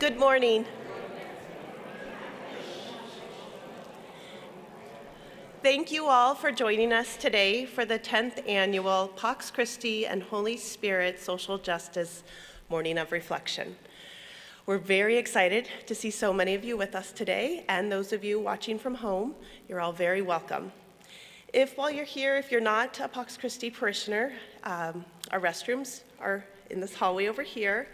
Good morning. Thank you all for joining us today for the 10th annual Pax Christi and Holy Spirit Social Justice Morning of Reflection. We're very excited to see so many of you with us today, and those of you watching from home, you're all very welcome. While you're here, if you're not a Pax Christi parishioner, our restrooms are in this hallway over here,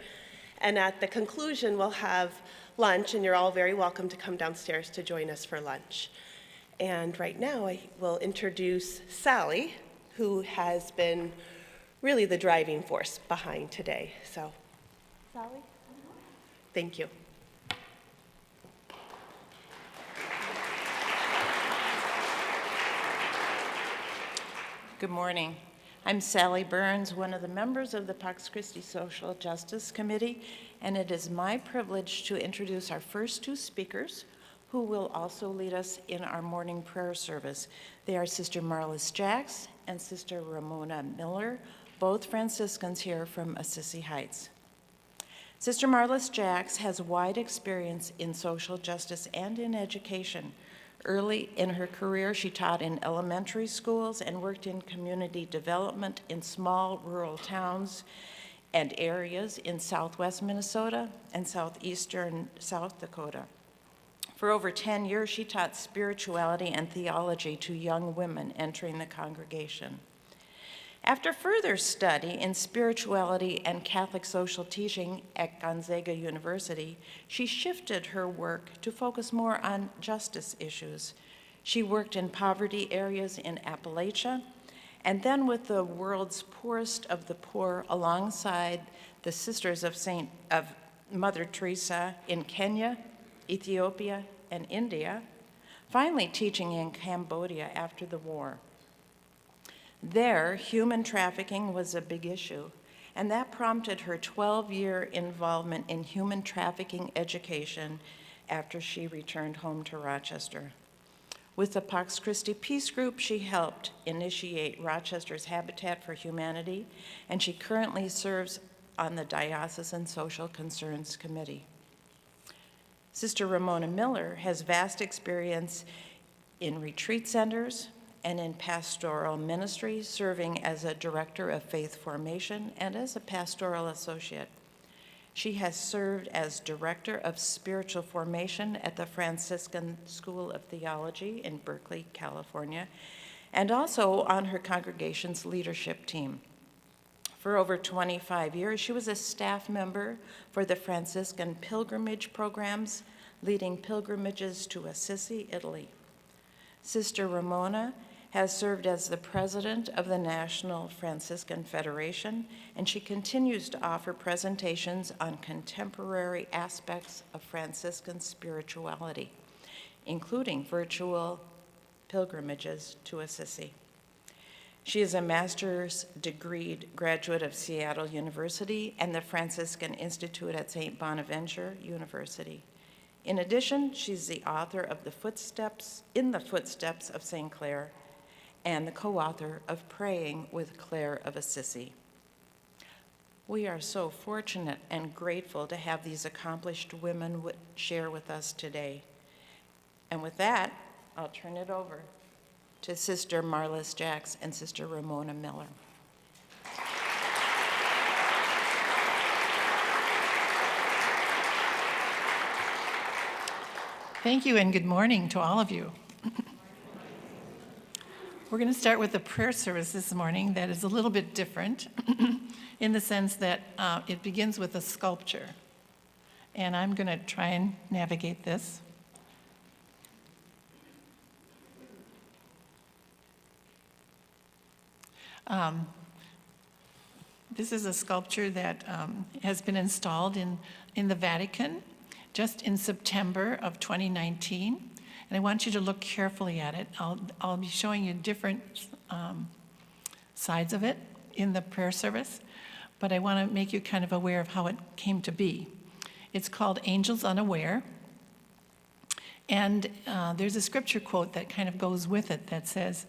and at the conclusion we'll have lunch, and you're all very welcome to come downstairs to join us for lunch. And right now I will introduce Sally, who has been really the driving force behind today. So, Sally? Thank you. Good morning. I'm Sally Burns, one of the members of the Pax Christi Social Justice Committee, and it is my privilege to introduce our first two speakers, who will also lead us in our morning prayer service. They are Sister Marlis Jacks and Sister Ramona Miller, both Franciscans here from Assisi Heights. Sister Marlis Jacks has wide experience in social justice and in education. Early in her career, she taught in elementary schools and worked in community development in small rural towns and areas in southwest Minnesota and southeastern South Dakota. For over 10 years, she taught spirituality and theology to young women entering the congregation. After further study in spirituality and Catholic social teaching at Gonzaga University, she shifted her work to focus more on justice issues. She worked in poverty areas in Appalachia, and then with the world's poorest of the poor alongside the Sisters of Mother Teresa in Kenya, Ethiopia, and India, finally teaching in Cambodia after the war. There, human trafficking was a big issue, and that prompted her 12-year involvement in human trafficking education after she returned home to Rochester. With the Pax Christi Peace Group, she helped initiate Rochester's Habitat for Humanity, and she currently serves on the Diocesan Social Concerns Committee. Sister Ramona Miller has vast experience in retreat centers and in pastoral ministry, serving as a director of faith formation and as a pastoral associate. She has served as director of spiritual formation at the Franciscan School of Theology in Berkeley, California, and also on her congregation's leadership team. For over 25 years, she was a staff member for the Franciscan pilgrimage programs, leading pilgrimages to Assisi, Italy. Sister Ramona has served as the president of the National Franciscan Federation, and she continues to offer presentations on contemporary aspects of Franciscan spirituality, including virtual pilgrimages to Assisi. She is a master's degree graduate of Seattle University and the Franciscan Institute at St. Bonaventure University. In addition, she's the author of In the Footsteps of St. Clare and the co-author of Praying with Clare of Assisi. We are so fortunate and grateful to have these accomplished women share with us today. And with that, I'll turn it over to Sister Marlis Jacks and Sister Ramona Miller. Thank you, and good morning to all of you. We're going to start with a prayer service this morning that is a little bit different in the sense that it begins with a sculpture. And I'm going to try and navigate this. This is a sculpture that has been installed in the Vatican just in September of 2019. And I want you to look carefully at it. I'll be showing you different sides of it in the prayer service, but I want to make you kind of aware of how it came to be. It's called Angels Unaware. And there's a scripture quote that kind of goes with it that says,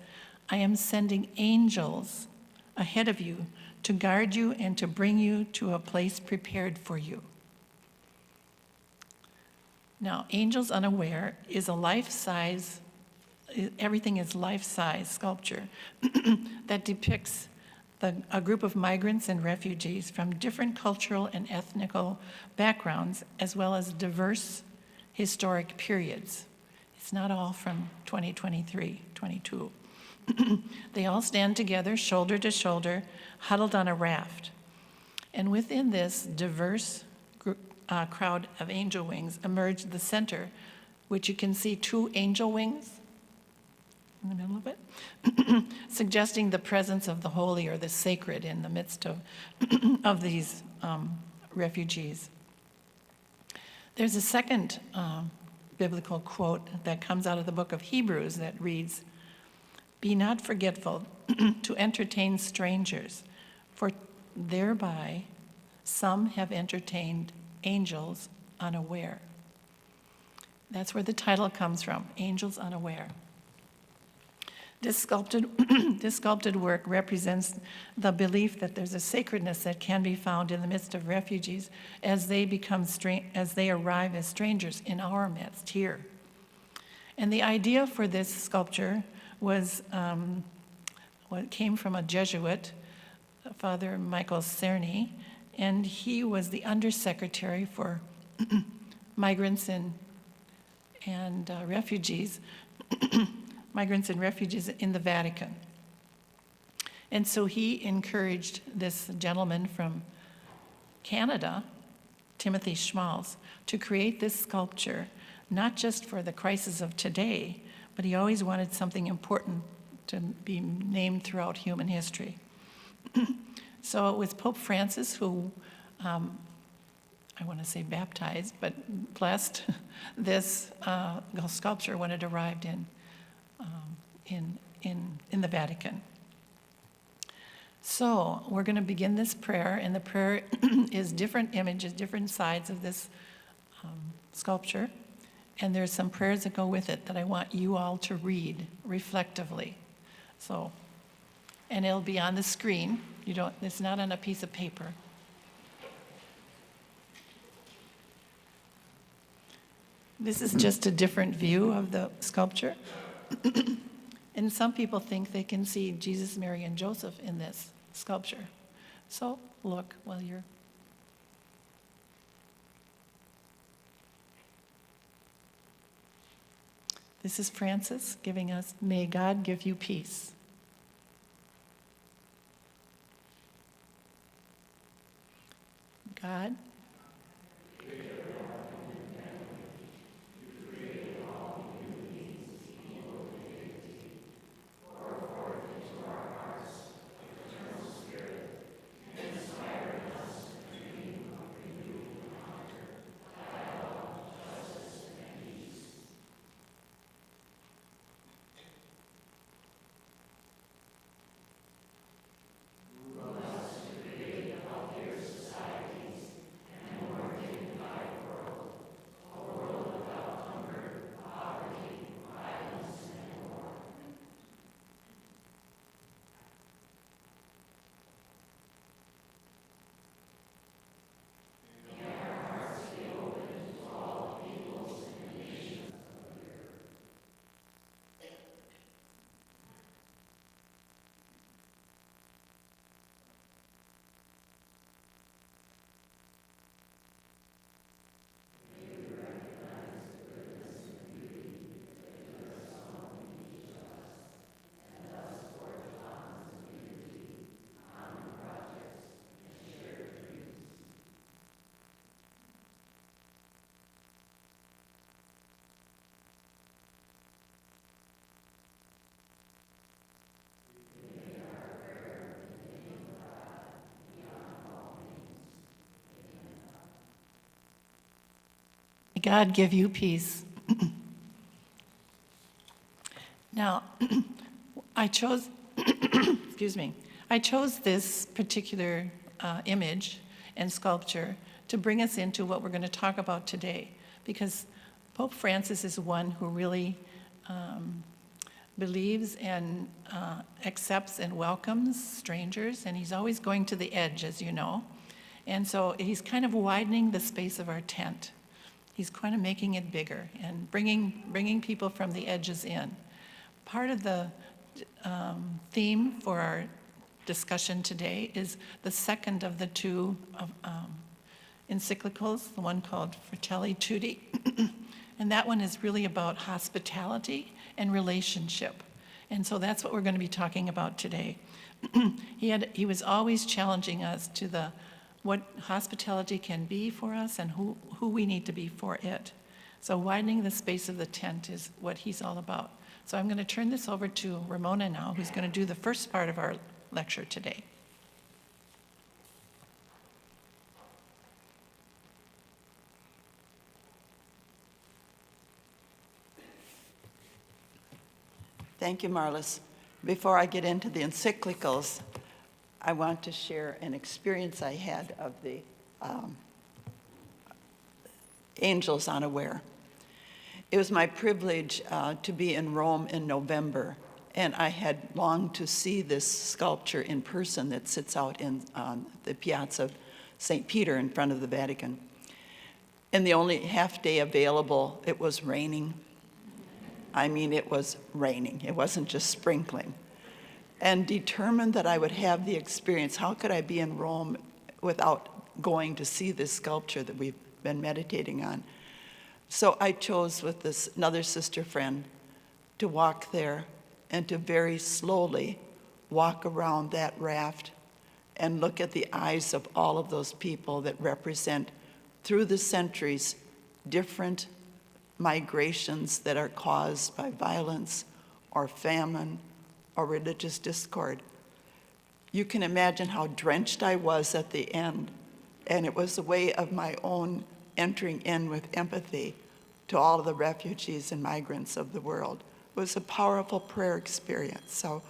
I am sending angels ahead of you to guard you and to bring you to a place prepared for you. Now, Angels Unaware is a life-size, everything is life-size sculpture that depicts a group of migrants and refugees from different cultural and ethnical backgrounds, as well as diverse historic periods. It's not all from 2023, 22. They all stand together, shoulder to shoulder, huddled on a raft. And within this diverse crowd of angel wings emerged the center, which you can see 2 angel wings in the middle of it, suggesting the presence of the holy or the sacred in the midst of, of these refugees. There's a second biblical quote that comes out of the book of Hebrews that reads, "Be not forgetful to entertain strangers, for thereby some have entertained angels unaware." That's where the title comes from, Angels Unaware. This sculpted work represents the belief that there's a sacredness that can be found in the midst of refugees as they arrive as strangers in our midst here. And the idea for this sculpture was what came from a Jesuit, Father Michael Cerny, and he was the undersecretary for migrants and refugees. Migrants and refugees in the Vatican. And so he encouraged this gentleman from Canada, Timothy Schmalz, to create this sculpture, not just for the crisis of today, but he always wanted something important to be named throughout human history. So it was Pope Francis who, I want to say baptized, but blessed this sculpture when it arrived in the Vatican. So we're going to begin this prayer, and the prayer is different images, different sides of this sculpture, and there's some prayers that go with it that I want you all to read reflectively. So, and it'll be on the screen. It's not on a piece of paper. This is just a different view of the sculpture. And some people think they can see Jesus, Mary, and Joseph in this sculpture. So look while you're... This is Francis giving us, "May God give you peace." God, may God give you peace. Now, I chose, excuse me, I chose this particular image and sculpture to bring us into what we're going to talk about today, because Pope Francis is one who really believes and accepts and welcomes strangers, and he's always going to the edge, as you know. And so he's kind of widening the space of our tent. He's kind of making it bigger and bringing people from the edges in. Part of the theme for our discussion today is the second of the two encyclicals, the one called Fratelli Tutti. And that one is really about hospitality and relationship. And so that's what we're going to be talking about today. He was always challenging us to what hospitality can be for us and who we need to be for it. So widening the space of the tent is what he's all about. So I'm going to turn this over to Ramona now, who's going to do the first part of our lecture today. Thank you, Marlis. Before I get into the encyclicals, I want to share an experience I had of the Angels Unaware. It was my privilege to be in Rome in November, and I had longed to see this sculpture in person that sits out in the Piazza of St. Peter in front of the Vatican. And the only half day available, it was raining. I mean, it was raining. It wasn't just sprinkling. And determined that I would have the experience. How could I be in Rome without going to see this sculpture that we've been meditating on? So I chose with another sister friend to walk there and to very slowly walk around that raft and look at the eyes of all of those people that represent, through the centuries, different migrations that are caused by violence or famine or religious discord. You can imagine how drenched I was at the end, and it was a way of my own entering in with empathy to all of the refugees and migrants of the world. It was a powerful prayer experience, so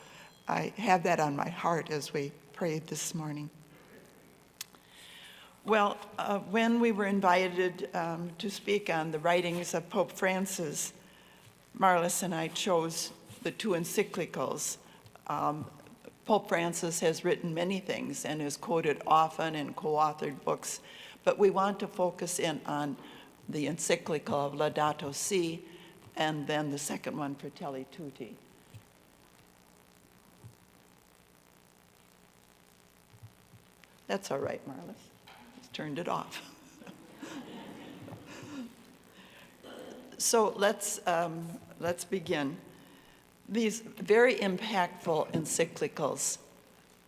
I have that on my heart as we prayed this morning. Well, when we were invited to speak on the writings of Pope Francis, Marlis and I chose the two encyclicals. Pope Francis has written many things and is quoted often in co-authored books, but we want to focus in on the encyclical of Laudato Si, and then the second one, Fratelli Tutti. That's all right, Marlis. Turned it off. So let's begin. These very impactful encyclicals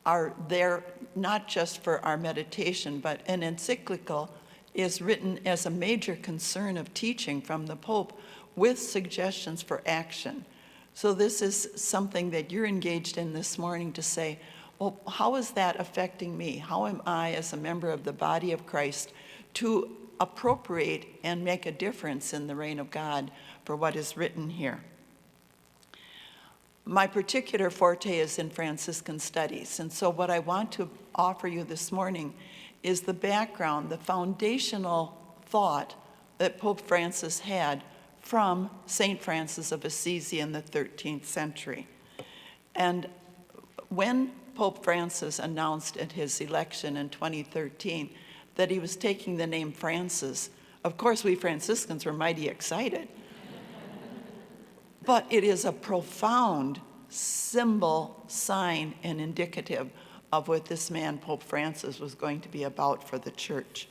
are there not just for our meditation, but an encyclical is written as a major concern of teaching from the Pope with suggestions for action. So this is something that you're engaged in this morning to say, well, how is that affecting me? How am I, as a member of the body of Christ, to appropriate and make a difference in the reign of God for what is written here? My particular forte is in Franciscan studies, and so what I want to offer you this morning is the background, the foundational thought that Pope Francis had from St. Francis of Assisi in the 13th century. And when Pope Francis announced at his election in 2013 that he was taking the name Francis, of course we Franciscans were mighty excited. But it is a profound symbol, sign, and indicative of what this man, Pope Francis, was going to be about for the church.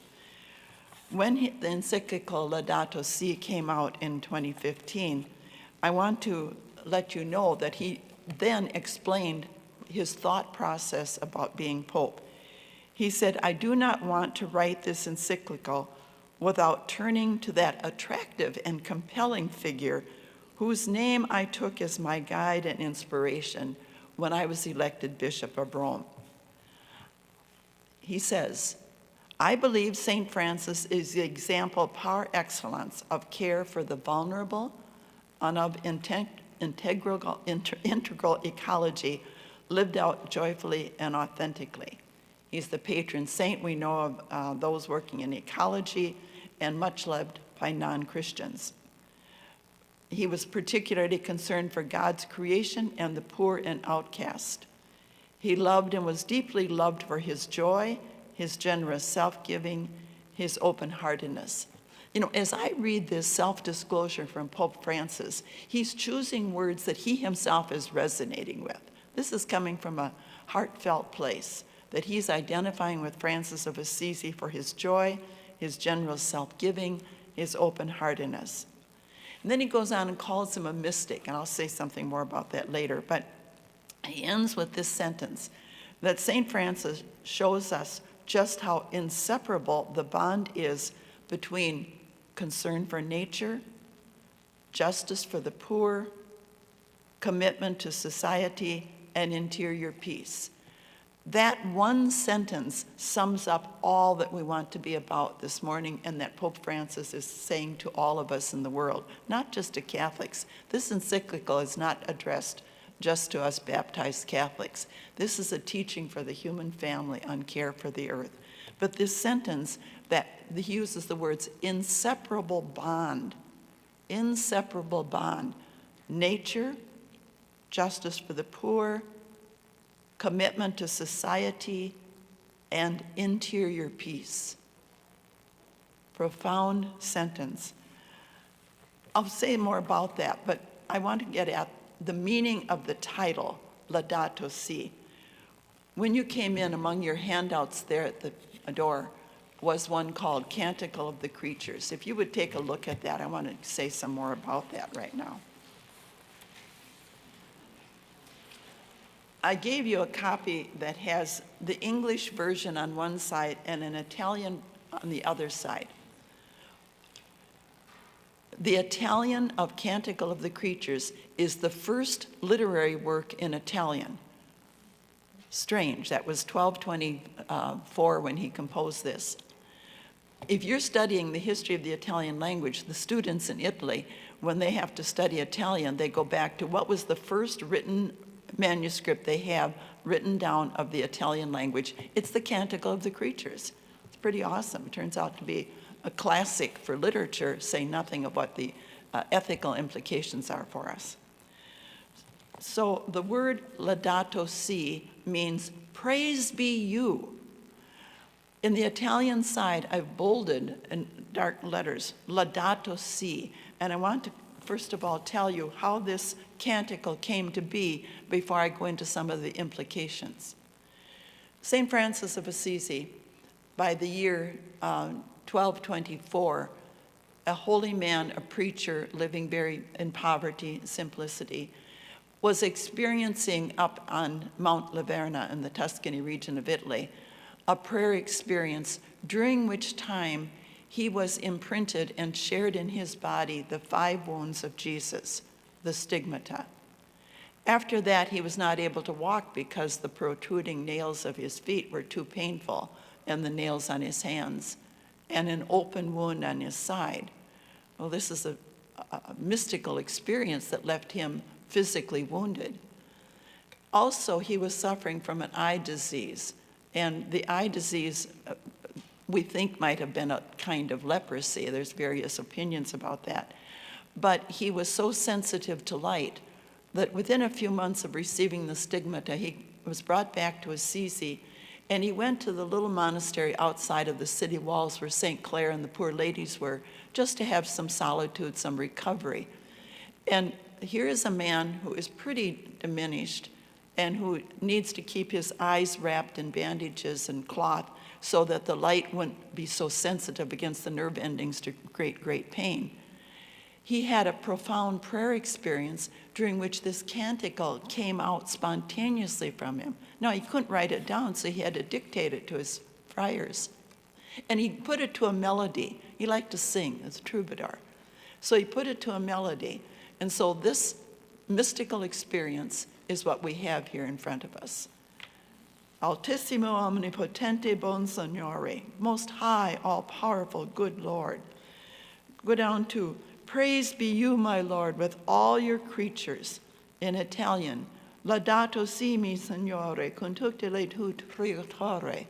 When the encyclical Laudato Si came out in 2015, I want to let you know that he then explained his thought process about being Pope. He said, I do not want to write this encyclical without turning to that attractive and compelling figure whose name I took as my guide and inspiration when I was elected Bishop of Rome. He says, I believe St. Francis is the example par excellence of care for the vulnerable and of integral ecology lived out joyfully and authentically. He's the patron saint, we know, of those working in ecology and much loved by non-Christians. He was particularly concerned for God's creation and the poor and outcast. He loved and was deeply loved for his joy, his generous self-giving, his open-heartedness. You know, as I read this self-disclosure from Pope Francis, he's choosing words that he himself is resonating with. This is coming from a heartfelt place, that he's identifying with Francis of Assisi for his joy, his generous self-giving, his open-heartedness. And then he goes on and calls him a mystic, and I'll say something more about that later. But he ends with this sentence, that St. Francis shows us just how inseparable the bond is between concern for nature, justice for the poor, commitment to society, and interior peace. That one sentence sums up all that we want to be about this morning, and that Pope Francis is saying to all of us in the world, not just to Catholics. This encyclical is not addressed just to us baptized Catholics. This is a teaching for the human family on care for the earth. But this sentence that he uses the words inseparable bond, nature, justice for the poor, commitment to society, and interior peace. Profound sentence. I'll say more about that, but I want to get at the meaning of the title, Laudato Si. When you came in, among your handouts there at the door was one called Canticle of the Creatures. If you would take a look at that, I want to say some more about that right now. I gave you a copy that has the English version on one side and an Italian on the other side. The Italian of Canticle of the Creatures is the first literary work in Italian. Strange, that was 1224 when he composed this. If you're studying the history of the Italian language, the students in Italy, when they have to study Italian, they go back to what was the first written manuscript they have written down of the Italian language. It's the Canticle of the Creatures. It's pretty awesome. It turns out to be a classic for literature, say nothing of what the ethical implications are for us. So the word Laudato Si means praise be you. In the Italian side, I've bolded in dark letters, Laudato Si, and I want to first of all tell you how this canticle came to be before I go into some of the implications. St. Francis of Assisi, by the year 1224, a holy man, a preacher living very in poverty, simplicity, was experiencing up on Mount Laverna in the Tuscany region of Italy, a prayer experience during which time he was imprinted and shared in his body the 5 wounds of Jesus, the stigmata. After that, he was not able to walk because the protruding nails of his feet were too painful, and the nails on his hands, and an open wound on his side. Well, this is a mystical experience that left him physically wounded. Also, he was suffering from an eye disease, and the eye disease we think might have been a kind of leprosy. There's various opinions about that. But he was so sensitive to light that within a few months of receiving the stigmata, he was brought back to Assisi, and he went to the little monastery outside of the city walls where St. Clare and the poor ladies were, just to have some solitude, some recovery. And here is a man who is pretty diminished and who needs to keep his eyes wrapped in bandages and cloth so that the light wouldn't be so sensitive against the nerve endings to great pain. He had a profound prayer experience during which this canticle came out spontaneously from him. Now, he couldn't write it down, so he had to dictate it to his friars. And he put it to a melody. He liked to sing as a troubadour. So he put it to a melody. And so this mystical experience is what we have here in front of us. Altissimo omnipotente bon Signore, most high, all-powerful, good Lord. Go down to, praise be you, my Lord, with all your creatures. In Italian, Laudato si mi Signore, con tutte le tue creature.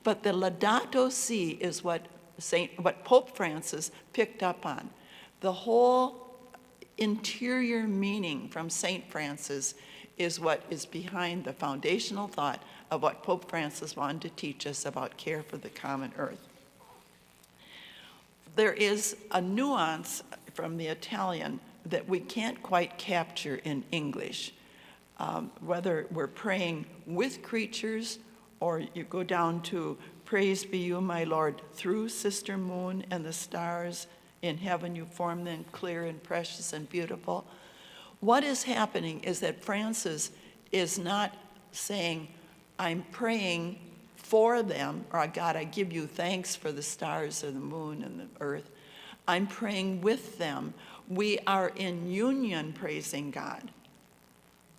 But the Laudato si is what Pope Francis picked up on. The whole interior meaning from St. Francis is what is behind the foundational thought of what Pope Francis wanted to teach us about care for the common earth. there is a nuance from the Italian that we can't quite capture in English. Whether we're praying with creatures or you go down to praise be you, my Lord, through sister moon and the stars in heaven you form them clear and precious and beautiful. What is happening is that Francis is not saying, I'm praying for them, or God, I give you thanks for the stars or the moon and the earth. I'm praying with them. We are in union praising God.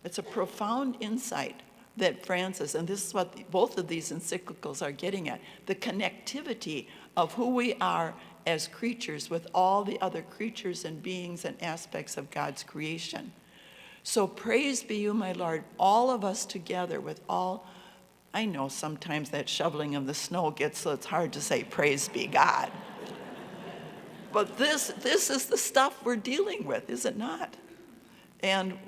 It's a profound insight that Francis, and this is what both of these encyclicals are getting at, the connectivity of who we are as creatures with all the other creatures and beings and aspects of God's creation. So praise be you, my Lord, all of us together with all. I know sometimes that shoveling of the snow gets so it's hard to say praise be God. But this is the stuff we're dealing with, is it not? And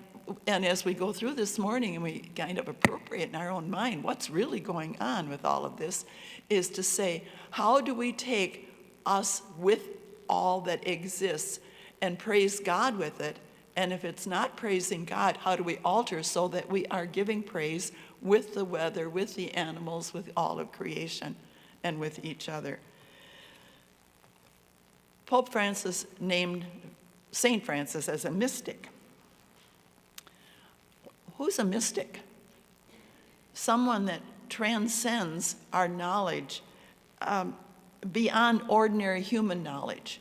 as we go through this morning and we kind of appropriate in our own mind what's really going on with all of this, is to say, how do we take us with all that exists and praise God with it? And if it's not praising God, how do we alter so that we are giving praise with the weather, with the animals, with all of creation, and with each other? Pope Francis named St. Francis as a mystic. Who's a mystic? Someone that transcends our knowledge beyond ordinary human knowledge.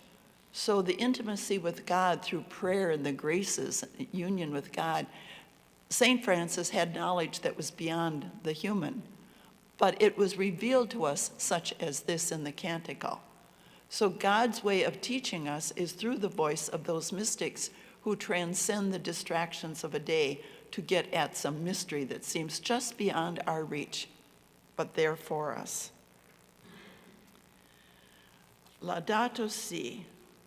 So the intimacy with God through prayer and the graces, union with God, St. Francis had knowledge that was beyond the human, but it was revealed to us such as this in the Canticle. So God's way of teaching us is through the voice of those mystics who transcend the distractions of a day to get at some mystery that seems just beyond our reach, but there for us. Laudato Si,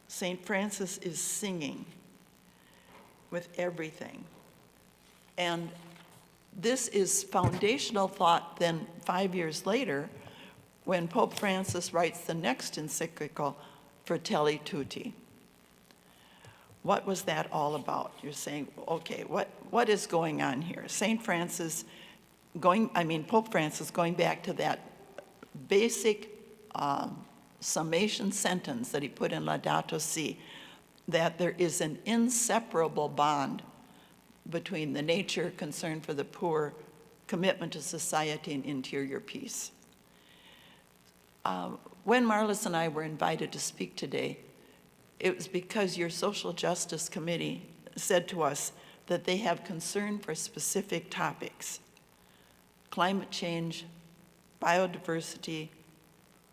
St. Francis is singing with everything. And this is foundational thought then 5 years later when Pope Francis writes the next encyclical, Fratelli Tutti. What was that all about? You're saying, okay, what is going on here? Pope Francis going back to that basic summation sentence that he put in Laudato Si, that there is an inseparable bond between the nature, concern for the poor, commitment to society, and interior peace. When Marlis and I were invited to speak today, it was because your Social Justice Committee said to us that they have concern for specific topics: climate change, biodiversity,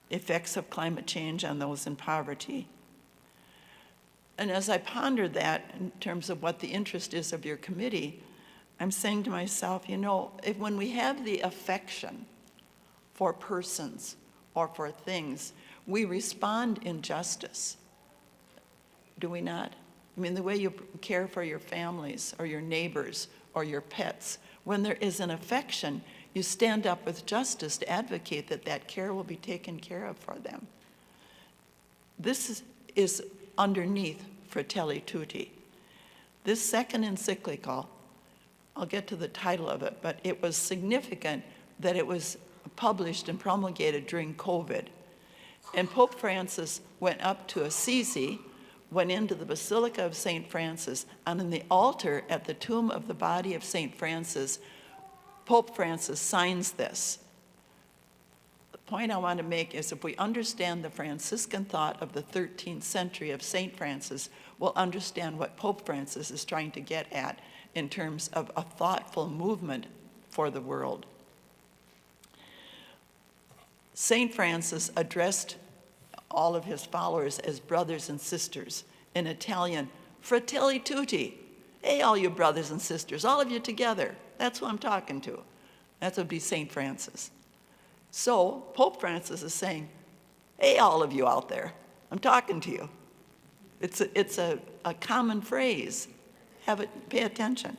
effects of climate change on those in poverty. And as I pondered that in terms of what the interest is of your committee, I'm saying to myself, when we have the affection for persons or for things, we respond in justice. Do we not? The way you care for your families or your neighbors or your pets, when there is an affection, you stand up with justice to advocate that that care will be taken care of for them. This is underneath Fratelli Tutti. This second encyclical, I'll get to the title of it, but it was significant that it was published and promulgated during COVID. And Pope Francis went up to Assisi, went into the Basilica of St. Francis, and in the altar at the tomb of the body of St. Francis, Pope Francis signs this. The point I want to make is if we understand the Franciscan thought of the 13th century of St. Francis, we'll understand what Pope Francis is trying to get at in terms of a thoughtful movement for the world. St. Francis addressed all of his followers as brothers and sisters. In Italian, Fratelli Tutti. Hey, all you brothers and sisters, all of you together. That's who I'm talking to. That would be St. Francis. So Pope Francis is saying, hey, all of you out there, I'm talking to you. It's a common phrase. Pay attention.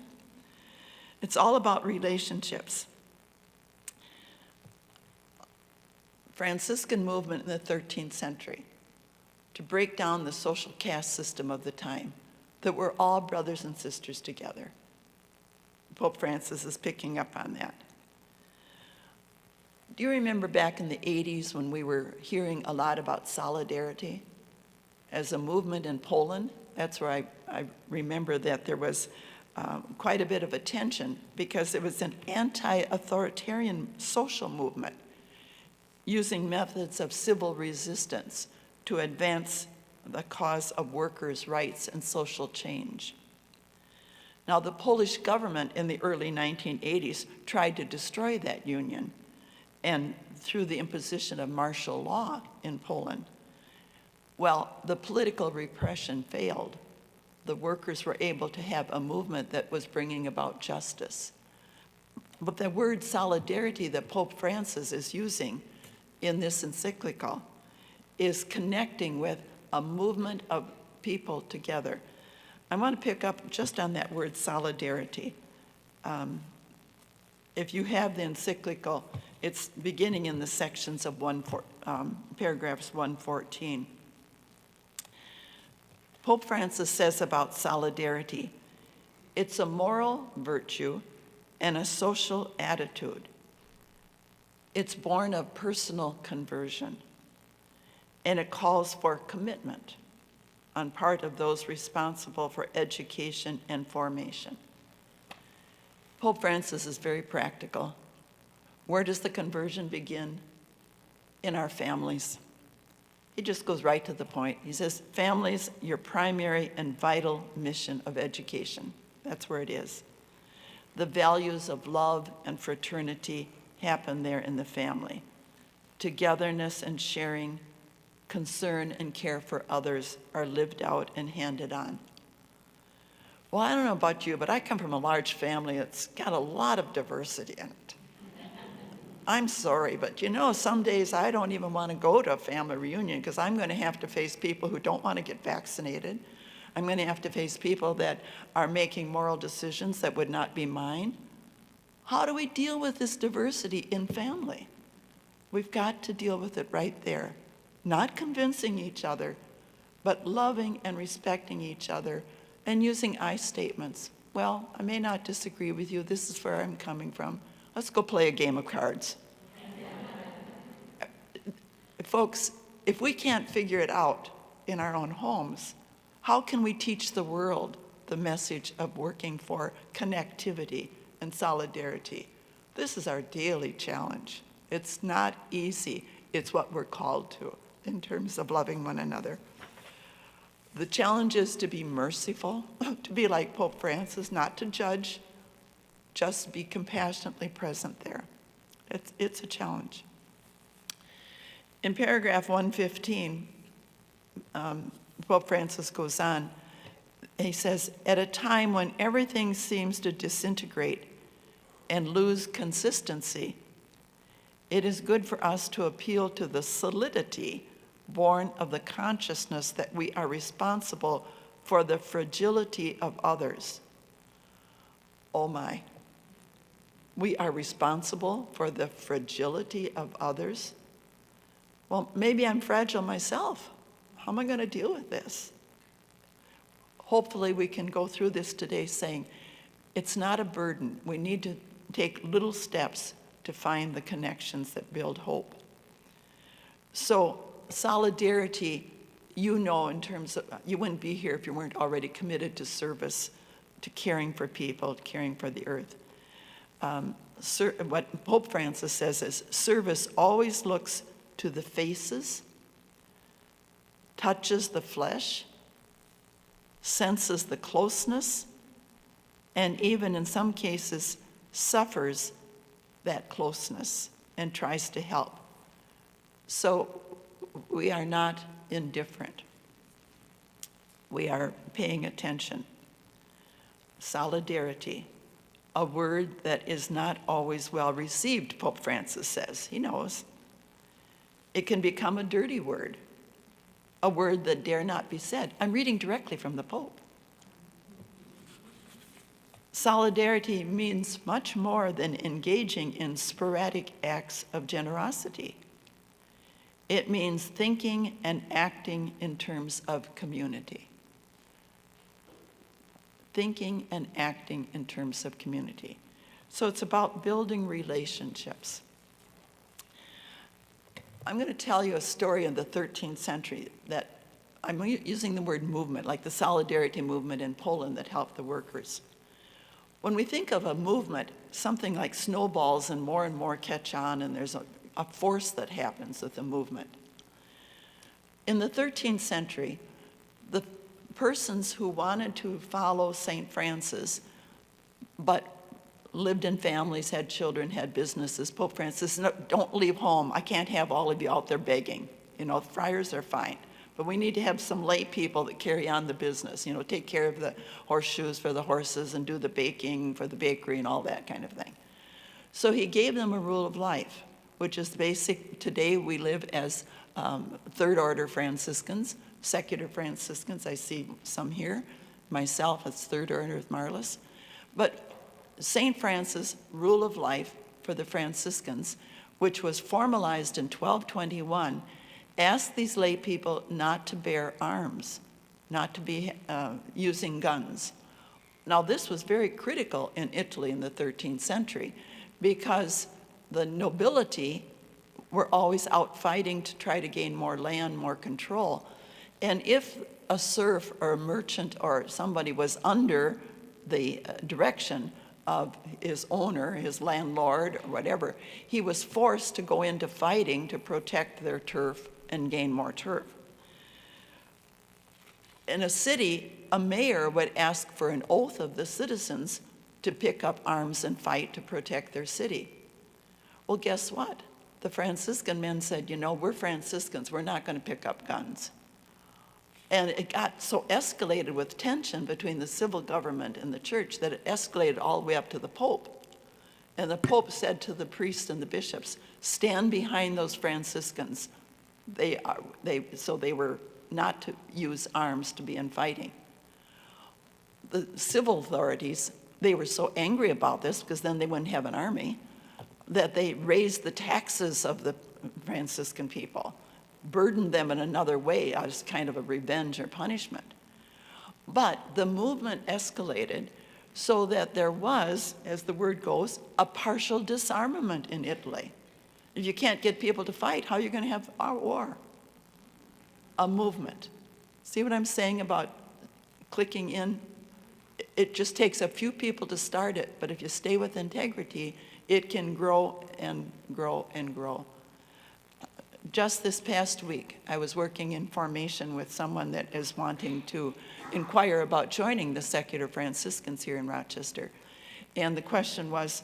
It's all about relationships. Franciscan movement in the 13th century. to break down the social caste system of the time, that we're all brothers and sisters together. Pope Francis is picking up on that. Do you remember back in the 80s when we were hearing a lot about solidarity as a movement in Poland? That's where I remember that there was quite a bit of attention because it was an anti-authoritarian social movement using methods of civil resistance to advance the cause of workers' rights and social change. Now, the Polish government in the early 1980s tried to destroy that union, and through the imposition of martial law in Poland. Well, the political repression failed. The workers were able to have a movement that was bringing about justice. But the word solidarity that Pope Francis is using in this encyclical is connecting with a movement of people together. I want to pick up just on that word solidarity. If you have the encyclical, it's beginning in the sections of paragraphs 114. Pope Francis says about solidarity, it's a moral virtue and a social attitude. It's born of personal conversion, and it calls for commitment on part of those responsible for education and formation. Pope Francis is very practical. Where does the conversion begin? In our families. He just goes right to the point. He says, families, your primary and vital mission of education. That's where it is. The values of love and fraternity happen there in the family. Togetherness and sharing, concern and care for others are lived out and handed on. Well, I don't know about you, but I come from a large family that's got a lot of diversity in it. I'm sorry, but you know, some days I don't even want to go to a family reunion because I'm going to have to face people who don't want to get vaccinated. I'm going to have to face people that are making moral decisions that would not be mine. How do we deal with this diversity in family? We've got to deal with it right there. Not convincing each other, but loving and respecting each other and using I statements. Well, I may not disagree with you. This is where I'm coming from. Let's go play a game of cards. Folks, if we can't figure it out in our own homes, how can we teach the world the message of working for connectivity and solidarity? This is our daily challenge. It's not easy. It's what we're called to in terms of loving one another. The challenge is to be merciful, to be like Pope Francis, not to judge, just be compassionately present there. It's a challenge. In paragraph 115, Pope Francis goes on, he says, at a time when everything seems to disintegrate and lose consistency, it is good for us to appeal to the solidity born of the consciousness that we are responsible for the fragility of others. Oh my. We are responsible for the fragility of others? Well, maybe I'm fragile myself. How am I going to deal with this? Hopefully we can go through this today saying, it's not a burden. We need to take little steps to find the connections that build hope. So solidarity, you know, in terms of, you wouldn't be here if you weren't already committed to service, to caring for people, caring for the earth. What Pope Francis says is, service always looks to the faces, touches the flesh, senses the closeness, and even in some cases suffers that closeness and tries to help. So we are not indifferent. We are paying attention. Solidarity, a word that is not always well received, Pope Francis says. He knows. It can become a dirty word, a word that dare not be said. I'm reading directly from the Pope. Solidarity means much more than engaging in sporadic acts of generosity. It means thinking and acting in terms of community. Thinking and acting in terms of community. So it's about building relationships. I'm going to tell you a story in the 13th century that I'm using the word movement, like the Solidarity movement in Poland that helped the workers. When we think of a movement, something like snowballs and more catch on, and there's a force that happens with the movement. In the 13th century, the persons who wanted to follow St. Francis, but lived in families, had children, had businesses, Pope Francis, no, don't leave home. I can't have all of you out there begging. You know, friars are fine. But we need to have some lay people that carry on the business, you know, take care of the horseshoes for the horses and do the baking for the bakery and all that kind of thing. So he gave them a rule of life, which is basic. Today we live as third order Franciscans, secular Franciscans. I see some here. Myself, it's third order with Marlis. But St. Francis' rule of life for the Franciscans, which was formalized in 1221, asked these lay people not to bear arms, not to be using guns. Now, this was very critical in Italy in the 13th century because the nobility were always out fighting to try to gain more land, more control. And if a serf or a merchant or somebody was under the direction of his owner, his landlord, or whatever, he was forced to go into fighting to protect their turf and gain more turf. In a city, a mayor would ask for an oath of the citizens to pick up arms and fight to protect their city. Well, guess what? The Franciscan men said, you know, we're Franciscans, we're not going to pick up guns. And it got so escalated with tension between the civil government and the church that it escalated all the way up to the Pope. And the Pope said to the priests and the bishops, stand behind those Franciscans. So they were not to use arms to be in fighting. The civil authorities, they were so angry about this because then they wouldn't have an army, that they raised the taxes of the Franciscan people, burdened them in another way as kind of a revenge or punishment. But the movement escalated so that there was, as the word goes, a partial disarmament in Italy. If you can't get people to fight, how are you going to have a war? A movement. See what I'm saying about clicking in? It just takes a few people to start it, but if you stay with integrity, it can grow and grow and grow. Just this past week, I was working in formation with someone that is wanting to inquire about joining the secular Franciscans here in Rochester. And the question was,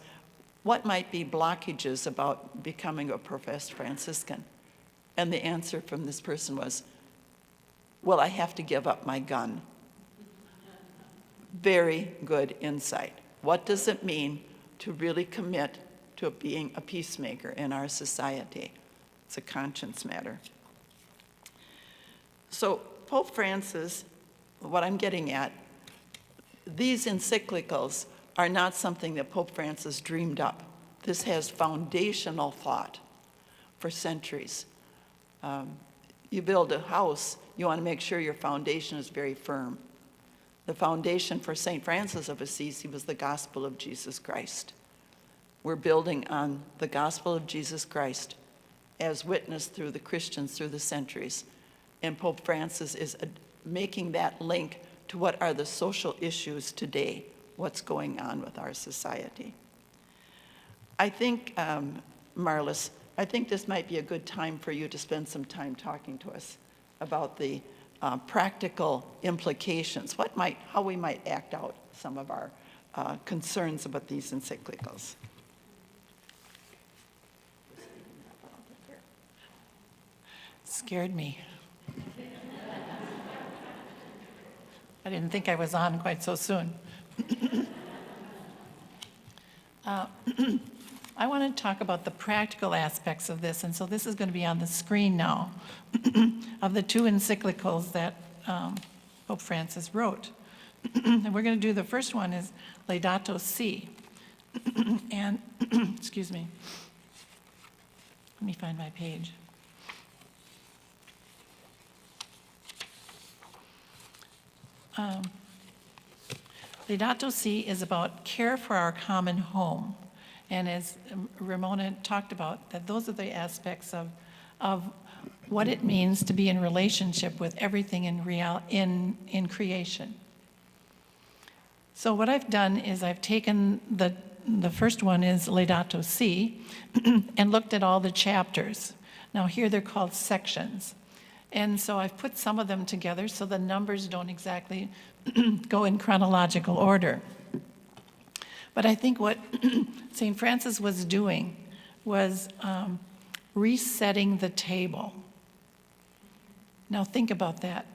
what might be blockages about becoming a professed Franciscan? And the answer from this person was, well, I have to give up my gun. Very good insight. What does it mean to really commit to being a peacemaker in our society? It's a conscience matter. So Pope Francis, what I'm getting at, these encyclicals are not something that Pope Francis dreamed up. This has foundational thought for centuries. You build a house, you want to make sure your foundation is very firm. The foundation for St. Francis of Assisi was the gospel of Jesus Christ. We're building on the gospel of Jesus Christ as witnessed through the Christians through the centuries. And Pope Francis is making that link to what are the social issues today, what's going on with our society. I think, Marlis, I think this might be a good time for you to spend some time talking to us about the practical implications, how we might act out some of our concerns about these encyclicals. Scared me. I didn't think I was on quite so soon. I want to talk about the practical aspects of this, and so this is going to be on the screen now, of the two encyclicals that Pope Francis wrote. And we're going to do, the first one is Laudato Si. And, excuse me, let me find my page. Laudato Si is about care for our common home. And as Ramona talked about, that those are the aspects of what it means to be in relationship with everything in creation. So what I've done is I've taken the first one is Laudato Si and looked at all the chapters. Now here they're called sections. And so I've put some of them together so the numbers don't exactly go in chronological order. But I think what St. Francis was doing was resetting the table. Now think about that.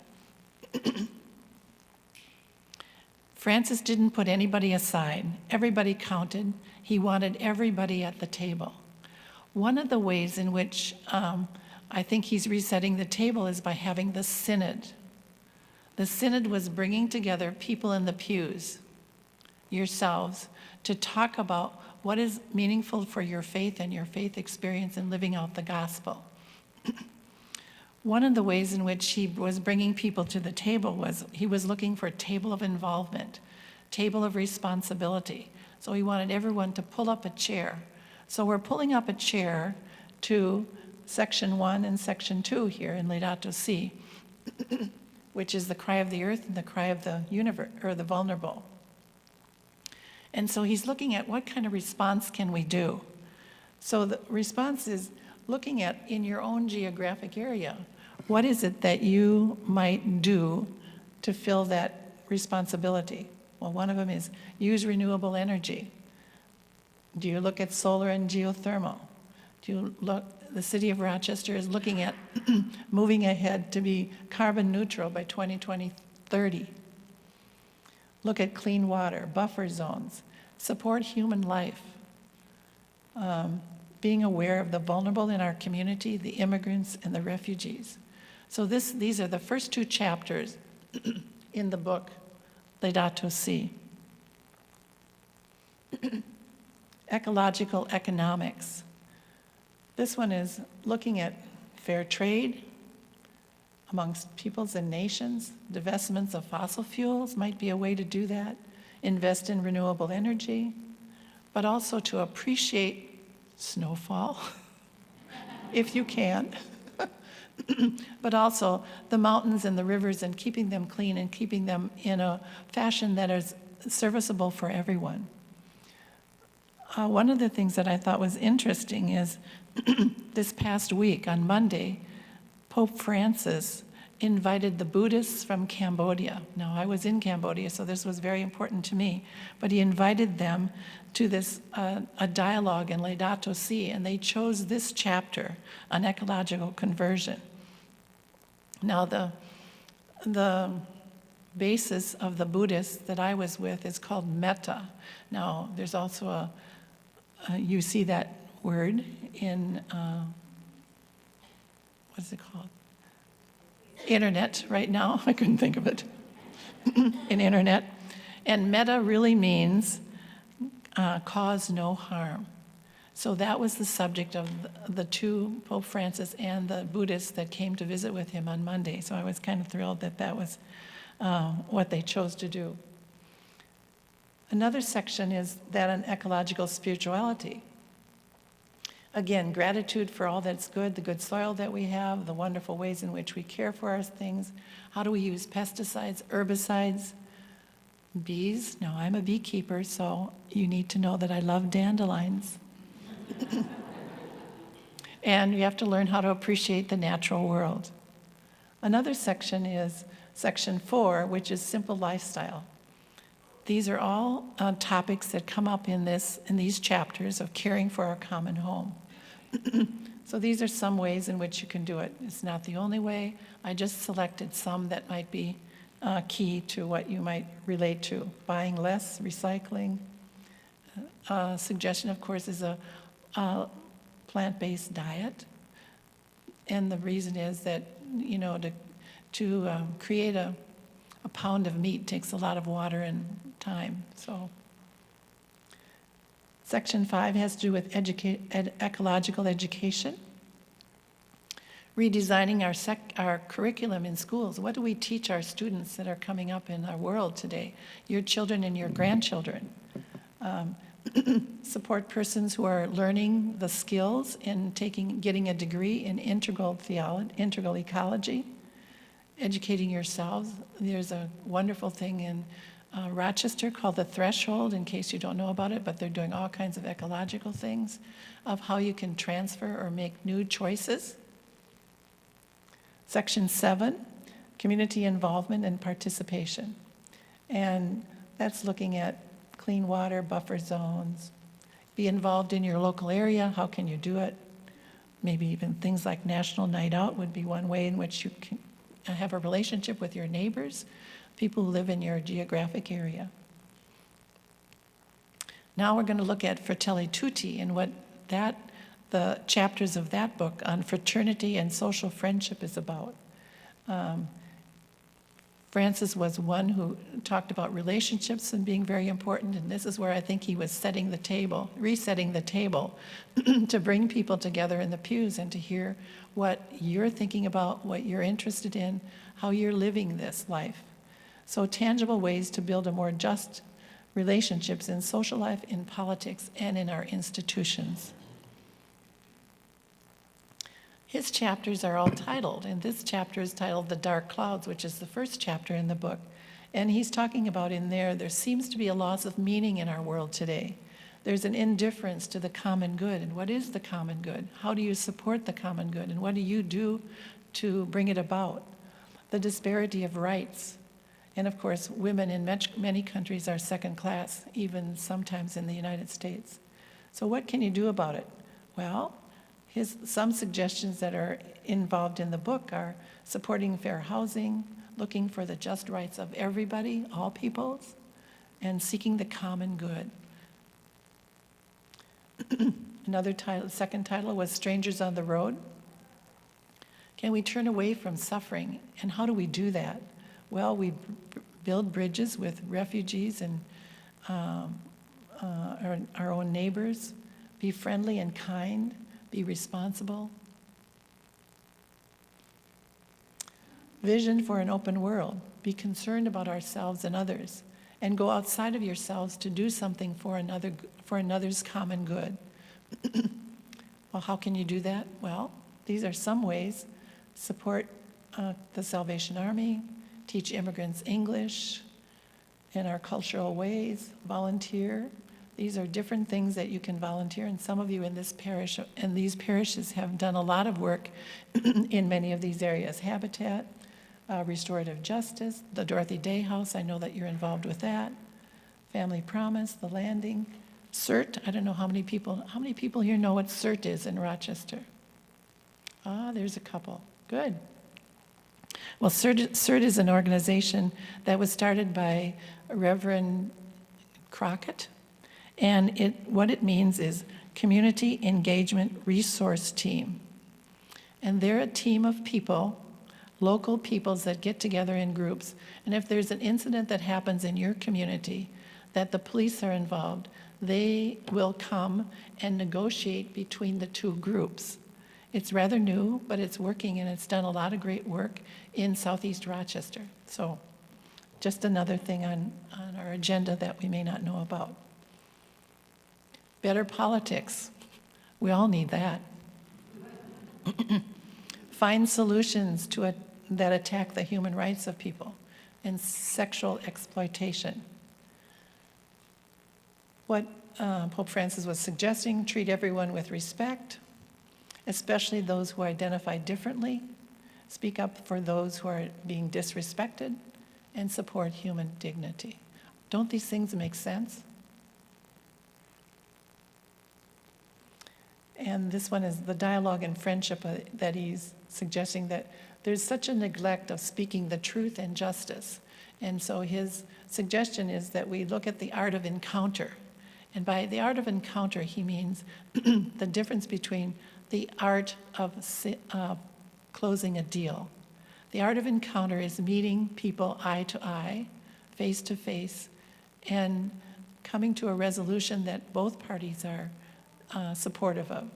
Francis didn't put anybody aside. Everybody counted. He wanted everybody at the table. One of the ways in which I think he's resetting the table is by having the synod. The synod was bringing together people in the pews, yourselves, to talk about what is meaningful for your faith and your faith experience in living out the gospel. One of the ways in which he was bringing people to the table was he was looking for a table of involvement, table of responsibility. So he wanted everyone to pull up a chair. So we're pulling up a chair to section 1 and section 2 here in Laudato Si, which is the cry of the earth and the cry of the universe, or the vulnerable. And so he's looking at what kind of response can we do. So the response is looking at, in your own geographic area, what is it that you might do to fill that responsibility? Well, one of them is use renewable energy. Do you look at solar and geothermal? Do you look, the city of Rochester is looking at moving ahead to be carbon neutral by 2030. Look at clean water, buffer zones, support human life, being aware of the vulnerable in our community, the immigrants and the refugees. So these are the first 2 chapters in the book, Laudato Si. Ecological economics. This one is looking at fair trade amongst peoples and nations. Divestments of fossil fuels might be a way to do that. Invest in renewable energy, but also to appreciate snowfall, if you can. But also the mountains and the rivers and keeping them clean and keeping them in a fashion that is serviceable for everyone. One of the things that I thought was interesting is this past week on Monday, Pope Francis invited the Buddhists from Cambodia. Now, I was in Cambodia, so this was very important to me, but he invited them to this a dialogue in Laudato Si, and they chose this chapter on ecological conversion. Now, the basis of the Buddhists that I was with is called metta. Now, there's also you see that word in, what is it called? Internet right now. I couldn't think of it. In internet. And metta really means cause no harm. So that was the subject of the 2, Pope Francis and the Buddhists that came to visit with him on Monday. So I was kind of thrilled that that was what they chose to do. Another section is that on ecological spirituality. Again, gratitude for all that's good, the good soil that we have, the wonderful ways in which we care for our things. How do we use pesticides, herbicides, bees? Now, I'm a beekeeper, so you need to know that I love dandelions. And you have to learn how to appreciate the natural world. Another section is section 4, which is simple lifestyle. These are all topics that come up in these chapters of caring for our common home. So these are some ways in which you can do it. It's not the only way. I just selected some that might be key to what you might relate to. Buying less, recycling. Suggestion, of course, is a plant-based diet. And the reason is that, you know, to create a pound of meat takes a lot of water and time. So section 5 has to do with ecological education. redesigning our curriculum in schools. What do we teach our students that are coming up in our world today? Your children and your grandchildren. Support persons who are learning the skills in getting a degree in integral ecology, educating yourselves. There's a wonderful thing in Rochester called The Threshold, in case you don't know about it, but they're doing all kinds of ecological things of how you can transfer or make new choices. Section 7, community involvement and participation. And that's looking at clean water, buffer zones, be involved in your local area, how can you do it? Maybe even things like National Night Out would be one way in which you can have a relationship with your neighbors, people who live in your geographic area. Now we're going to look at Fratelli Tutti and what the chapters of that book on fraternity and social friendship is about. Francis was one who talked about relationships and being very important, and this is where I think he was resetting the table to bring people together in the pews and to hear what you're thinking about, what you're interested in, how you're living this life. So tangible ways to build a more just relationships in social life, in politics, and in our institutions. His chapters are all titled, and this chapter is titled The Dark Clouds, which is the first chapter in the book. And he's talking about in there seems to be a loss of meaning in our world today. There's an indifference to the common good. And what is the common good? How do you support the common good? And what do you do to bring it about? The disparity of rights. And of course, women in many countries are second class, even sometimes in the United States. So what can you do about it? Well, some suggestions that are involved in the book are supporting fair housing, looking for the just rights of everybody, all peoples, and seeking the common good. Another title, second title was Strangers on the Road. Can we turn away from suffering? And how do we do that? Well, we build bridges with refugees and our own neighbors, be friendly and kind, be responsible. Vision for an open world. Be concerned about ourselves and others, and go outside of yourselves to do something for another's common good. Well, how can you do that? Well, these are some ways. Support the Salvation Army, teach immigrants English in our cultural ways, volunteer. These are different things that you can volunteer, and some of you in this parish and these parishes have done a lot of work in many of these areas. Habitat, restorative justice, the Dorothy Day House, I know that you're involved with that. Family Promise, the Landing, CERT. I don't know how many people here know what CERT is in Rochester? There's a couple. Good. Well, CERT is an organization that was started by Reverend Crockett, and what it means is Community Engagement Resource Team. And they're a team of people, local peoples that get together in groups, and if there's an incident that happens in your community that the police are involved, they will come and negotiate between the two groups. It's rather new, but it's working, and it's done a lot of great work in Southeast Rochester. So just another thing on our agenda that we may not know about. Better politics. We all need that. Find solutions that attack the human rights of people and sexual exploitation. What Pope Francis was suggesting, treat everyone with respect, especially those who identify differently, speak up for those who are being disrespected, and support human dignity. Don't these things make sense? And this one is the dialogue and friendship that he's suggesting, that there's such a neglect of speaking the truth and justice. And so his suggestion is that we look at the art of encounter. And by the art of encounter, he means the difference between the art of closing a deal. The art of encounter is meeting people eye to eye, face to face, and coming to a resolution that both parties are supportive of.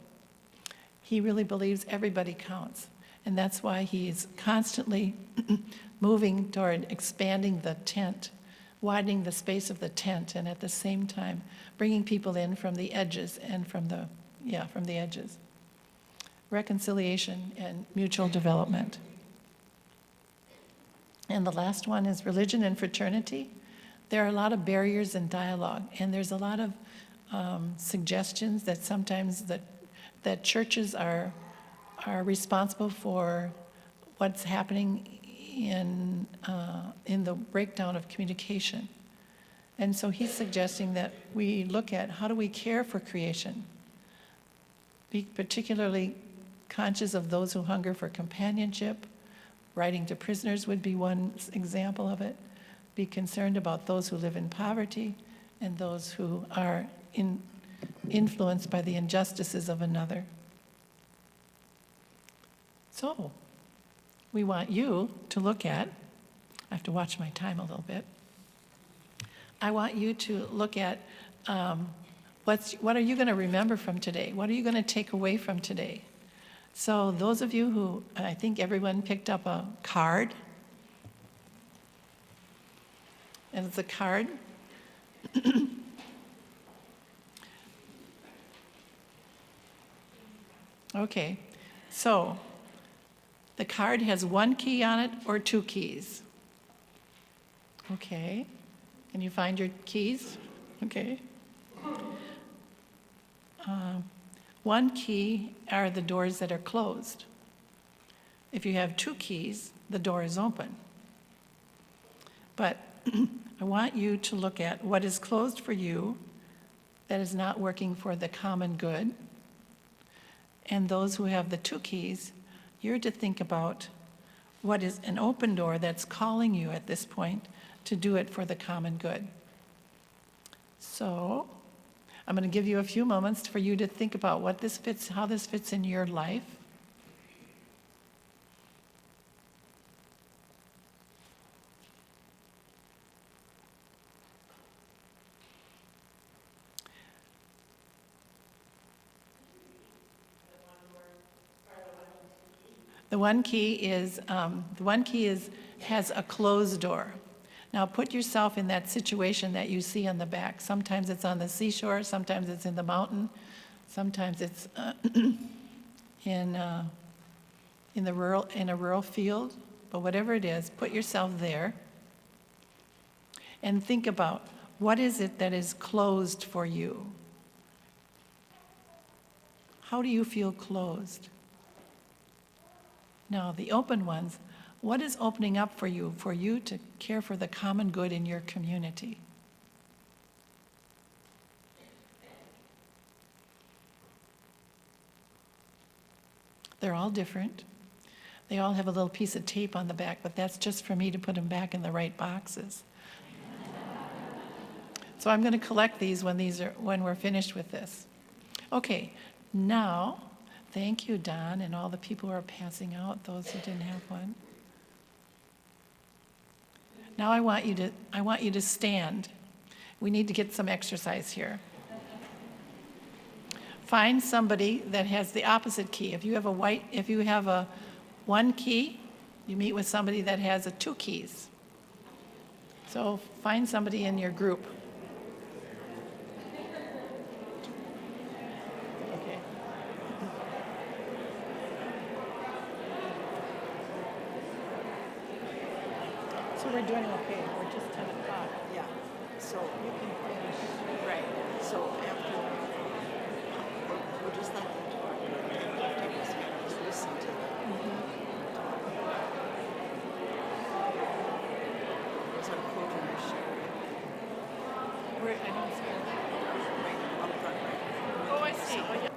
He really believes everybody counts. And that's why he's constantly moving toward expanding the tent, widening the space of the tent, and at the same time bringing people in from the edges and from the edges. Reconciliation and mutual development. And the last one is religion and fraternity. There are a lot of barriers in dialogue, and there's a lot of suggestions that sometimes that churches are responsible for what's happening in the breakdown of communication. And so he's suggesting that we look at how do we care for creation, be particularly conscious of those who hunger for companionship. Writing to prisoners would be one example of it. Be concerned about those who live in poverty and those who are influenced by the injustices of another. So, we want you to look at, I have to watch my time a little bit. I want you to look at what are you going to remember from today? What are you going to take away from today? So those of you who, I think everyone picked up a card. And it's a card. Okay, so the card has one key on it or two keys. Okay, can you find your keys? Okay. One key are the doors that are closed. If you have two keys, the door is open. But I want you to look at what is closed for you that is not working for the common good. And those who have the two keys, you're to think about what is an open door that's calling you at this point to do it for the common good. So I'm going to give you a few moments for you to think about how this fits in your life. The one key has a closed door. Now put yourself in that situation that you see on the back. Sometimes it's on the seashore, sometimes it's in the mountain, sometimes it's in a rural field. But whatever it is, put yourself there and think about what is it that is closed for you. How do you feel closed? Now, the open ones, what is opening up for you to care for the common good in your community? They're all different. They all have a little piece of tape on the back, but that's just for me to put them back in the right boxes. So I'm going to collect these when we're finished with this. Okay, now, thank you, Don, and all the people who are passing out, those who didn't have one. Now I want you to stand. We need to get some exercise here. Find somebody that has the opposite key. If you have a one key, you meet with somebody that has two keys. So find somebody in your group. Okay. So we're doing okay. We're just 10 o'clock. Yeah, so you can finish. Right. So after, we'll just let them talk. After this, just listen to them. So quoting your share. I don't see it. Right up front, right? Oh, I see. Oh, yeah.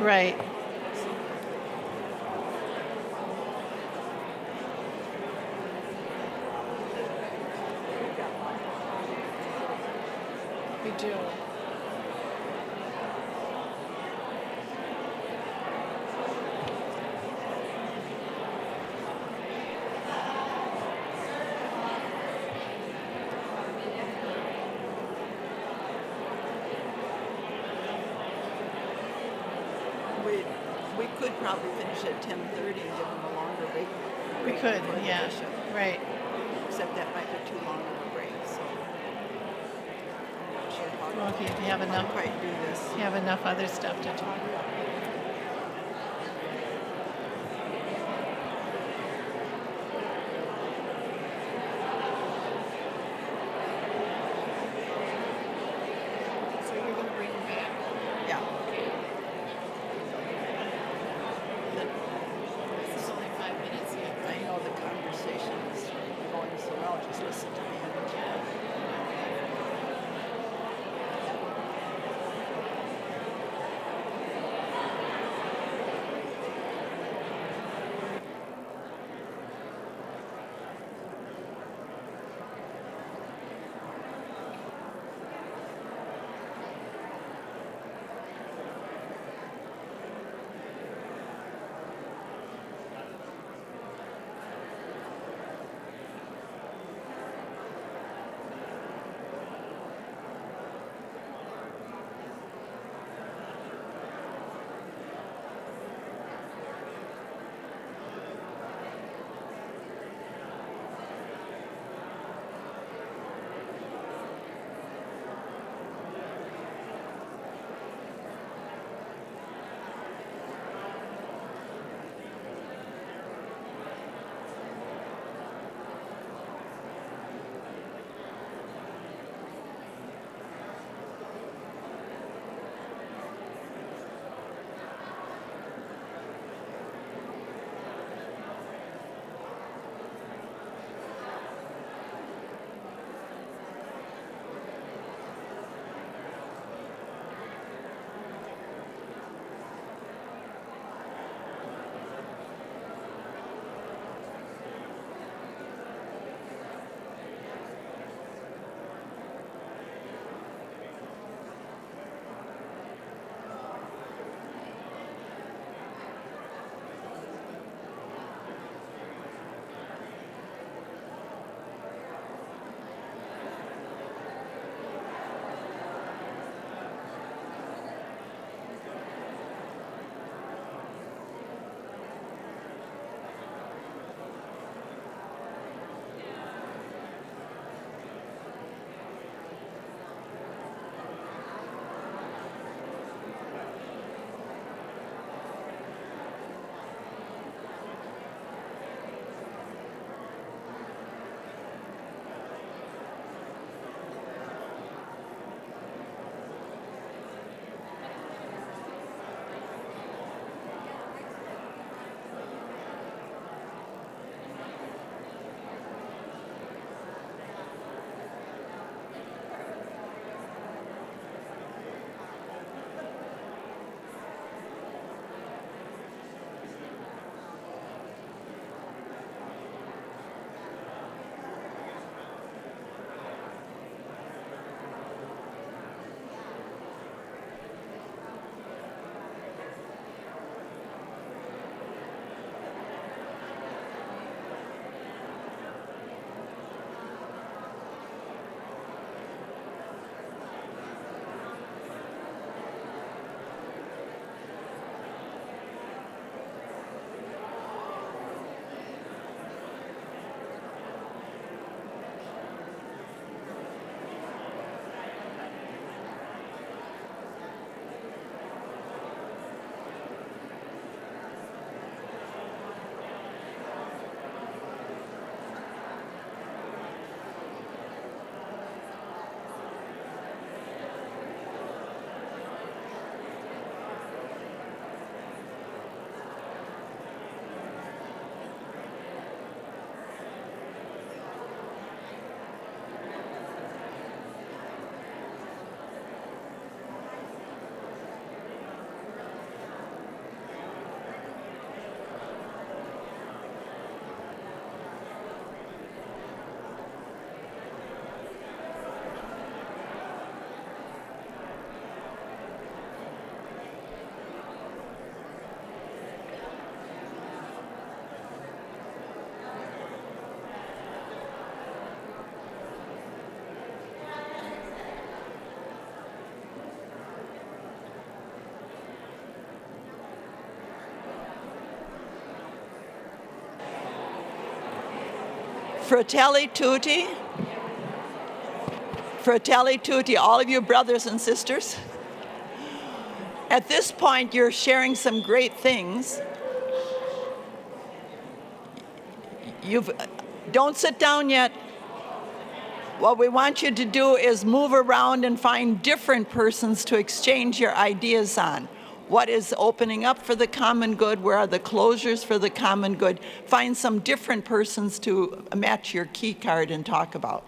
Right. We do. We could probably finish at 10:30 and give them a longer break. We could, before the yeah, bishop, right. Except that might be too long of a break, so. I'm not sure Well, if you have how to enough, quite do this. you have enough other stuff to talk about. So you're going to bring them back? Yeah. This is only 5 minutes yet. I know the conversation is going so well, just listen to the energy. Fratelli tutti. Fratelli tutti, all of you brothers and sisters. At this point, you're sharing some great things. Don't sit down yet. What we want you to do is move around and find different persons to exchange your ideas on. What is opening up for the common good? Where are the closures for the common good? Find some different persons to match your key card and talk about.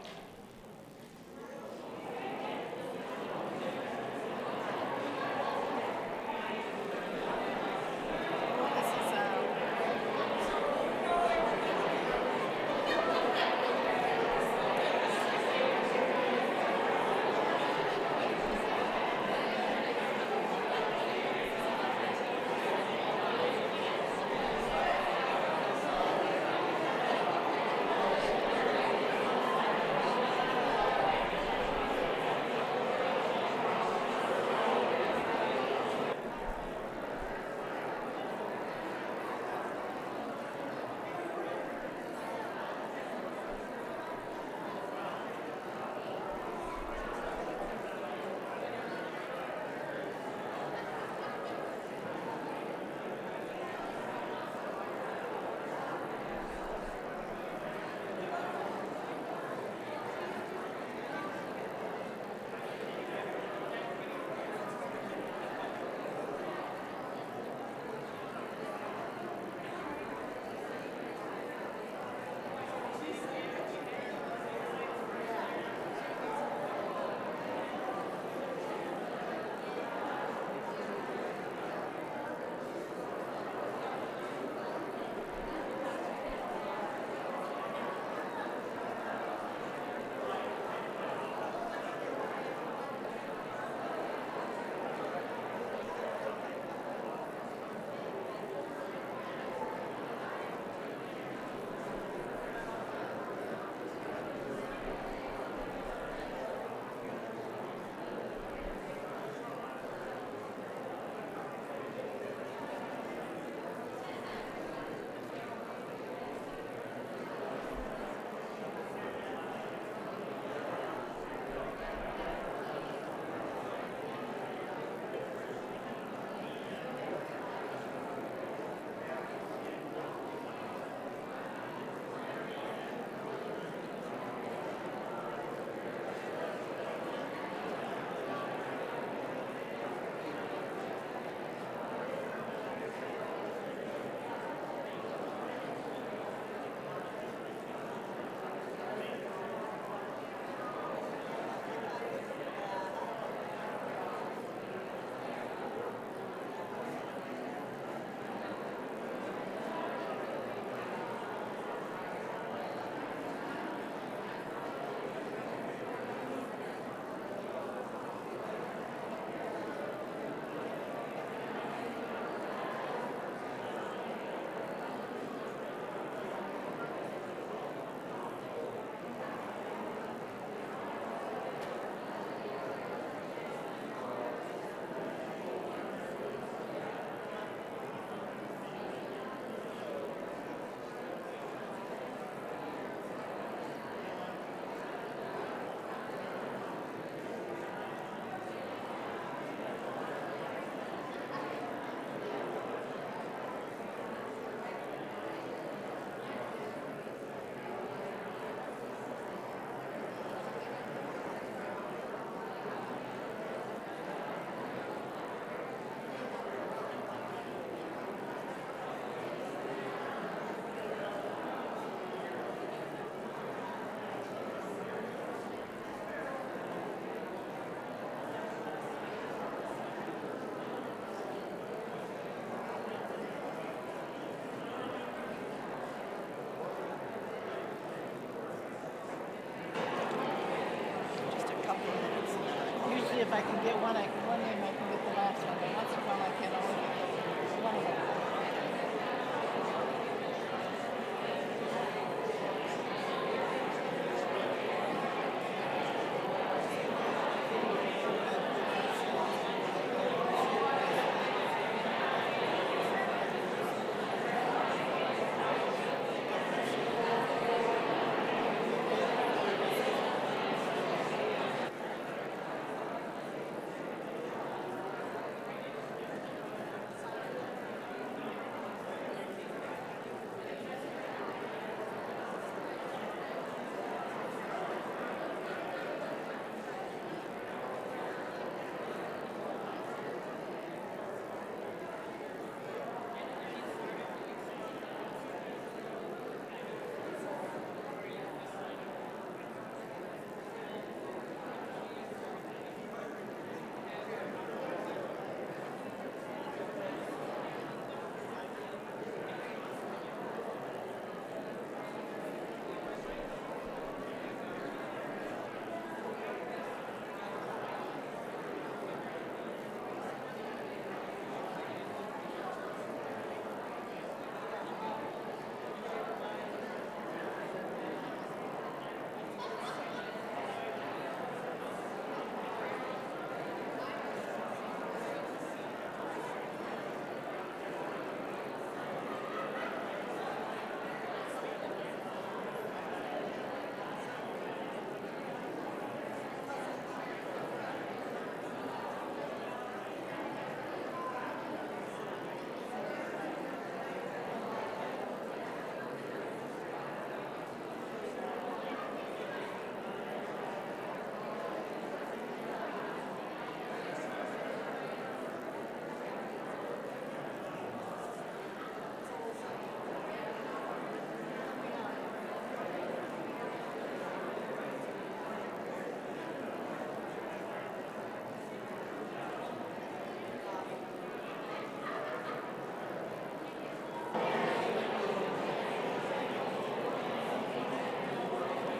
If I can get one name, I can get the last one. But once in a while, I can only get one of them.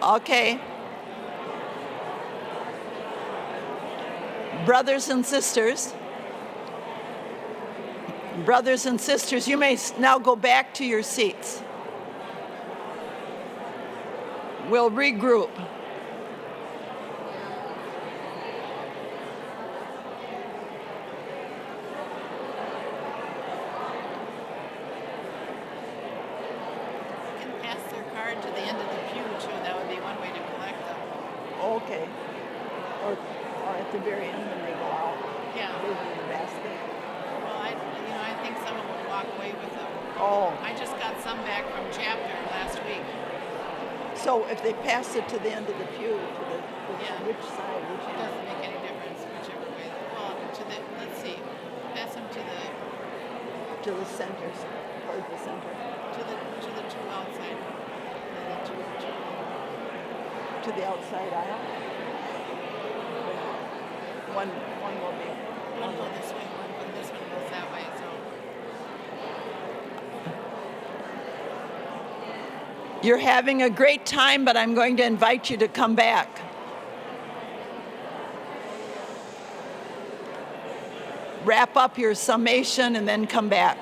Okay. Brothers and sisters, you may now go back to your seats. We'll regroup. Can pass their card to the end of the pew, too. That would be one way to collect them. Okay. Or at the very end when they go out. Yeah. Leave them in the basket. Well, I think someone will walk away with them. Oh, I just got some back from chapter last week. so if they pass it to the end of the pew, Yeah. which side, which It end? doesn't make any difference, whichever way. Well, let's see, pass them to the To the center, towards the center. to the two outside. And the two. To the outside aisle. One will be. One go this way, this one goes that way. So You're having a great time, but I'm going to invite you to come back. Wrap up your summation and then come back.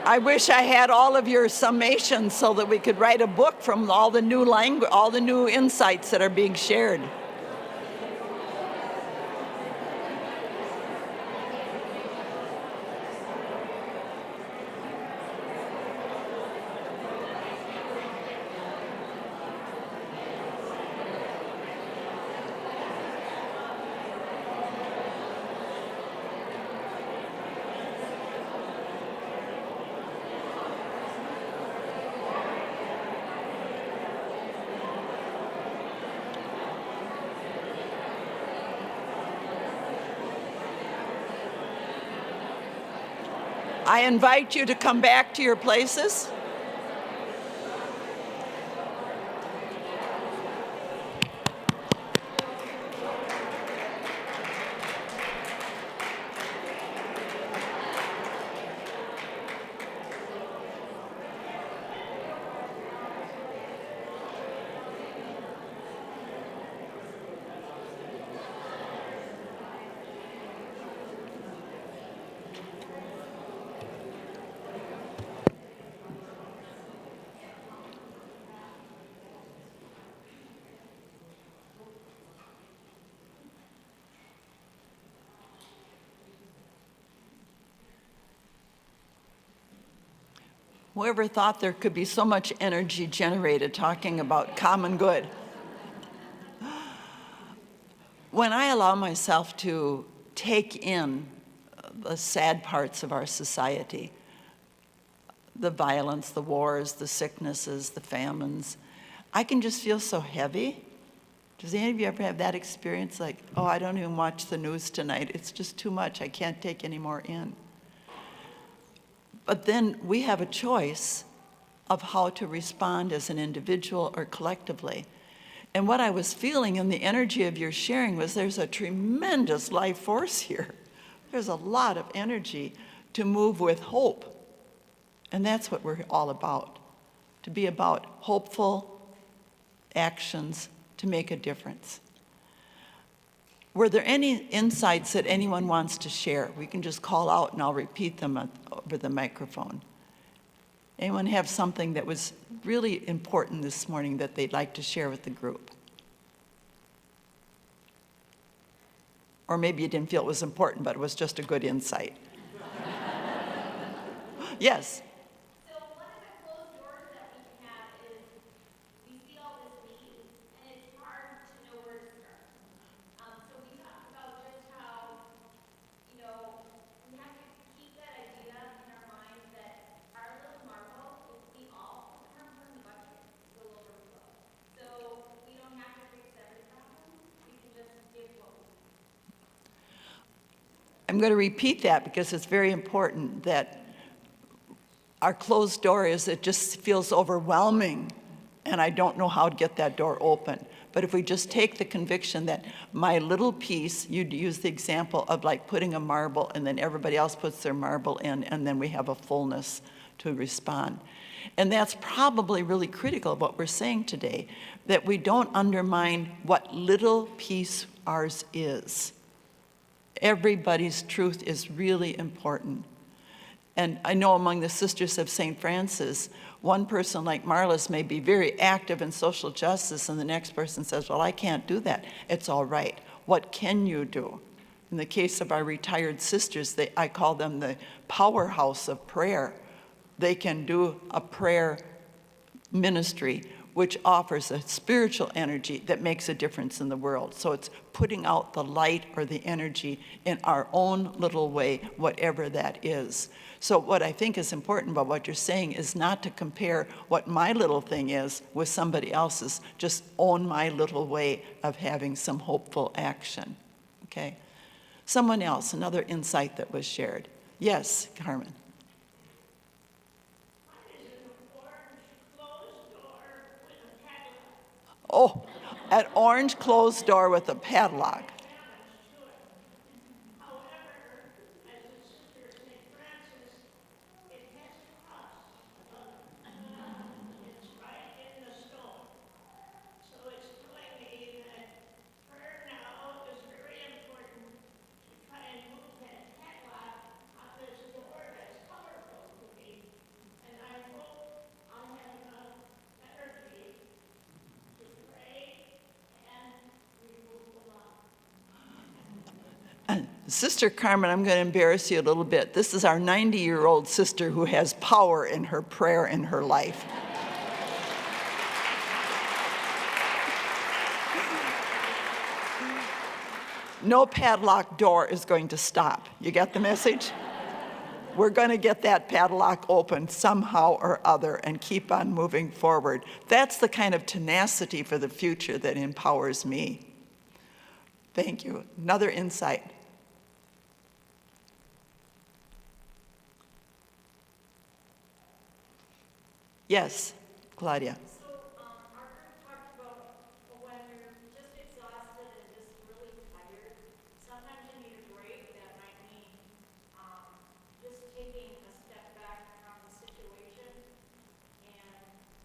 I wish I had all of your summations so that we could write a book from all the new language, all the new insights that are being shared. I invite you to come back to your places. Whoever thought there could be so much energy generated talking about common good? When I allow myself to take in the sad parts of our society, the violence, the wars, the sicknesses, the famines, I can just feel so heavy. Does any of you ever have that experience? Like, oh, I don't even watch the news tonight. It's just too much. I can't take any more in. But then we have a choice of how to respond as an individual or collectively. And what I was feeling in the energy of your sharing was there's a tremendous life force here. There's a lot of energy to move with hope. And that's what we're all about, to be about hopeful actions to make a difference. Were there any insights that anyone wants to share? We can just call out and I'll repeat them over the microphone. Anyone have something that was really important this morning that they'd like to share with the group? Or maybe you didn't feel it was important, but it was just a good insight. Yes. So one of the closed doors that we can have is we see all this need, and it's hard to know where to start. So we talked about just how, we have to keep that idea in our mind that I'm going to repeat that because it's very important that our closed door is, it just feels overwhelming, and I don't know how to get that door open. But if we just take the conviction that my little piece, you'd use the example of like putting a marble and then everybody else puts their marble in, and then we have a fullness to respond. And that's probably really critical of what we're saying today, that we don't undermine what little piece ours is. Everybody's truth is really important. And I know among the Sisters of St. Francis, one person like Marlis may be very active in social justice, and the next person says, well, I can't do that. It's all right. What can you do? In the case of our retired sisters, I call them the powerhouse of prayer. They can do a prayer ministry which offers a spiritual energy that makes a difference in the world. So it's putting out the light or the energy in our own little way, whatever that is. So what I think is important about what you're saying is not to compare what my little thing is with somebody else's. Just own my little way of having some hopeful action, okay? Someone else, another insight that was shared. Yes, Carmen. Oh, an orange closed door with a padlock. Sister Carmen, I'm going to embarrass you a little bit. This is our 90-year-old sister who has power in her prayer in her life. No padlock door is going to stop. You get the message? We're going to get that padlock open somehow or other and keep on moving forward. That's the kind of tenacity for the future that empowers me. Thank you. Another insight. Yes, Claudia. So, our group talked about when you're just exhausted and just really tired, sometimes you need a break. That might mean just taking a step back from the situation and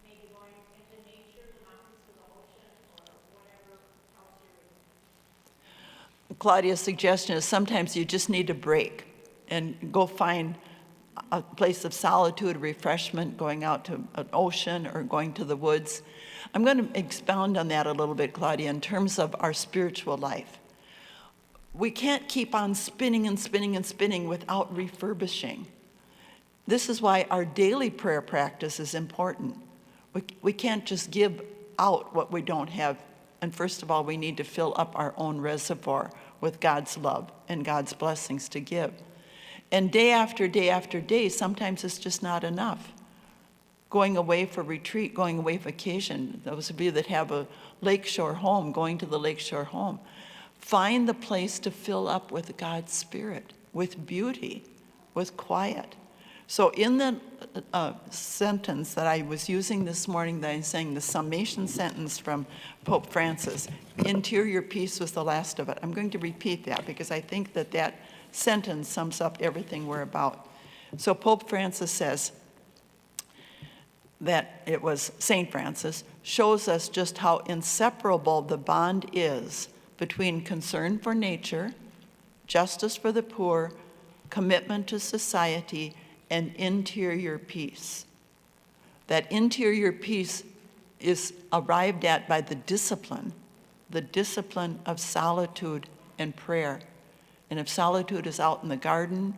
maybe going into nature, the mountains or the ocean or whatever else you're doing. Claudia's suggestion is sometimes you just need a break and go find a place of solitude, refreshment, going out to an ocean or going to the woods. I'm going to expound on that a little bit, Claudia, in terms of our spiritual life. We can't keep on spinning and spinning and spinning without refurbishing. This is why our daily prayer practice is important. We can't just give out what we don't have. And first of all, we need to fill up our own reservoir with God's love and God's blessings to give. And day after day after day, sometimes it's just not enough. Going away for retreat, going away for vacation, those of you that have a lakeshore home, going to the lakeshore home, find the place to fill up with God's Spirit, with beauty, with quiet. So in the sentence that I was using this morning, that I'm saying the summation sentence from Pope Francis, interior peace was the last of it. I'm going to repeat that because I think that that sentence sums up everything we're about. So Pope Francis says that it was St. Francis, shows us just how inseparable the bond is between concern for nature, justice for the poor, commitment to society, and interior peace. That interior peace is arrived at by the discipline of solitude and prayer. And if solitude is out in the garden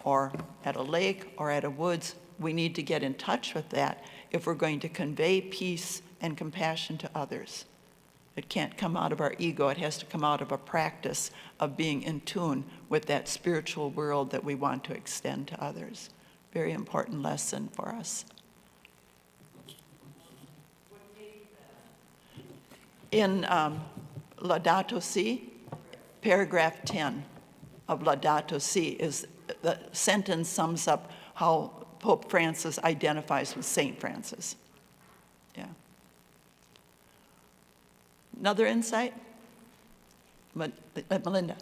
or at a lake or at a woods, we need to get in touch with that if we're going to convey peace and compassion to others. It can't come out of our ego. It has to come out of a practice of being in tune with that spiritual world that we want to extend to others. Very important lesson for us. In Laudato Si', paragraph 10. of Laudato Si. Is the sentence sums up how Pope Francis identifies with St. Francis. Yeah. Another insight? Melinda.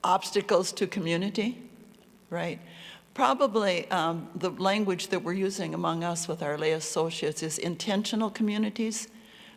Obstacles to community, right? Probably the language that we're using among us with our lay associates is intentional communities,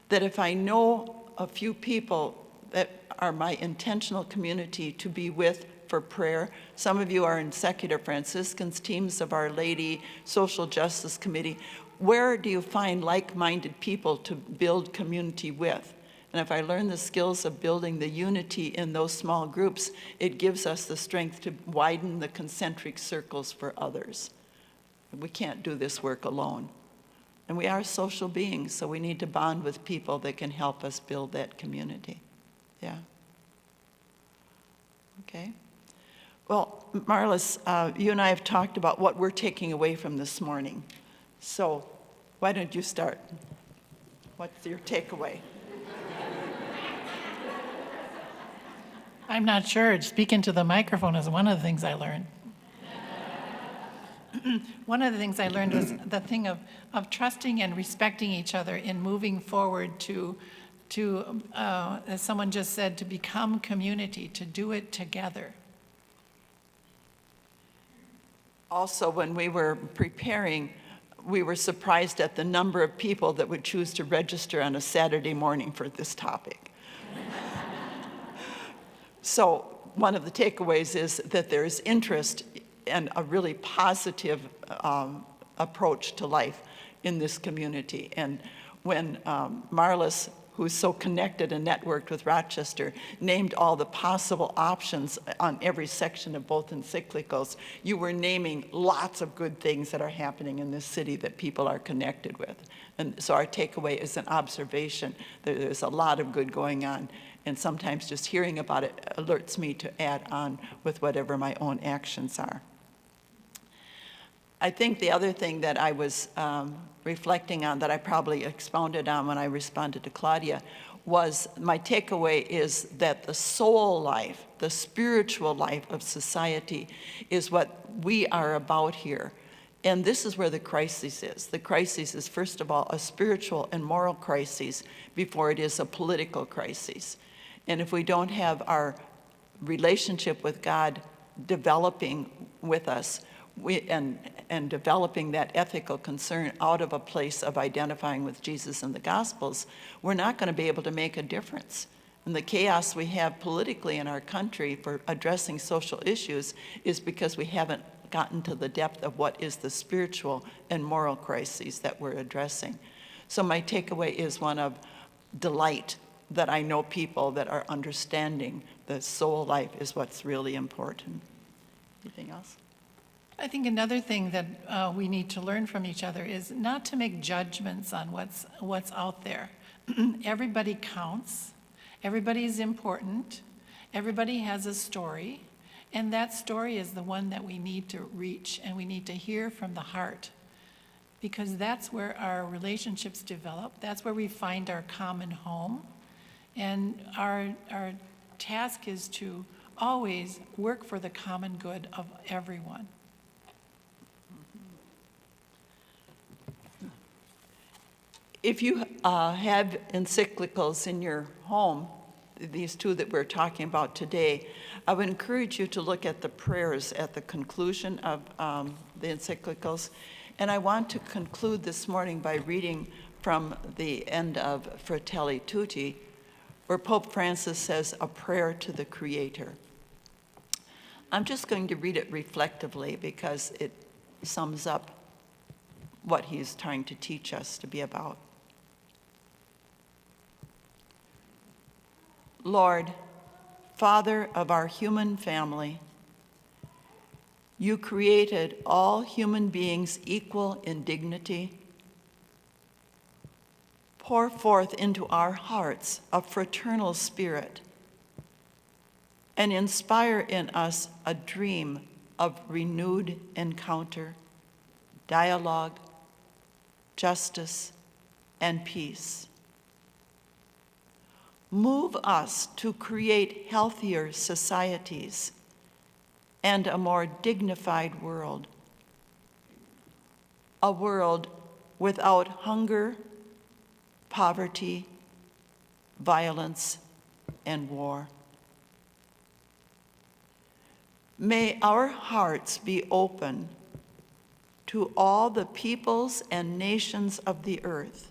that if I know a few people that are my intentional community to be with for prayer, some of you are in secular Franciscans, teams of Our Lady, Social Justice Committee, where do you find like-minded people to build community with? And if I learn the skills of building the unity in those small groups, it gives us the strength to widen the concentric circles for others. We can't do this work alone. And we are social beings, so we need to bond with people that can help us build that community. Yeah. Okay. Well, Marlis, you and I have talked about what we're taking away from this morning. So why don't you start? What's your takeaway? I'm not sure. Speaking to the microphone is one of the things I learned. One of the things I learned was the thing of trusting and respecting each other in moving forward to as someone just said, to become community, to do it together. Also, when we were preparing, we were surprised at the number of people that would choose to register on a Saturday morning for this topic. So one of the takeaways is that there is interest and a really positive approach to life in this community. And when Marlis, who's so connected and networked with Rochester, named all the possible options on every section of both encyclicals, you were naming lots of good things that are happening in this city that people are connected with. And so our takeaway is an observation that there's a lot of good going on. And sometimes just hearing about it alerts me to add on with whatever my own actions are. I think the other thing that I was reflecting on, that I probably expounded on when I responded to Claudia, was my takeaway is that the soul life, the spiritual life of society is what we are about here. And this is where the crisis is. The crisis is, first of all, a spiritual and moral crisis before it is a political crisis. And if we don't have our relationship with God developing with us, and developing that ethical concern out of a place of identifying with Jesus and the Gospels, we're not going to be able to make a difference. And the chaos we have politically in our country for addressing social issues is because we haven't gotten to the depth of what is the spiritual and moral crises that we're addressing. So my takeaway is one of delight that I know people that are understanding the soul life is what's really important. Anything else? I think another thing that we need to learn from each other is not to make judgments on what's out there. Everybody counts. Everybody is important. Everybody has a story. And that story is the one that we need to reach, and we need to hear from the heart. Because that's where our relationships develop. That's where we find our common home. And our task is to always work for the common good of everyone. If you have encyclicals in your home, these two that we're talking about today, I would encourage you to look at the prayers at the conclusion of the encyclicals. And I want to conclude this morning by reading from the end of Fratelli Tutti, where Pope Francis says, a prayer to the Creator. I'm just going to read it reflectively because it sums up what he's trying to teach us to be about. Lord, Father of our human family, you created all human beings equal in dignity. Pour forth into our hearts a fraternal spirit and inspire in us a dream of renewed encounter, dialogue, justice, and peace. Move us to create healthier societies and a more dignified world. A world without hunger, poverty, violence, and war. May our hearts be open to all the peoples and nations of the earth.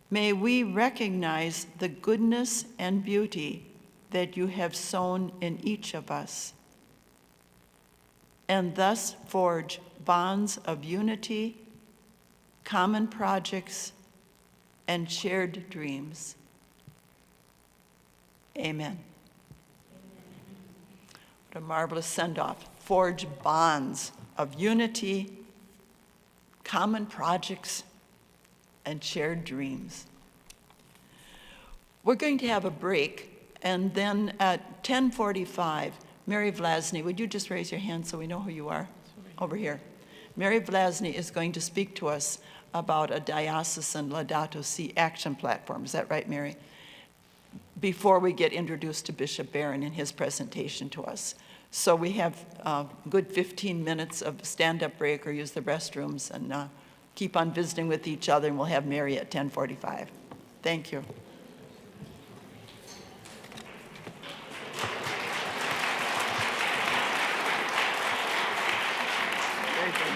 May we recognize the goodness and beauty that you have sown in each of us, and thus forge bonds of unity, common projects, and shared dreams. Amen. What a marvelous send-off. Forge bonds of unity, common projects, and shared dreams. We're going to have a break, and then at 10:45, Mary Vlasny, would you just raise your hand so we know who you are? Over here. Mary Vlasny is going to speak to us about a diocesan Laudato Si action platform. Is that right, Mary? Before we get introduced to Bishop Barron in his presentation to us. So we have a good 15 minutes of stand-up break or use the restrooms, and keep on visiting with each other, and we'll have Mary at 10:45. Thank you. Very good.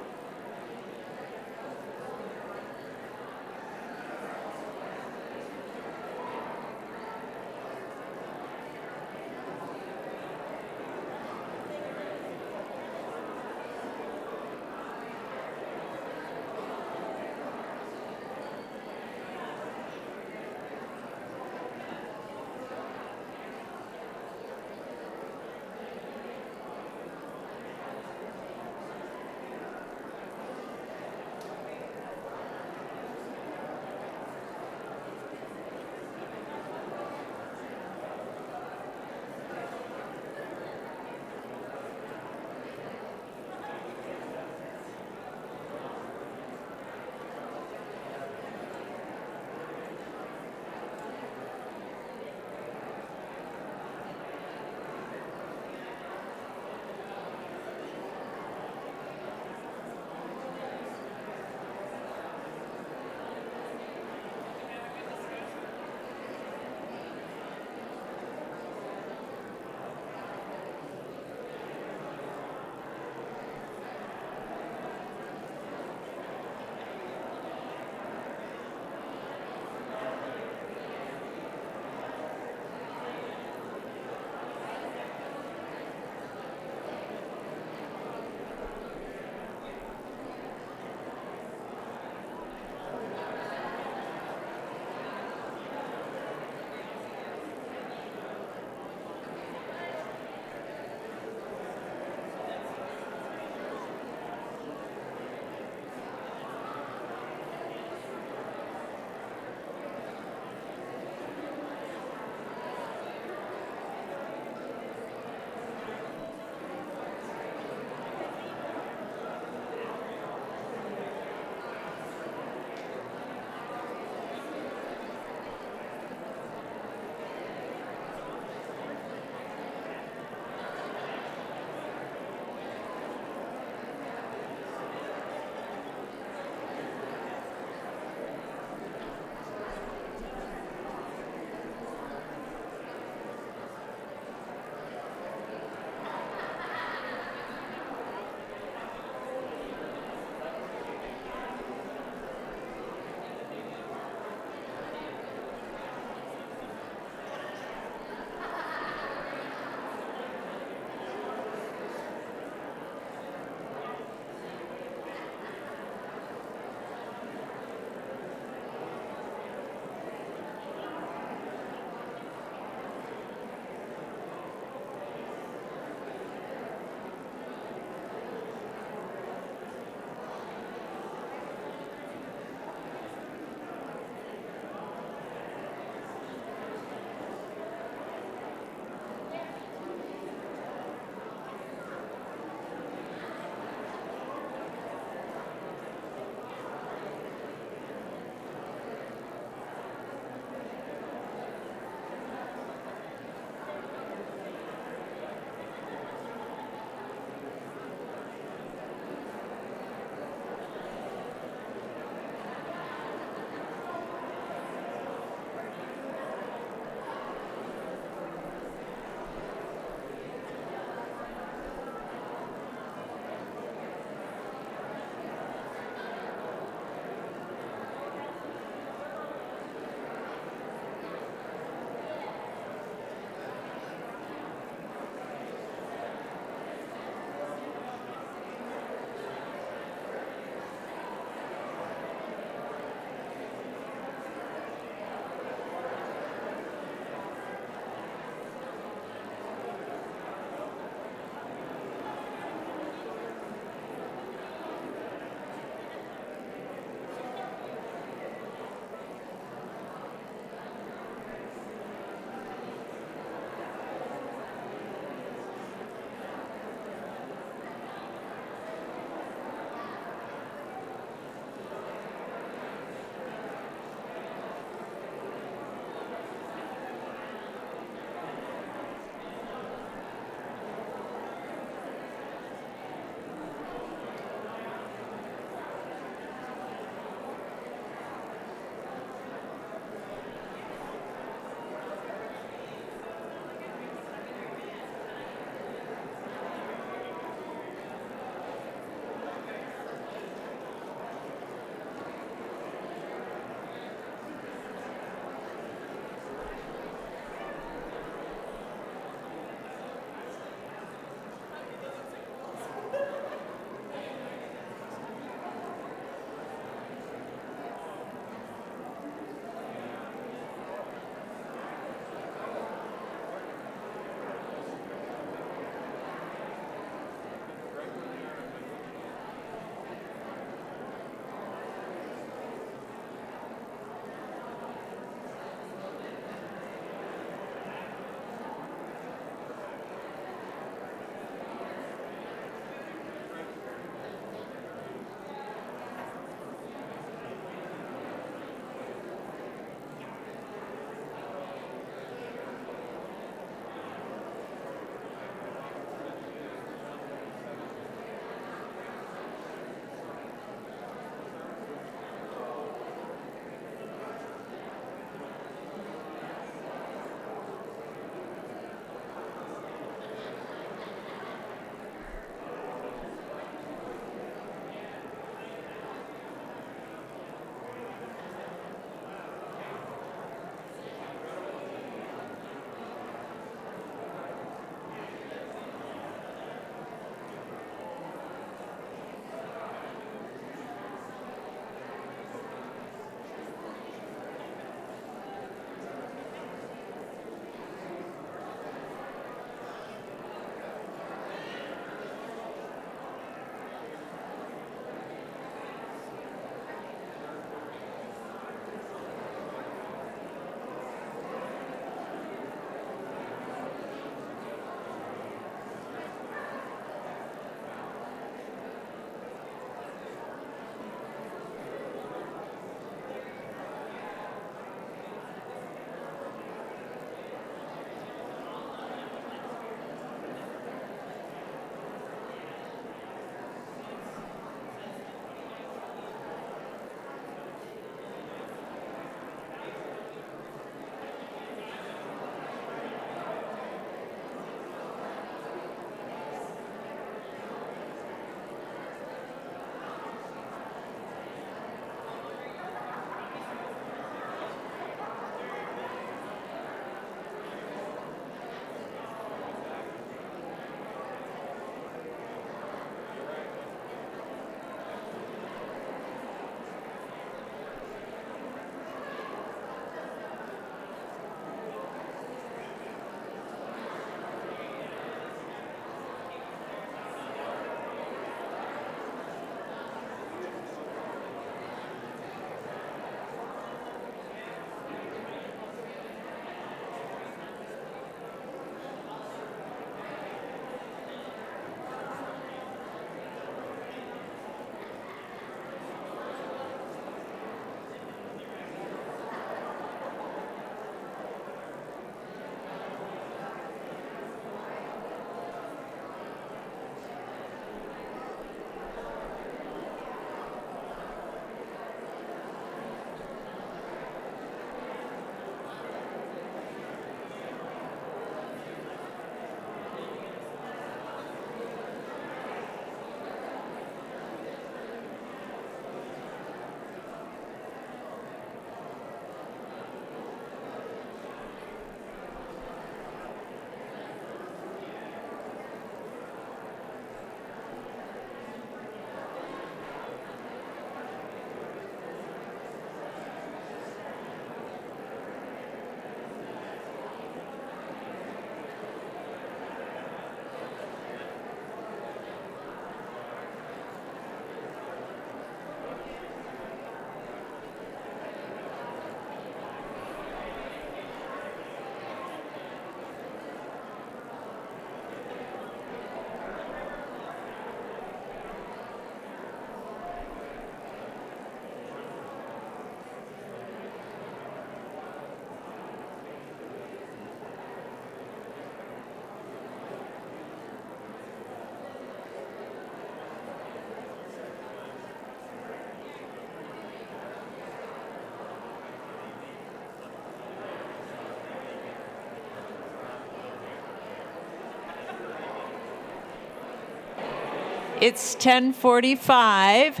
It's 10:45,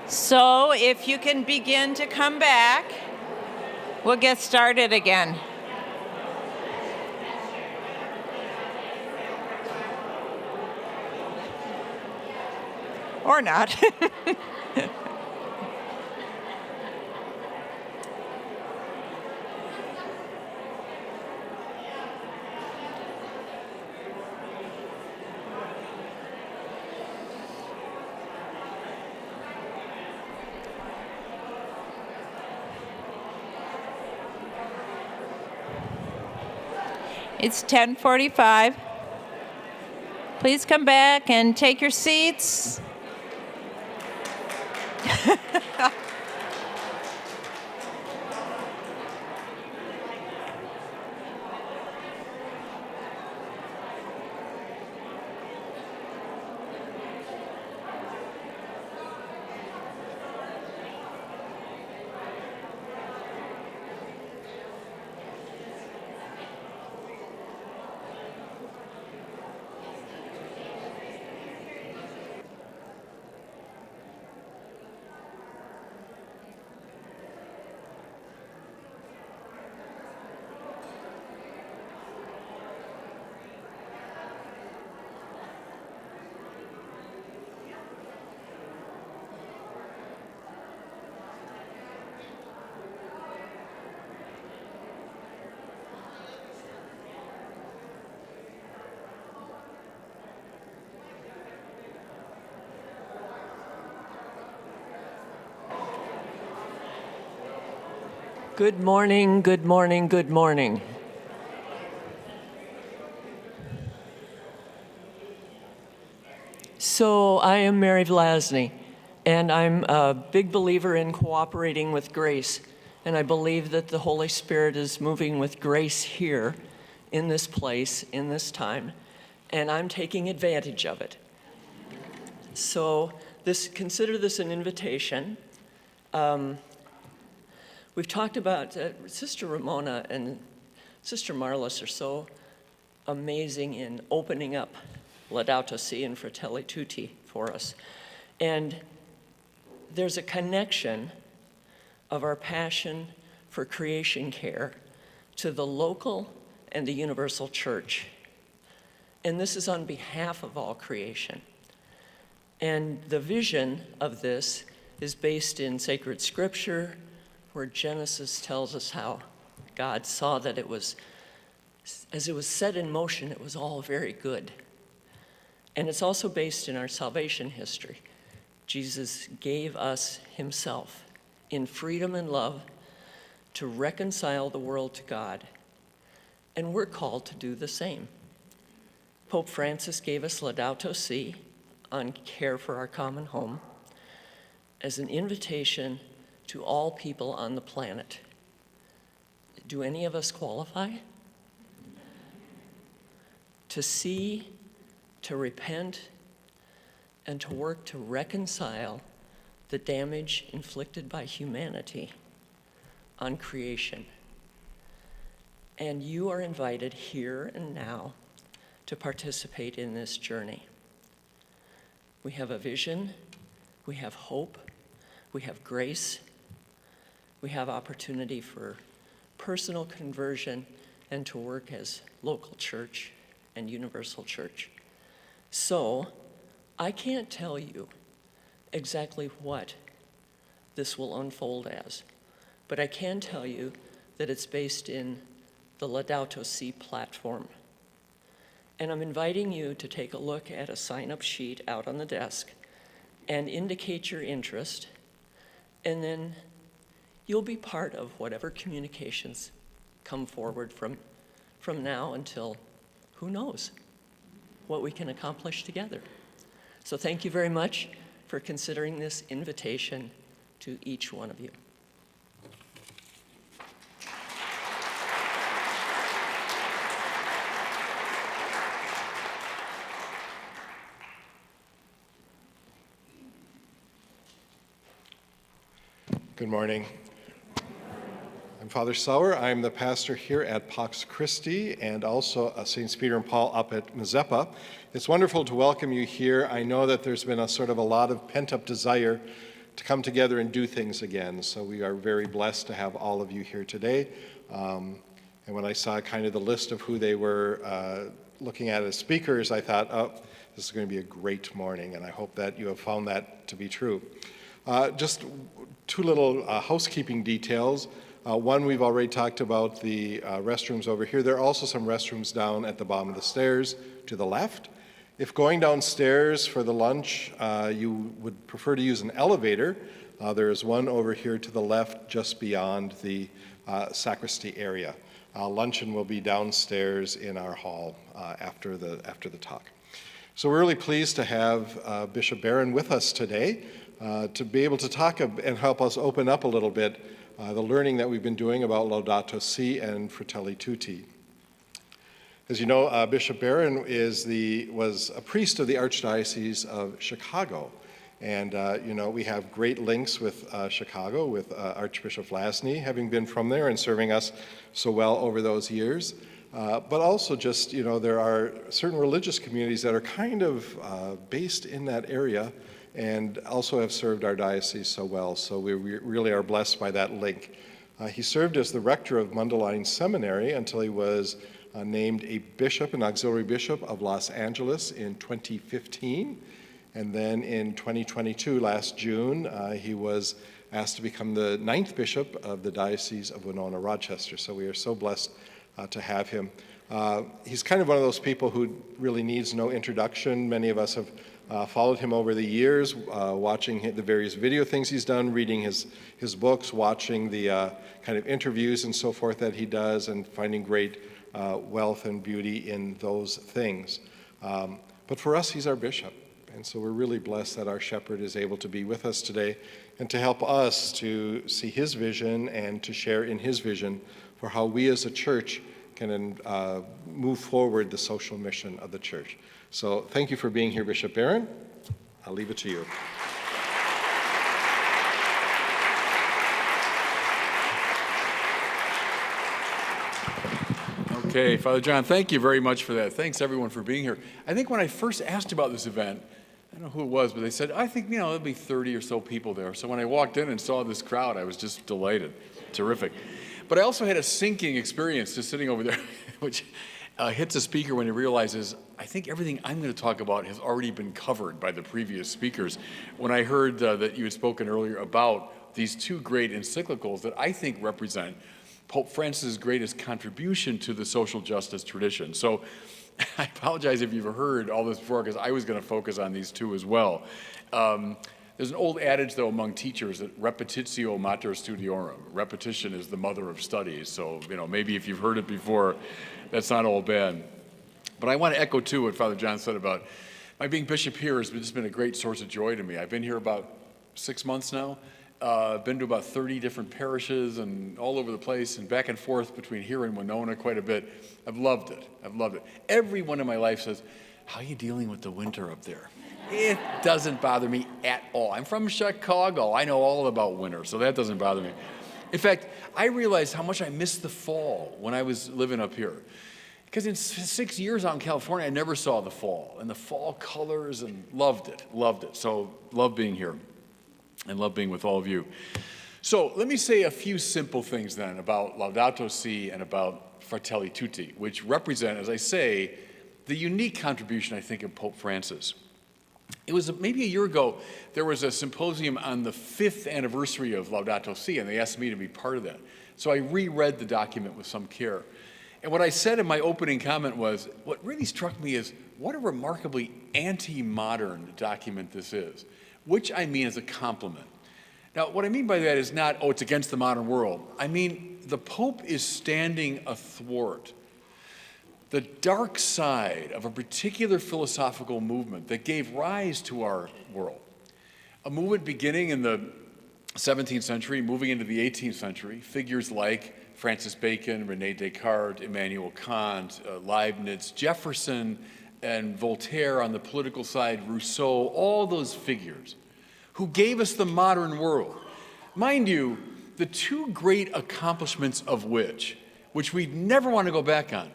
so if you can begin to come back, we'll get started again. Or not. It's 10:45. Please come back and take your seats. Good morning, good morning, good morning. So I am Mary Vlasny, and I'm a big believer in cooperating with grace. And I believe that the Holy Spirit is moving with grace here, in this place, in this time, and I'm taking advantage of it. So consider this an invitation. We've talked about Sister Ramona and Sister Marlis are so amazing in opening up Laudato Si and Fratelli Tutti for us. And there's a connection of our passion for creation care to the local and the universal church. And this is on behalf of all creation. And the vision of this is based in sacred scripture, where Genesis tells us how God saw that it was, as it was set in motion, it was all very good. And it's also based in our salvation history. Jesus gave us himself in freedom and love to reconcile the world to God. And we're called to do the same. Pope Francis gave us Laudato Si on care for our common home as an invitation to all people on the planet. Do any of us qualify? To see, to repent, and to work to reconcile the damage inflicted by humanity on creation. And you are invited here and now to participate in this journey. We have a vision, we have hope, we have grace, we have opportunity for personal conversion and to work as local church and universal church. So I can't tell you exactly what this will unfold as, but I can tell you that it's based in the Laudato Si platform. And I'm inviting you to take a look at a sign-up sheet out on the desk and indicate your interest, and then you'll be part of whatever communications come forward from now until who knows what we can accomplish together. So thank you very much for considering this invitation to each one of you. Good morning. I'm Father Sauer. I'm the pastor here at Pax Christi and also St. Peter and Paul up at Mazeppa. It's wonderful to welcome you here. I know that there's been a lot of pent-up desire to come together and do things again, so we are very blessed to have all of you here today. And when I saw kind of the list of who they were looking at as speakers, I thought, oh, this is going to be a great morning, and I hope that you have found that to be true. Just two little housekeeping details. One, we've already talked about the restrooms over here. There are also some restrooms down at the bottom of the stairs to the left. If going downstairs for the lunch, you would prefer to use an elevator, there is one over here to the left just beyond the sacristy area. Luncheon will be downstairs in our hall after the talk. So we're really pleased to have Bishop Barron with us today to be able to talk and help us open up a little bit the learning that we've been doing about Laudato Si and Fratelli Tutti. As you know, Bishop Barron was a priest of the Archdiocese of Chicago. And, we have great links with Chicago, with Archbishop Vlasny, having been from there and serving us so well over those years. But also just, there are certain religious communities that are kind of based in that area and also have served our diocese so well. So we really are blessed by that link. He served as the rector of Mundelein Seminary until he was named a bishop, an auxiliary bishop of Los Angeles in 2015. And then in 2022, last June, he was asked to become the 9th bishop of the Diocese of Winona-Rochester. So we are so blessed to have him. He's kind of one of those people who really needs no introduction. Many of us have followed him over the years, watching the various video things he's done, reading his books, watching the kind of interviews and so forth that he does, and finding great wealth and beauty in those things. But for us, he's our bishop. And so we're really blessed that our shepherd is able to be with us today and to help us to see his vision and to share in his vision for how we as a church can move forward the social mission of the church. So thank you for being here, Bishop Barron. I'll leave it to you. Okay, Father John, thank you very much for that. Thanks everyone for being here. I think when I first asked about this event, I don't know who it was, but they said, I think, there'll be 30 or so people there. So when I walked in and saw this crowd, I was just delighted. Terrific. But I also had a sinking experience just sitting over there, which hits a speaker when he realizes, I think everything I'm going to talk about has already been covered by the previous speakers. When I heard that you had spoken earlier about these two great encyclicals that I think represent Pope Francis' greatest contribution to the social justice tradition. So I apologize if you've heard all this before, because I was going to focus on these two as well. There's an old adage, though, among teachers that repetitio mater studiorum. Repetition is the mother of studies. So, maybe if you've heard it before, that's not all bad. But I want to echo, too, what Father John said about my being bishop here has just been a great source of joy to me. I've been here about 6 months now. I've been to about 30 different parishes and all over the place and back and forth between here and Winona quite a bit. I've loved it. I've loved it. Everyone in my life says, how are you dealing with the winter up there? It doesn't bother me at all. I'm from Chicago. I know all about winter, so that doesn't bother me. In fact, I realized how much I missed the fall when I was living up here. Because in 6 years out in California, I never saw the fall. And the fall colors, and loved it. So love being here and love being with all of you. So let me say a few simple things then about Laudato Si and about Fratelli Tutti, which represent, as I say, the unique contribution, I think, of Pope Francis. It was maybe a year ago, there was a symposium on the 5th anniversary of Laudato Si, and they asked me to be part of that. So I reread the document with some care. And what I said in my opening comment was, what really struck me is what a remarkably anti-modern document this is, which I mean as a compliment. Now, what I mean by that is not, it's against the modern world. I mean, the Pope is standing athwart the dark side of a particular philosophical movement that gave rise to our world. A movement beginning in the 17th century, moving into the 18th century, figures like Francis Bacon, René Descartes, Immanuel Kant, Leibniz, Jefferson, and Voltaire on the political side, Rousseau, all those figures who gave us the modern world. Mind you, the two great accomplishments of which we'd never want to go back on,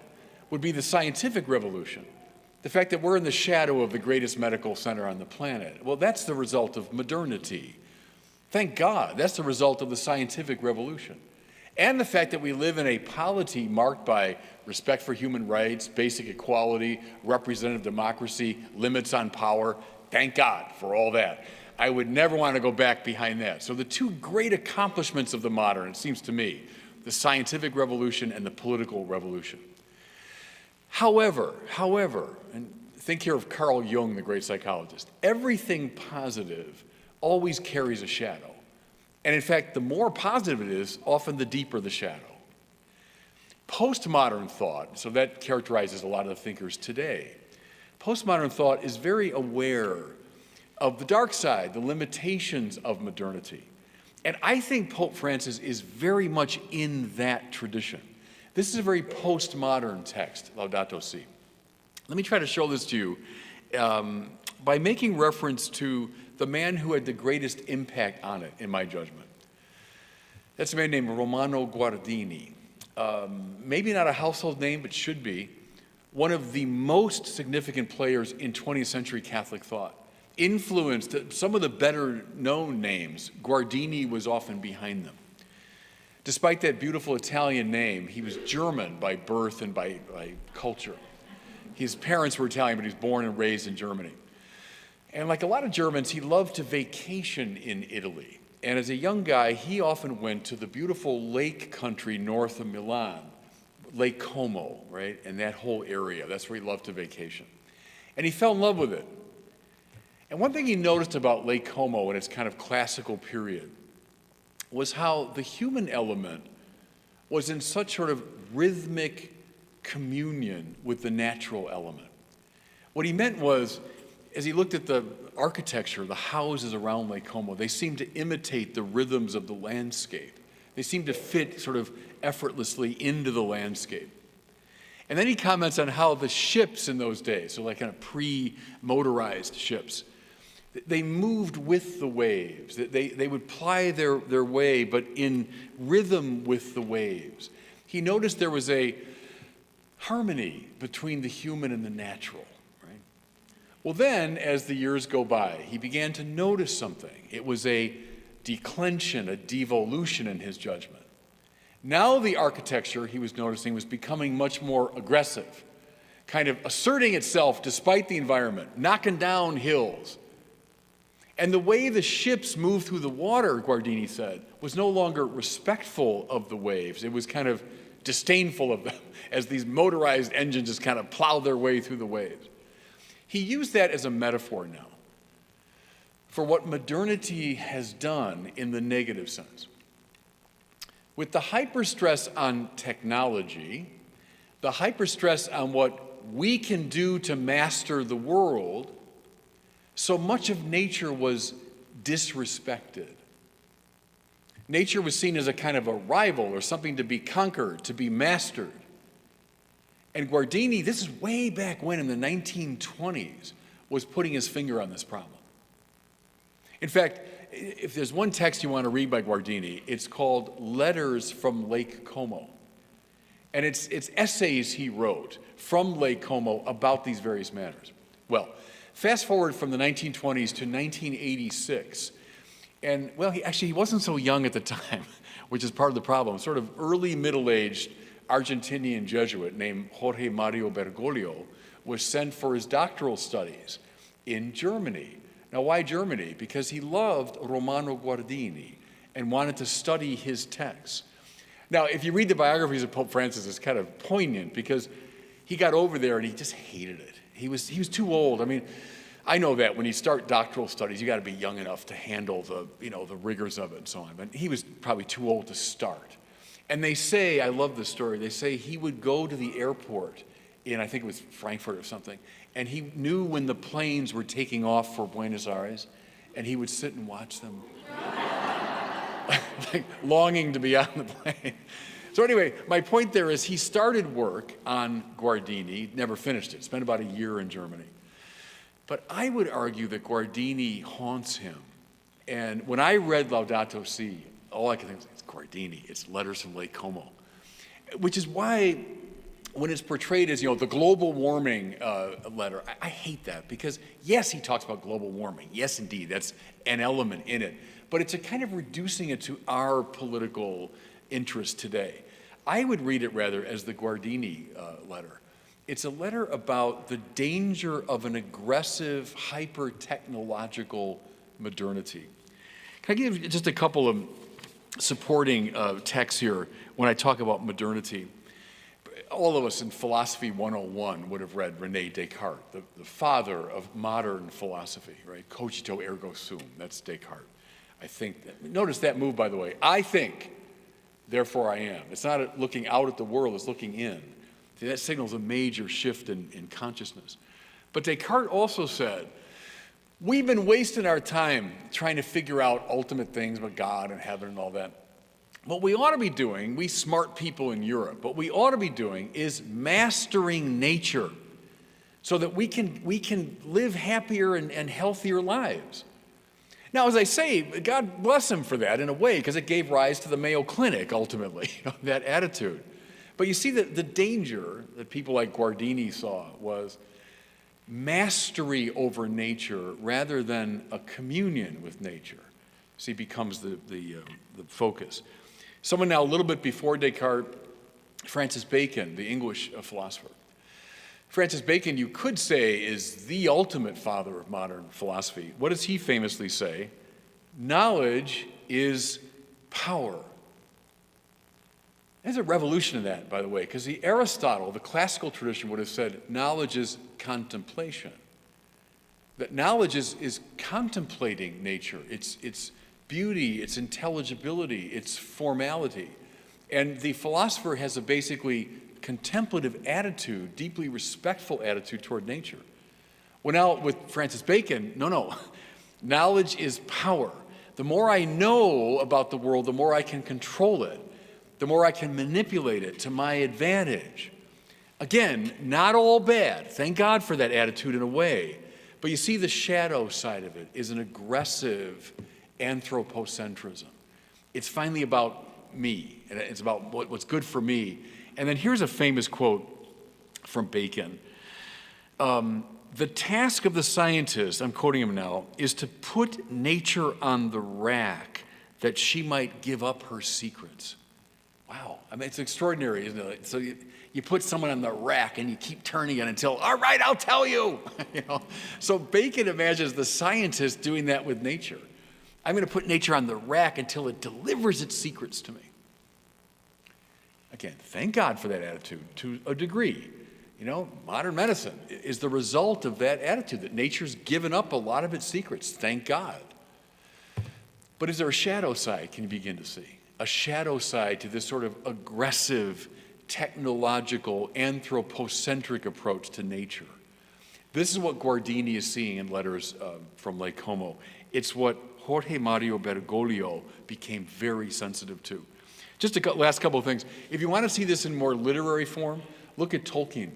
would be the scientific revolution. The fact that we're in the shadow of the greatest medical center on the planet. Well, that's the result of modernity. Thank God, that's the result of the scientific revolution. And the fact that we live in a polity marked by respect for human rights, basic equality, representative democracy, limits on power. Thank God for all that. I would never want to go back behind that. So the two great accomplishments of the modern, it seems to me, the scientific revolution and the political revolution. However, and think here of Carl Jung, the great psychologist, everything positive always carries a shadow. And in fact, the more positive it is, often the deeper the shadow. Postmodern thought, so that characterizes a lot of the thinkers today. Postmodern thought is very aware of the dark side, the limitations of modernity. And I think Pope Francis is very much in that tradition. This is a very postmodern text, Laudato Si. Let me try to show this to you by making reference to the man who had the greatest impact on it, in my judgment. That's a man named Romano Guardini. Maybe not a household name, but should be. One of the most significant players in 20th century Catholic thought. Influenced some of the better known names. Guardini was often behind them. Despite that beautiful Italian name, he was German by birth and by culture. His parents were Italian, but he was born and raised in Germany. And like a lot of Germans, he loved to vacation in Italy. And as a young guy, he often went to the beautiful lake country north of Milan, Lake Como, right? And that whole area, that's where he loved to vacation. And he fell in love with it. And one thing he noticed about Lake Como in its kind of classical period was how the human element was in such sort of rhythmic communion with the natural element. What he meant was, as he looked at the architecture, the houses around Lake Como, they seemed to imitate the rhythms of the landscape. They seemed to fit sort of effortlessly into the landscape. And then he comments on how the ships in those days, so like kind of pre-motorized ships, they moved with the waves. They would ply their way, but in rhythm with the waves. He noticed there was a harmony between the human and the natural. Right? Well, then, as the years go by, he began to notice something. It was a declension, a devolution in his judgment. Now the architecture, he was noticing, was becoming much more aggressive, kind of asserting itself despite the environment, knocking down hills. And the way the ships moved through the water, Guardini said, was no longer respectful of the waves. It was kind of disdainful of them as these motorized engines just kind of plowed their way through the waves. He used that as a metaphor now for what modernity has done in the negative sense. With the hyperstress on technology, the hyperstress on what we can do to master the world, so much of nature was disrespected. Nature was seen as a kind of a rival or something to be conquered, to be mastered. And Guardini, this is way back when in the 1920s, was putting his finger on this problem. In fact, if there's one text you want to read by Guardini, it's called Letters from Lake Como. And it's essays he wrote from Lake Como about these various matters. Well, fast forward from the 1920s to 1986, and well, he wasn't so young at the time, which is part of the problem. Sort of early middle-aged Argentinian Jesuit named Jorge Mario Bergoglio was sent for his doctoral studies in Germany. Now, why Germany? Because he loved Romano Guardini and wanted to study his texts. Now, if you read the biographies of Pope Francis, it's kind of poignant because he got over there and he just hated it. He was too old. I mean, I know that when you start doctoral studies, you got to be young enough to handle the rigors of it and so on. But he was probably too old to start. And they say, I love this story, they say he would go to the airport in, I think it was Frankfurt or something, and he knew when the planes were taking off for Buenos Aires, and he would sit and watch them, like longing to be on the plane. So anyway, my point there is he started work on Guardini, never finished it, spent about a year in Germany. But I would argue that Guardini haunts him. And when I read Laudato Si, all I can think is it's Guardini, it's Letters from Lake Como, which is why when it's portrayed as, the global warming letter, I hate that, because yes, he talks about global warming. Yes, indeed, that's an element in it. But it's a kind of reducing it to our political interest today. I would read it rather as the Guardini letter. It's a letter about the danger of an aggressive, hyper-technological modernity. Can I give you just a couple of supporting texts here when I talk about modernity? All of us in Philosophy 101 would have read René Descartes, the father of modern philosophy, right? Cogito ergo sum, that's Descartes. I think, notice that move, by the way. I think, therefore I am. It's not looking out at the world, it's looking in. See, that signals a major shift in consciousness. But Descartes also said, we've been wasting our time trying to figure out ultimate things about God and heaven and all that. What we ought to be doing, we smart people in Europe, what we ought to be doing is mastering nature so that we can live happier and healthier lives. Now, as I say, God bless him for that in a way, because it gave rise to the Mayo Clinic, ultimately, that attitude. But you see that the danger that people like Guardini saw was mastery over nature rather than a communion with nature. See, becomes the focus. Someone now a little bit before Descartes, Francis Bacon, the English philosopher. Francis Bacon, you could say, is the ultimate father of modern philosophy. What does he famously say? Knowledge is power. There's a revolution in that, by the way, because Aristotle, the classical tradition, would have said knowledge is contemplation. That knowledge is contemplating nature. It's beauty, its intelligibility, its formality. And the philosopher has a basically contemplative attitude, deeply respectful attitude toward nature. Well, now with Francis Bacon, no. Knowledge is power. The more I know about the world, the more I can control it, the more I can manipulate it to my advantage. Again, not all bad. Thank God for that attitude in a way. But you see, the shadow side of it is an aggressive anthropocentrism. It's finally about me, and it's about what's good for me. And then here's a famous quote from Bacon. The task of the scientist, I'm quoting him now, is to put nature on the rack that she might give up her secrets. Wow, I mean, it's extraordinary, isn't it? So you put someone on the rack and you keep turning it until, all right, I'll tell you. So Bacon imagines the scientist doing that with nature. I'm going to put nature on the rack until it delivers its secrets to me. Again, thank God for that attitude to a degree. Modern medicine is the result of that attitude, that nature's given up a lot of its secrets. Thank God. But is there a shadow side, can you begin to see? A shadow side to this sort of aggressive, technological, anthropocentric approach to nature. This is what Guardini is seeing in Letters from Lake Como. It's what Jorge Mario Bergoglio became very sensitive to. Just a last couple of things. If you want to see this in more literary form, look at Tolkien.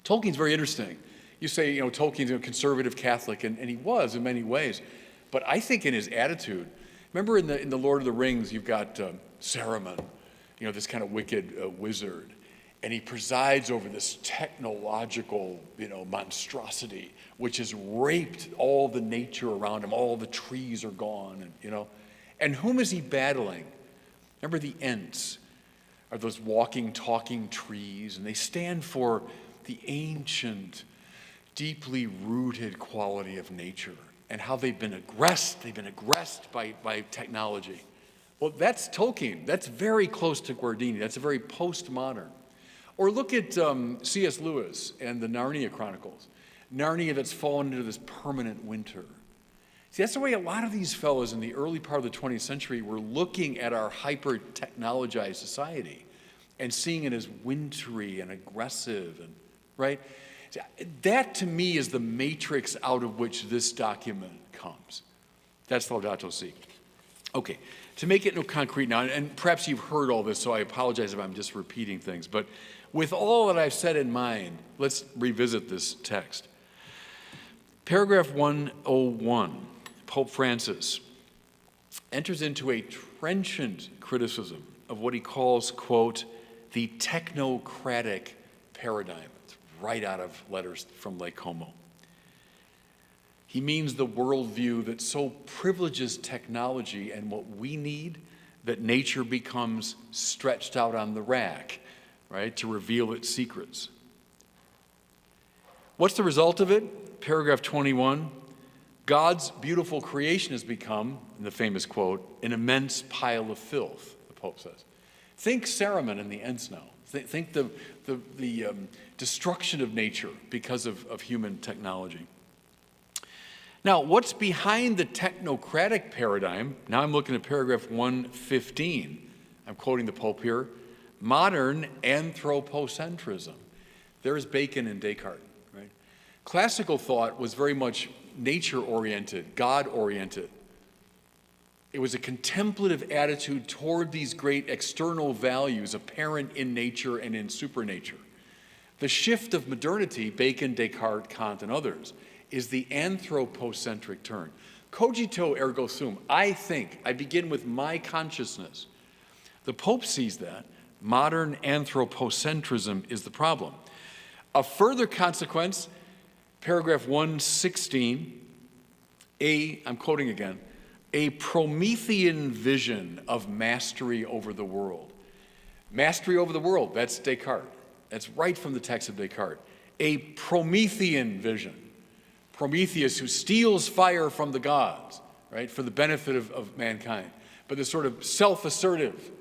Tolkien's very interesting. You say, Tolkien's a conservative Catholic, and he was in many ways. But I think in his attitude, remember in the Lord of the Rings, you've got Saruman, this kind of wicked wizard, and he presides over this technological, monstrosity, which has raped all the nature around him. All the trees are gone, and whom is he battling? Remember the Ents are those walking, talking trees, and they stand for the ancient, deeply rooted quality of nature and how they've been aggressed by technology. Well, that's Tolkien. That's very close to Guardini. That's a very postmodern. Or look at C.S. Lewis and the Narnia Chronicles. Narnia that's fallen into this permanent winter. See, that's the way a lot of these fellows in the early part of the 20th century were looking at our hyper-technologized society and seeing it as wintry and aggressive, right? That, to me, is the matrix out of which this document comes. That's Laudato Si. Okay, to make it concrete now, and perhaps you've heard all this, so I apologize if I'm just repeating things, but with all that I've said in mind, let's revisit this text. Paragraph 101, Pope Francis. enters into a trenchant criticism of what he calls, quote, the technocratic paradigm. It's right out of Letters from Lake Como. He means the worldview that so privileges technology and what we need that nature becomes stretched out on the rack, right, to reveal its secrets. What's the result of it? Paragraph 21, God's beautiful creation has become, in the famous quote, an immense pile of filth, the Pope says. Think Saruman and the Ents now. Think the destruction of nature because of human technology. Now, what's behind the technocratic paradigm? Now I'm looking at paragraph 115. I'm quoting the Pope here. Modern anthropocentrism. There's Bacon and Descartes, right? Classical thought was very much nature-oriented, God-oriented. It was a contemplative attitude toward these great external values apparent in nature and in supernature. The shift of modernity, Bacon, Descartes, Kant, and others, is the anthropocentric turn. Cogito ergo sum. I think, I begin with my consciousness. The Pope sees that. Modern anthropocentrism is the problem. A further consequence, paragraph 116, I'm quoting again, a Promethean vision of mastery over the world. Mastery over the world, that's Descartes. That's right from the text of Descartes. A Promethean vision. Prometheus who steals fire from the gods, right, for the benefit of mankind. But this sort of self-assertive,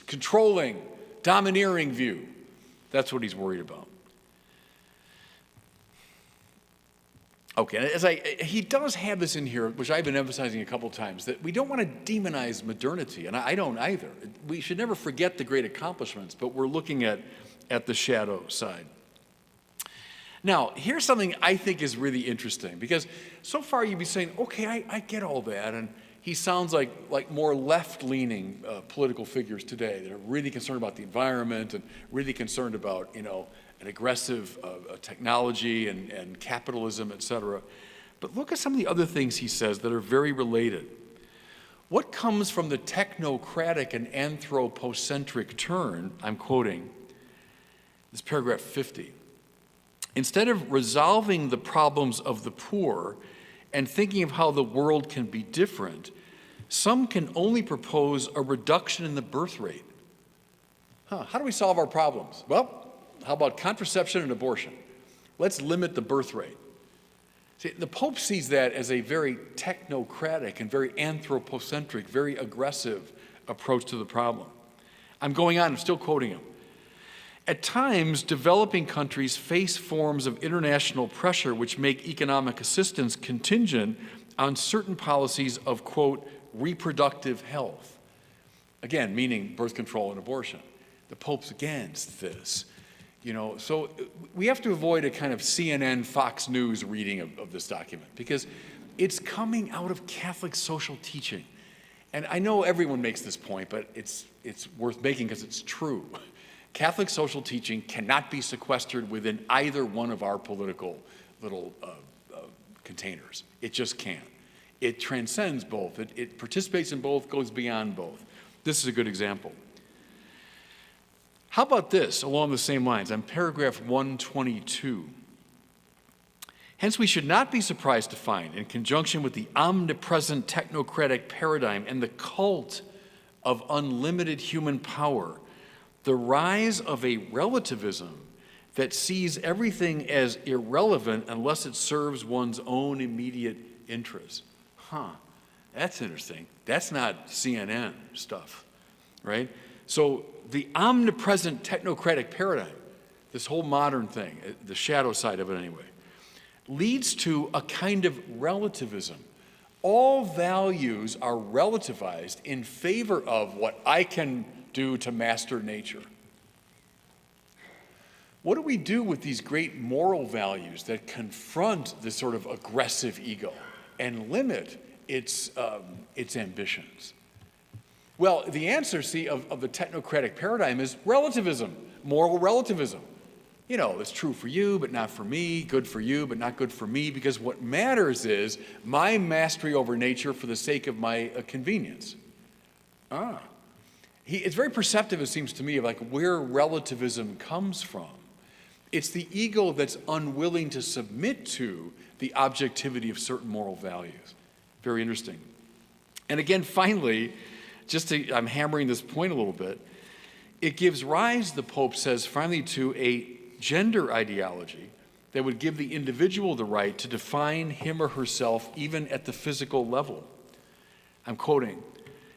controlling, domineering view, that's what he's worried about. Okay, he does have this in here, which I've been emphasizing a couple times, that we don't want to demonize modernity, and I don't either. We should never forget the great accomplishments, but we're looking at the shadow side. Now, here's something I think is really interesting, because so far you'd be saying, okay, I get all that, and he sounds like more left-leaning political figures today that are really concerned about the environment and really concerned about, an aggressive technology and capitalism, et cetera. But look at some of the other things he says that are very related. What comes from the technocratic and anthropocentric turn, I'm quoting, this paragraph 50. Instead of resolving the problems of the poor and thinking of how the world can be different, some can only propose a reduction in the birth rate. How do we solve our problems? Well, how about contraception and abortion? Let's limit the birth rate. See, the Pope sees that as a very technocratic and very anthropocentric, very aggressive approach to the problem. I'm going on, I'm still quoting him. At times, developing countries face forms of international pressure which make economic assistance contingent on certain policies of, quote, reproductive health. Again, meaning birth control and abortion. The Pope's against this. So we have to avoid a kind of CNN, Fox News reading of this document, because it's coming out of Catholic social teaching. And I know everyone makes this point, but it's worth making because it's true. Catholic social teaching cannot be sequestered within either one of our political little containers. It just can't. It transcends both. It participates in both, goes beyond both. This is a good example. How about this, along the same lines, on paragraph 122? Hence, we should not be surprised to find, in conjunction with the omnipresent technocratic paradigm and the cult of unlimited human power, the rise of a relativism that sees everything as irrelevant unless it serves one's own immediate interests. That's interesting. That's not CNN stuff, right? So the omnipresent technocratic paradigm, this whole modern thing, the shadow side of it anyway, leads to a kind of relativism. All values are relativized in favor of what I can do to master nature. What do we do with these great moral values that confront this sort of aggressive ego and limit its ambitions? Well, the answer, of the technocratic paradigm is relativism, moral relativism. you know, it's true for you, but not for me, good for you, but not good for me, because what matters is my mastery over nature for the sake of my convenience. It's very perceptive, it seems to me, of like where relativism comes from. It's the ego that's unwilling to submit to the objectivity of certain moral values. Very interesting. And again, finally, I'm hammering this point a little bit, it gives rise, the Pope says, finally to a gender ideology that would give the individual the right to define him or herself even at the physical level. I'm quoting,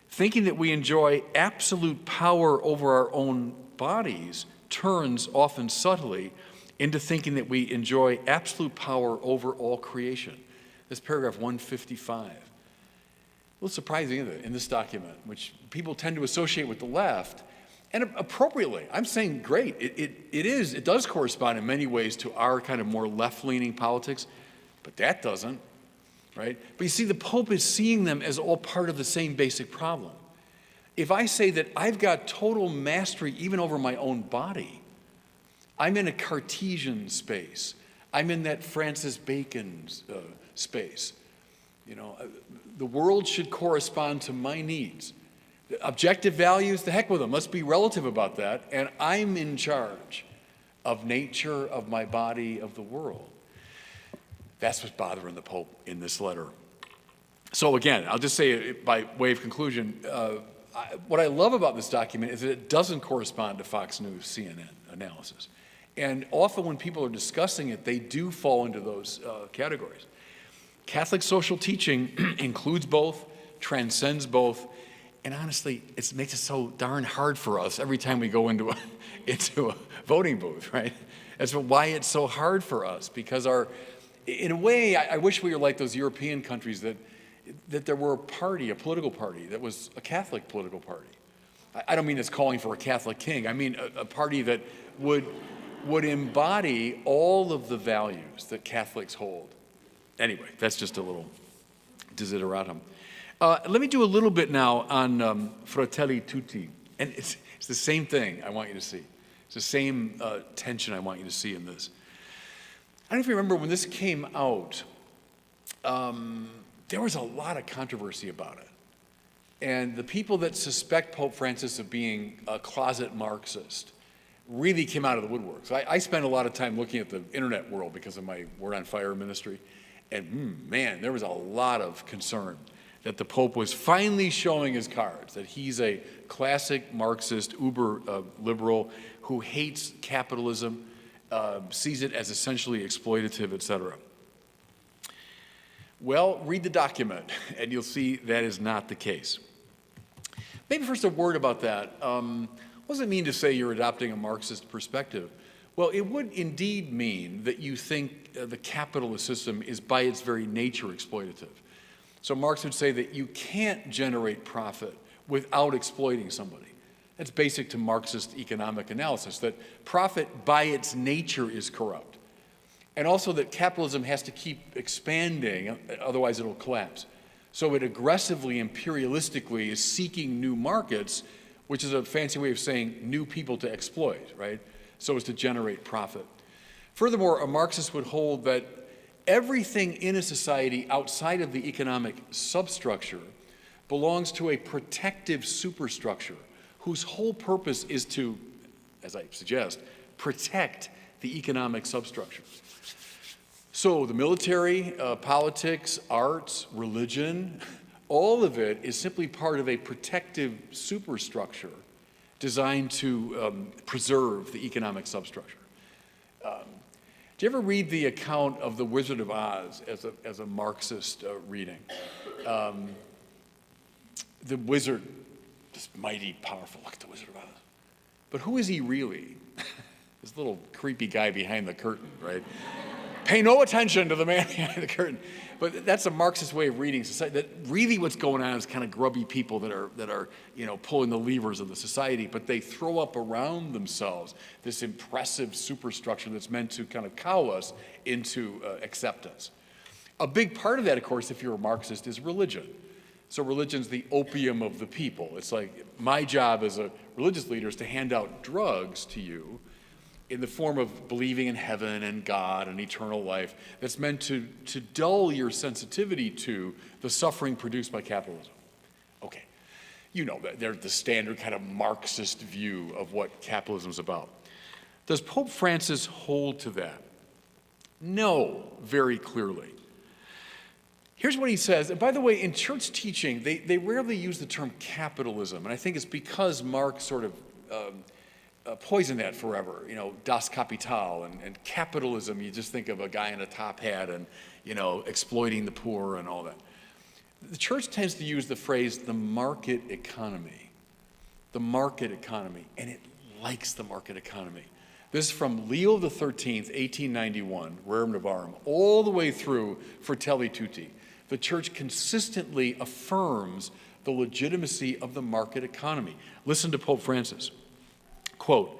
thinking that we enjoy absolute power over our own bodies turns often subtly into thinking that we enjoy absolute power over all creation. This paragraph 155. A little surprising, isn't it, in this document, which people tend to associate with the left, and appropriately. I'm saying great. It does correspond in many ways to our kind of more left-leaning politics, but that doesn't, right? But you see, the Pope is seeing them as all part of the same basic problem. If I say that I've got total mastery even over my own body, I'm in a Cartesian space. I'm in that Francis Bacon space. You know, the world should correspond to my needs. Objective values, the heck with them. Let's be relative about that. And I'm in charge of nature, of my body, of the world. That's what's bothering the Pope in this letter. So again, I'll just say it by way of conclusion, what I love about this document is that it doesn't correspond to Fox News, CNN analysis. And often when people are discussing it, they do fall into those categories. Catholic social teaching includes both, transcends both, and honestly, it makes it so darn hard for us every time we go into a voting booth, right? That's why it's so hard for us, because in a way, I wish we were like those European countries that there were a political party that was a Catholic political party. I don't mean it's calling for a Catholic king. I mean a party that would embody all of the values that Catholics hold. Anyway, that's just a little desideratum. Let me do a little bit now on Fratelli Tutti. And it's the same thing I want you to see. It's the same tension I want you to see in this. I don't know if you remember when this came out, there was a lot of controversy about it. And the people that suspect Pope Francis of being a closet Marxist really came out of the woodwork. So I spent a lot of time looking at the internet world because of my Word on Fire ministry. And man, there was a lot of concern that the Pope was finally showing his cards, that he's a classic Marxist, uber liberal who hates capitalism, sees it as essentially exploitative, etc. Well, read the document, and you'll see that is not the case. Maybe first a word about that. What does it mean to say you're adopting a Marxist perspective? Well, it would indeed mean that you think the capitalist system is by its very nature exploitative. So Marx would say that you can't generate profit without exploiting somebody. That's basic to Marxist economic analysis, that profit by its nature is corrupt. And also that capitalism has to keep expanding, otherwise it'll collapse. So it aggressively, imperialistically is seeking new markets, which is a fancy way of saying new people to exploit, right? So as to generate profit. Furthermore, a Marxist would hold that everything in a society outside of the economic substructure belongs to a protective superstructure whose whole purpose is to, as I suggest, protect the economic substructure. So the military, politics, arts, religion, all of it is simply part of a protective superstructure designed to preserve the economic substructure. Do you ever read the account of The Wizard of Oz as a Marxist reading? The wizard, this mighty, powerful, look at the Wizard of Oz. But who is he really? This little creepy guy behind the curtain, right? Pay no attention to the man behind the curtain. But that's a Marxist way of reading society. That really what's going on is kind of grubby people that are pulling the levers of the society, but they throw up around themselves this impressive superstructure that's meant to kind of cow us into acceptance. A big part of that, of course, if you're a Marxist, is religion. So religion's the opium of the people. It's like my job as a religious leader is to hand out drugs to you in the form of believing in heaven and God and eternal life that's meant to dull your sensitivity to the suffering produced by capitalism. Okay, you know that they're the standard kind of Marxist view of what capitalism is about. Does Pope Francis hold to that? No, very clearly. Here's what he says, and by the way, in church teaching, they rarely use the term capitalism, and I think it's because Marx sort of poisoned that forever. You know, Das Kapital and capitalism, you just think of a guy in a top hat and, you know, exploiting the poor and all that. The church tends to use the phrase the market economy, and it likes the market economy. This is from Leo XIII, 1891, Rerum Novarum, all the way through Fratelli Tutti. The church consistently affirms the legitimacy of the market economy. Listen to Pope Francis. Quote,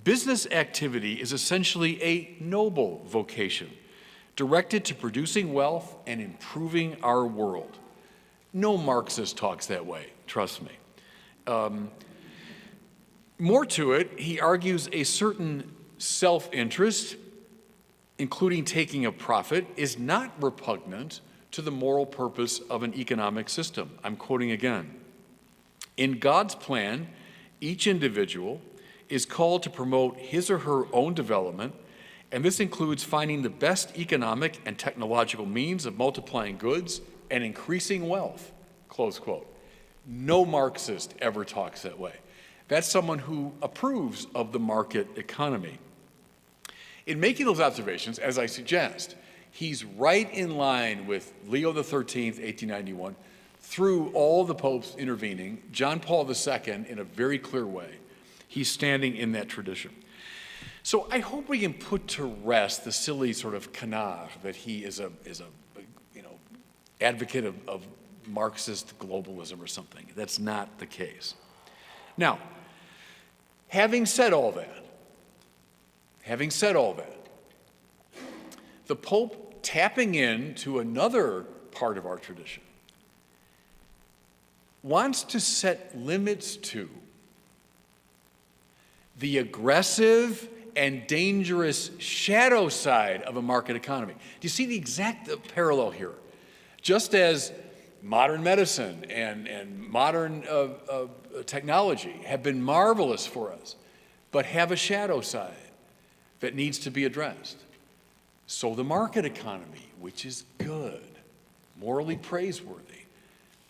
"Business activity is essentially a noble vocation, directed to producing wealth and improving our world." No Marxist talks that way, trust me. More to it, he argues a certain self-interest, including taking a profit, is not repugnant to the moral purpose of an economic system. I'm quoting again. "In God's plan, each individual is called to promote his or her own development, and this includes finding the best economic and technological means of multiplying goods and increasing wealth," close quote. No Marxist ever talks that way. That's someone who approves of the market economy. In making those observations, as I suggest, he's right in line with Leo XIII, 1891, through all the popes intervening, John Paul II in a very clear way. He's standing in that tradition. So I hope we can put to rest the silly sort of canard that he is a advocate of Marxist globalism or something. That's not the case. Now, having said all that, the Pope tapping into another part of our tradition wants to set limits to the aggressive and dangerous shadow side of a market economy. Do you see the exact parallel here? Just as modern medicine and modern technology have been marvelous for us, but have a shadow side that needs to be addressed, so the market economy, which is good, morally praiseworthy,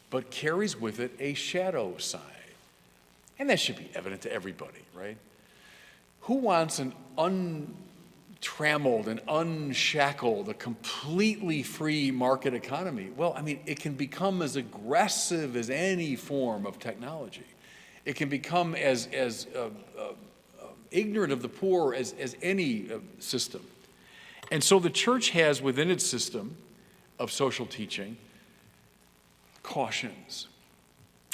but carries with it a shadow side. And that should be evident to everybody, right? Who wants an untrammeled and unshackled, a completely free market economy? Well, I mean, it can become as aggressive as any form of technology. It can become as ignorant of the poor as any system. And so the church has within its system of social teaching cautions.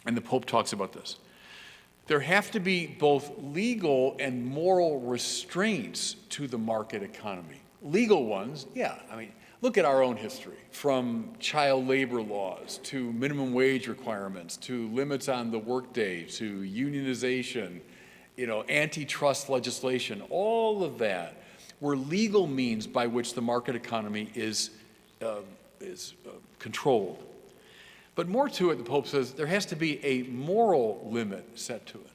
And the Pope talks about this. There have to be both legal and moral restraints to the market economy. Legal ones, yeah, I mean, look at our own history, from child labor laws to minimum wage requirements to limits on the workday to unionization, antitrust legislation, all of that were legal means by which the market economy is controlled. But more to it, the Pope says, there has to be a moral limit set to it.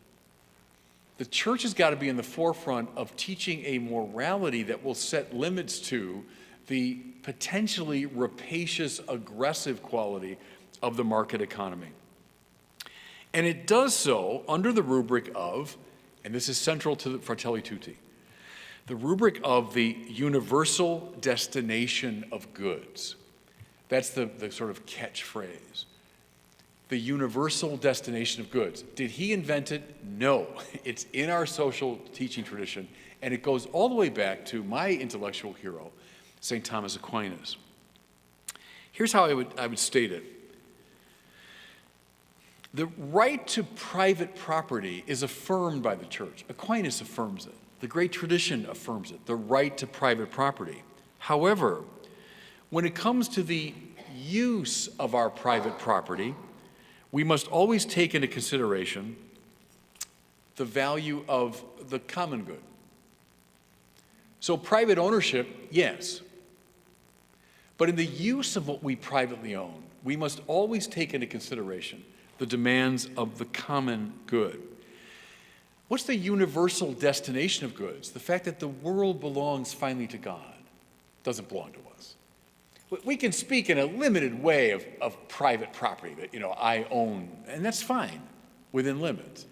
The church has got to be in the forefront of teaching a morality that will set limits to the potentially rapacious, aggressive quality of the market economy. And it does so under the rubric of, and this is central to the Fratelli Tutti, the rubric of the universal destination of goods. That's the sort of catchphrase. The universal destination of goods. Did he invent it? No. It's in our social teaching tradition, and it goes all the way back to my intellectual hero, St. Thomas Aquinas. Here's how I would state it. The right to private property is affirmed by the church. Aquinas affirms it. The great tradition affirms it, the right to private property. However, when it comes to the use of our private property, we must always take into consideration the value of the common good. So private ownership, yes. But in the use of what we privately own, we must always take into consideration the demands of the common good. What's the universal destination of goods? The fact that the world belongs finally to God, doesn't belong to us. We can speak in a limited way of private property that, I own, and that's fine within limits.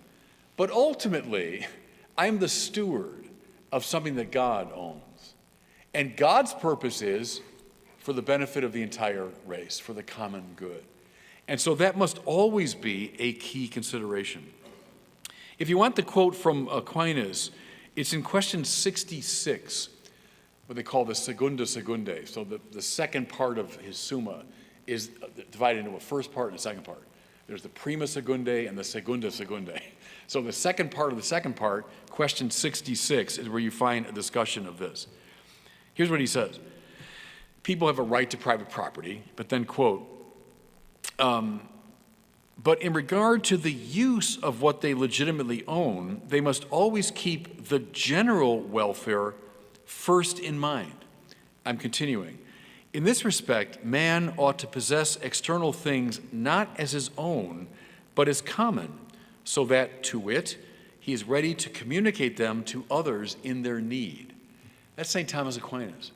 But ultimately, I'm the steward of something that God owns. And God's purpose is for the benefit of the entire race, for the common good. And so that must always be a key consideration. If you want the quote from Aquinas, it's in question 66, what they call the Segunda Secundae. So the second part of his Summa is divided into a first part and a second part. There's the Prima Secundae and the Segunda Secundae. So the second part of the second part, question 66, is where you find a discussion of this. Here's what he says. People have a right to private property, but then, quote, but in regard to the use of what they legitimately own, they must always keep the general welfare first in mind. I'm continuing. In this respect, man ought to possess external things not as his own, but as common, so that, to wit, he is ready to communicate them to others in their need. That's St. Thomas Aquinas.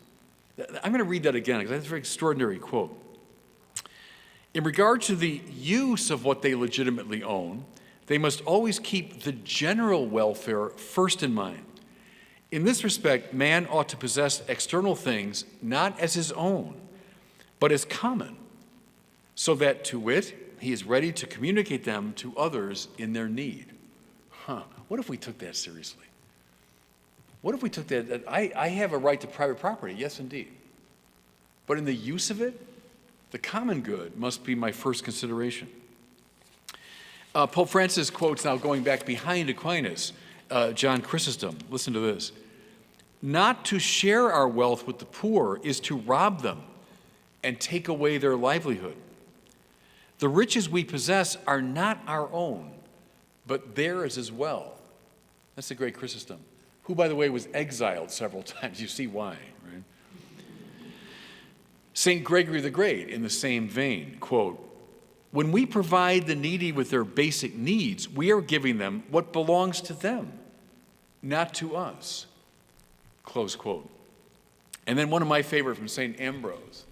I'm going to read that again because that's a very extraordinary quote. In regard to the use of what they legitimately own, they must always keep the general welfare first in mind. In this respect, man ought to possess external things not as his own, but as common, so that, to wit, he is ready to communicate them to others in their need. What if we took that seriously? What if we took that I have a right to private property, yes indeed. But in the use of it, the common good must be my first consideration. Pope Francis quotes, now going back behind Aquinas, John Chrysostom. Listen to this. Not to share our wealth with the poor is to rob them and take away their livelihood. The riches we possess are not our own, but theirs as well. That's the great Chrysostom, who, by the way, was exiled several times. You see why, right? St. Gregory the Great, in the same vein, quote, when we provide the needy with their basic needs, we are giving them what belongs to them, not to us, close quote. And then one of my favorite from St. Ambrose,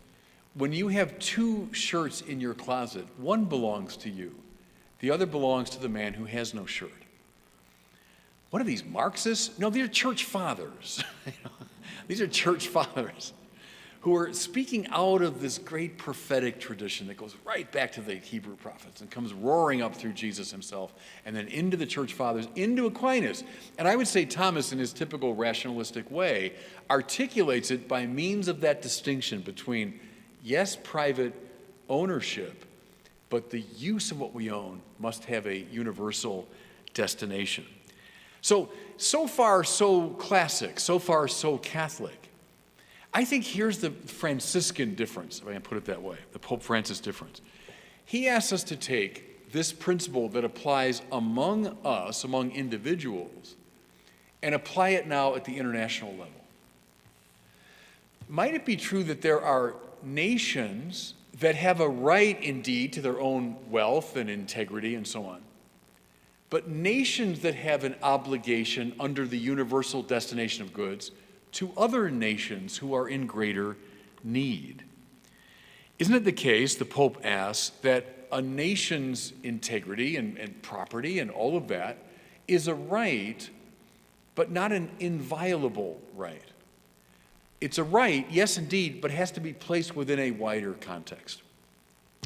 when you have two shirts in your closet, one belongs to you, the other belongs to the man who has no shirt. What are these, Marxists? No, they're church fathers. These are church fathers who are speaking out of this great prophetic tradition that goes right back to the Hebrew prophets and comes roaring up through Jesus himself and then into the church fathers, into Aquinas. And I would say Thomas, in his typical rationalistic way, articulates it by means of that distinction between, yes, private ownership, but the use of what we own must have a universal destination. So far, so classic, so far, so Catholic. I think here's the Franciscan difference, if I can put it that way, the Pope Francis difference. He asks us to take this principle that applies among us, among individuals, and apply it now at the international level. Might it be true that there are nations that have a right indeed to their own wealth and integrity and so on, but nations that have an obligation under the universal destination of goods to other nations who are in greater need? Isn't it the case, the Pope asks, that a nation's integrity and property and all of that is a right, but not an inviolable right? It's a right, yes indeed, but has to be placed within a wider context.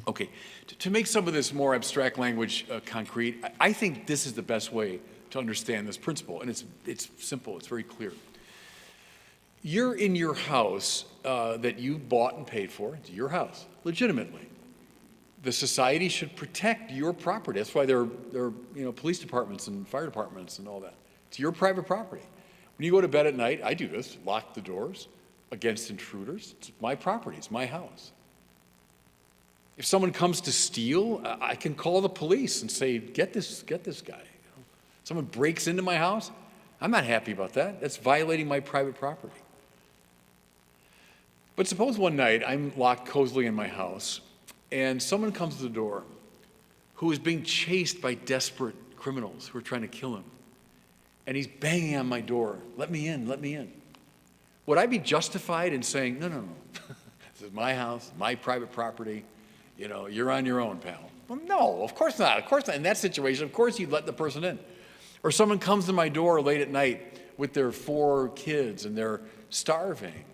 Okay, to make some of this more abstract language concrete, I think this is the best way to understand this principle, and it's simple, it's very clear. You're in your house that you bought and paid for. It's your house, legitimately. The society should protect your property. That's why there are police departments and fire departments and all that. It's your private property. When you go to bed at night, I do this, lock the doors against intruders. It's my property, it's my house. If someone comes to steal, I can call the police and say, get this guy. Someone breaks into my house, I'm not happy about that. That's violating my private property. But suppose one night I'm locked cozily in my house, and someone comes to the door who is being chased by desperate criminals who are trying to kill him. And he's banging on my door, let me in, let me in. Would I be justified in saying, no, this is my house, my private property, you're on your own, pal? Well, no, of course not. Of course not. In that situation, of course you'd let the person in. Or someone comes to my door late at night with their 4 kids and they're starving.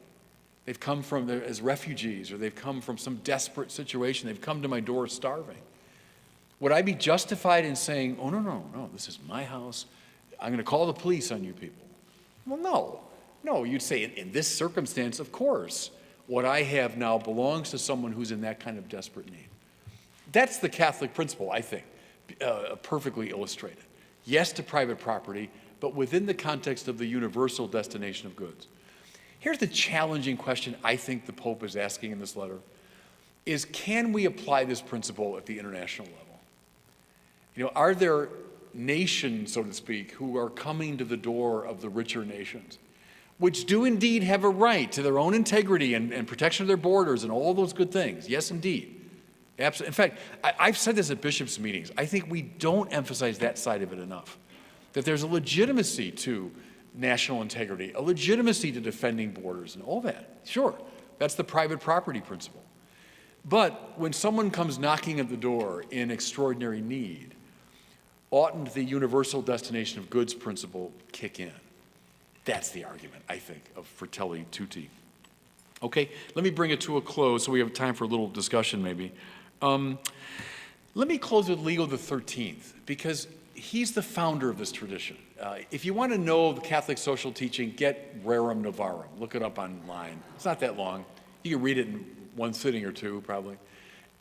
They've come from as refugees, or they've come from some desperate situation. They've come to my door starving. Would I be justified in saying, oh, no, this is my house. I'm going to call the police on you people? Well, no, you'd say in this circumstance, of course, what I have now belongs to someone who's in that kind of desperate need. That's the Catholic principle, I think, perfectly illustrated. Yes to private property, but within the context of the universal destination of goods. Here's the challenging question I think the Pope is asking in this letter, is can we apply this principle at the international level? Are there nations, so to speak, who are coming to the door of the richer nations, which do indeed have a right to their own integrity and protection of their borders and all those good things? Yes, indeed. Absolutely. In fact, I've said this at bishops' meetings. I think we don't emphasize that side of it enough, that there's a legitimacy to national integrity, a legitimacy to defending borders and all that. Sure, that's the private property principle. But when someone comes knocking at the door in extraordinary need, oughtn't the universal destination of goods principle kick in? That's the argument, I think, of Fratelli Tutti. Okay, let me bring it to a close so we have time for a little discussion maybe. Let me close with Leo XIII, because he's the founder of this tradition. If you want to know the Catholic social teaching, get Rerum Novarum. Look it up online. It's not that long. You can read it in one sitting or two, probably.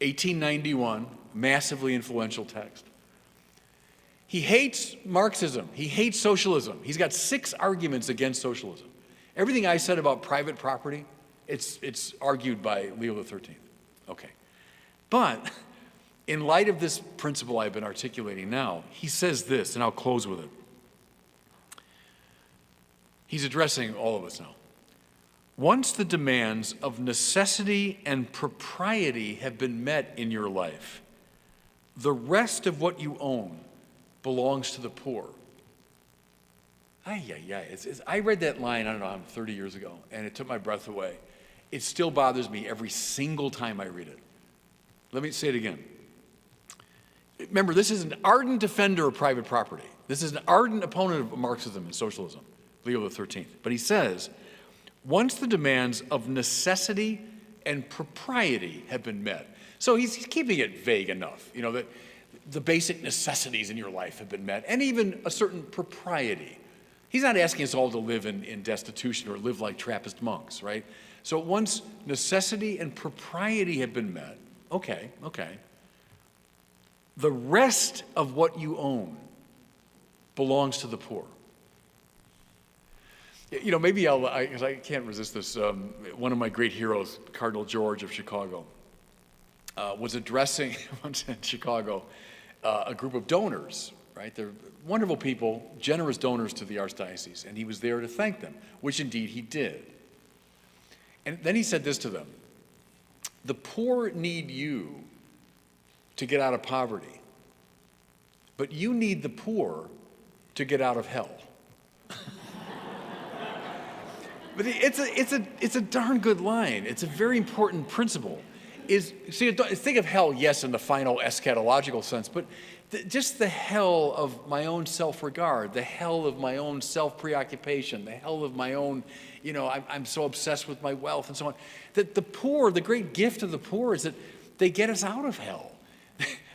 1891, massively influential text. He hates Marxism. He hates socialism. He's got 6 arguments against socialism. Everything I said about private property, it's argued by Leo XIII. Okay. But in light of this principle I've been articulating now, he says this, and I'll close with it. He's addressing all of us now. Once the demands of necessity and propriety have been met in your life, the rest of what you own belongs to the poor. I read that line, 30 years ago, and it took my breath away. It still bothers me every single time I read it. Let me say it again. Remember, this is an ardent defender of private property. This is an ardent opponent of Marxism and socialism, Leo XIII. But he says, once the demands of necessity and propriety have been met. So he's keeping it vague enough, that the basic necessities in your life have been met, and even a certain propriety. He's not asking us all to live in destitution or live like Trappist monks, right? So once necessity and propriety have been met, okay. The rest of what you own belongs to the poor. Maybe because I can't resist this. One of my great heroes, Cardinal George of Chicago, was addressing once in Chicago a group of donors, right? They're wonderful people, generous donors to the archdiocese, and he was there to thank them, which indeed he did. And then he said this to them: the poor need you to get out of poverty, but you need the poor to get out of hell. But it's a darn good line. It's a very important principle. Think of hell, yes, in the final eschatological sense, but just the hell of my own self-regard, the hell of my own self-preoccupation, the hell of my own, I'm so obsessed with my wealth and so on. That the poor, the great gift of the poor is that they get us out of hell.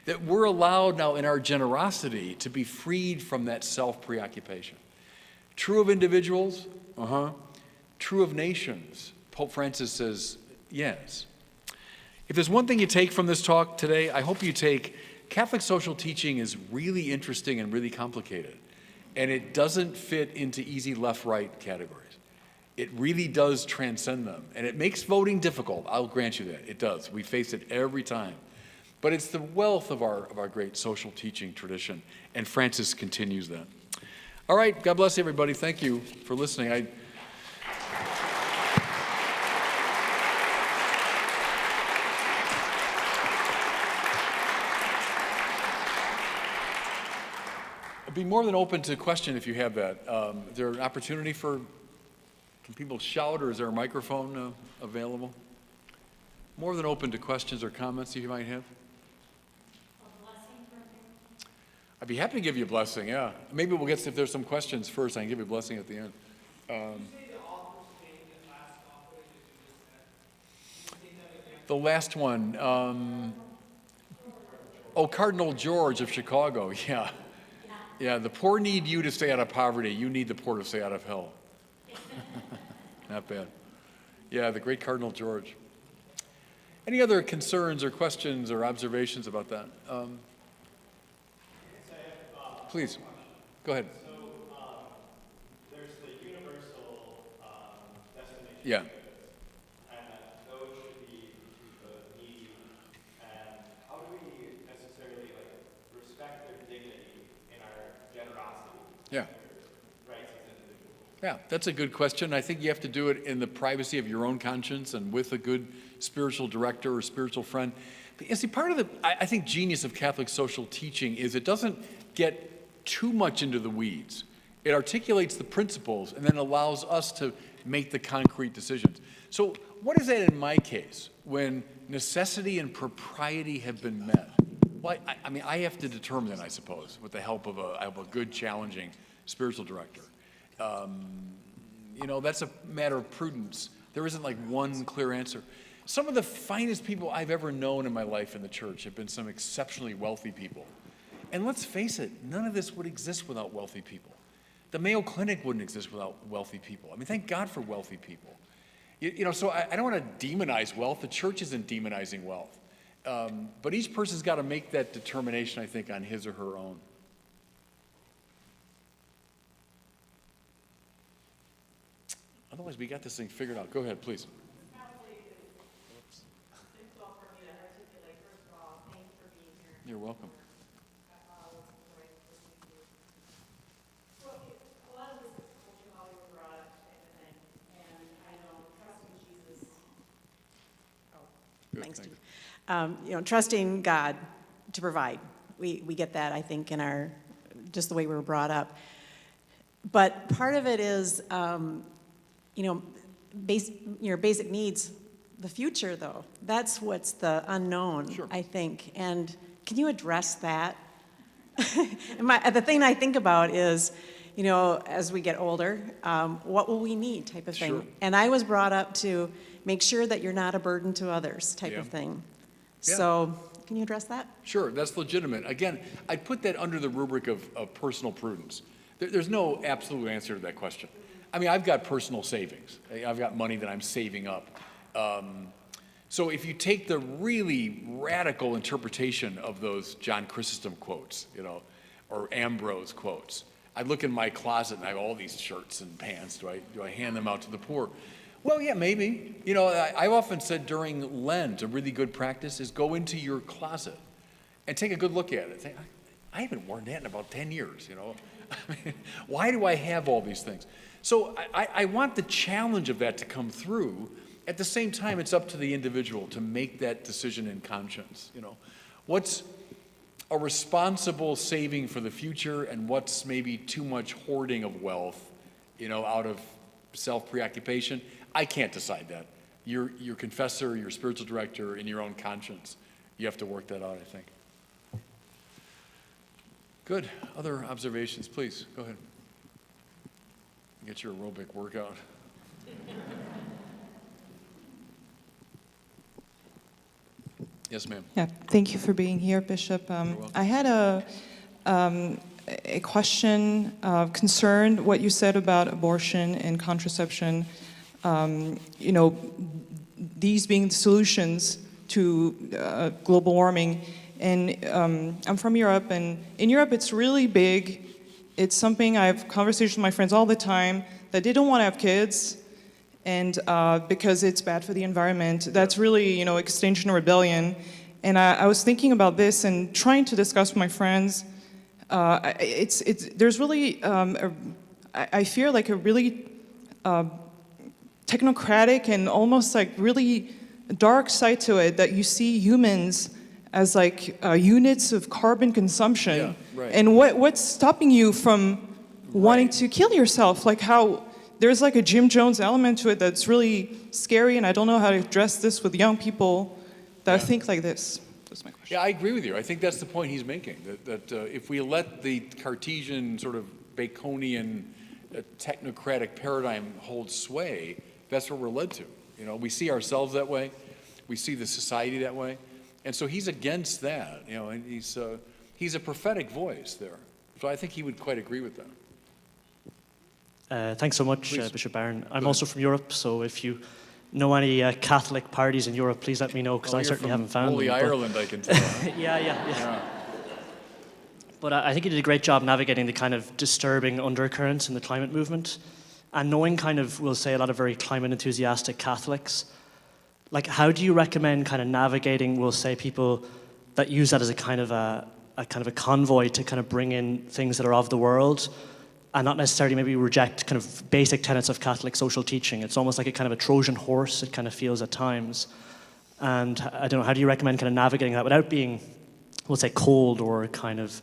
That we're allowed now in our generosity to be freed from that self-preoccupation. True of individuals? True of nations? Pope Francis says yes. If there's one thing you take from this talk today, I hope you take Catholic social teaching is really interesting and really complicated, and it doesn't fit into easy left-right categories. It really does transcend them, and it makes voting difficult. I'll grant you that. It does. We face it every time. But it's the wealth of our great social teaching tradition, and Francis continues that. All right, God bless everybody. Thank you for listening. I'd be more than open to question if you have that. Is there an opportunity for, can people shout, or is there a microphone available? More than open to questions or comments you might have. I'd be happy to give you a blessing, yeah. Maybe we'll get, if there's some questions first, I can give you a blessing at the end. The last one, Cardinal George of Chicago, yeah. Yeah, the poor need you to stay out of poverty. You need the poor to stay out of hell. Not bad. Yeah, the great Cardinal George. Any other concerns or questions or observations about that? Please, go ahead. So there's the universal destination. Yeah. And those should be to the needy. And how do we necessarily respect their dignity in our generosity? Yeah. Their rights as individuals? Yeah, that's a good question. I think you have to do it in the privacy of your own conscience and with a good spiritual director or spiritual friend. But you see, part of the, I think, genius of Catholic social teaching is it doesn't get too much into the weeds. It articulates the principles and then allows us to make the concrete decisions. So what is that in my case when necessity and propriety have been met? Well, I mean, I have to determine that, I suppose, with the help of a good, challenging spiritual director. You know, that's a matter of prudence. There isn't like one clear answer. Some of the finest people I've ever known in my life in the church have been some exceptionally wealthy people. And let's face it, none of this would exist without wealthy people. The Mayo Clinic wouldn't exist without wealthy people. I mean, thank God for wealthy people. You know, so I don't want to demonize wealth. The church isn't demonizing wealth. But each person's got to make that determination, I think, on his or her own. Otherwise, we got this thing figured out. Go ahead, please. You're welcome. So a lot of this is culture, how we were brought up type of thing, and I know trusting Jesus. Good, Thanks, thanks. Steve. Trusting God to provide. We get that, I think, in our, just the way we were brought up. But part of it is, your basic needs. The future, though, that's what's the unknown, Sure. I think. And can you address that? The thing I think about is, as we get older, what will we need type of thing. Sure. And I was brought up to make sure that you're not a burden to others type Yeah. of thing. Yeah. So can you address that? Sure, that's legitimate. Again, I put that under the rubric of personal prudence. There's no absolute answer to that question. I mean, I've got personal savings. I've got money that I'm saving up. So if you take the really radical interpretation of those John Chrysostom quotes, or Ambrose quotes, I look in my closet and I have all these shirts and pants. Do I hand them out to the poor? Well, yeah, maybe. I've often said during Lent, a really good practice is go into your closet and take a good look at it. Think, I haven't worn that in about 10 years, I mean, why do I have all these things? So I want the challenge of that to come through. At the same time, it's up to the individual to make that decision in conscience. What's a responsible saving for the future and what's maybe too much hoarding of wealth, out of self-preoccupation? I can't decide that. Your confessor, your spiritual director, in your own conscience, you have to work that out, I think. Good. Other observations, please. Go ahead. Get your aerobic workout. Yes, ma'am. Yeah, thank you for being here, Bishop. I had a question concerned what you said about abortion and contraception. These being the solutions to global warming. And I'm from Europe, and in Europe it's really big. It's something I have conversations with my friends all the time that they don't want to have kids, and because it's bad for the environment. That's really, Extinction Rebellion. And I was thinking about this and trying to discuss with my friends. There's really, I fear like a really technocratic and almost like really dark side to it, that you see humans as like units of carbon consumption. Yeah, right. And what's stopping you from wanting to kill yourself? Like how there's like a Jim Jones element to it that's really scary, and I don't know how to address this with young people that think like this. That's my question. Yeah, I agree with you. I think that's the point he's making, that if we let the Cartesian sort of Baconian technocratic paradigm hold sway, that's what we're led to. You know, we see ourselves that way, we see the society that way, and so he's against that, you know, and he's a prophetic voice there. So I think he would quite agree with that. Thanks so much, Bishop Barron. I'm also from Europe, so if you know any Catholic parties in Europe, please let me know, because I certainly haven't found Holy them. Ireland, I can tell. Yeah. But I think you did a great job navigating the kind of disturbing undercurrents in the climate movement, and knowing kind of, we'll say, a lot of very climate enthusiastic Catholics. Like, how do you recommend kind of navigating, we'll say, people that use that as a kind of a convoy to kind of bring in things that are of the world, and not necessarily maybe reject kind of basic tenets of Catholic social teaching? It's almost like a kind of a Trojan horse, it kind of feels at times. And I don't know, how do you recommend kind of navigating that without being, we'll say, cold or kind of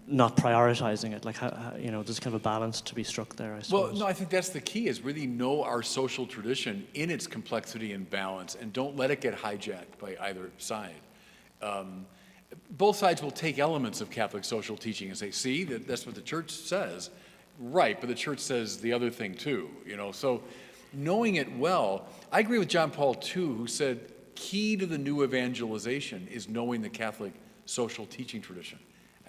not prioritizing it? Like, how, you know, there's kind of a balance to be struck there, I suppose. Well, no, I think that's the key, is really know our social tradition in its complexity and balance, and don't let it get hijacked by either side. Both sides will take elements of Catholic social teaching and say, see, that's what the church says. Right, but the church says the other thing too, you know. So knowing it well, I agree with John Paul II, who said, key to the new evangelization is knowing the Catholic social teaching tradition.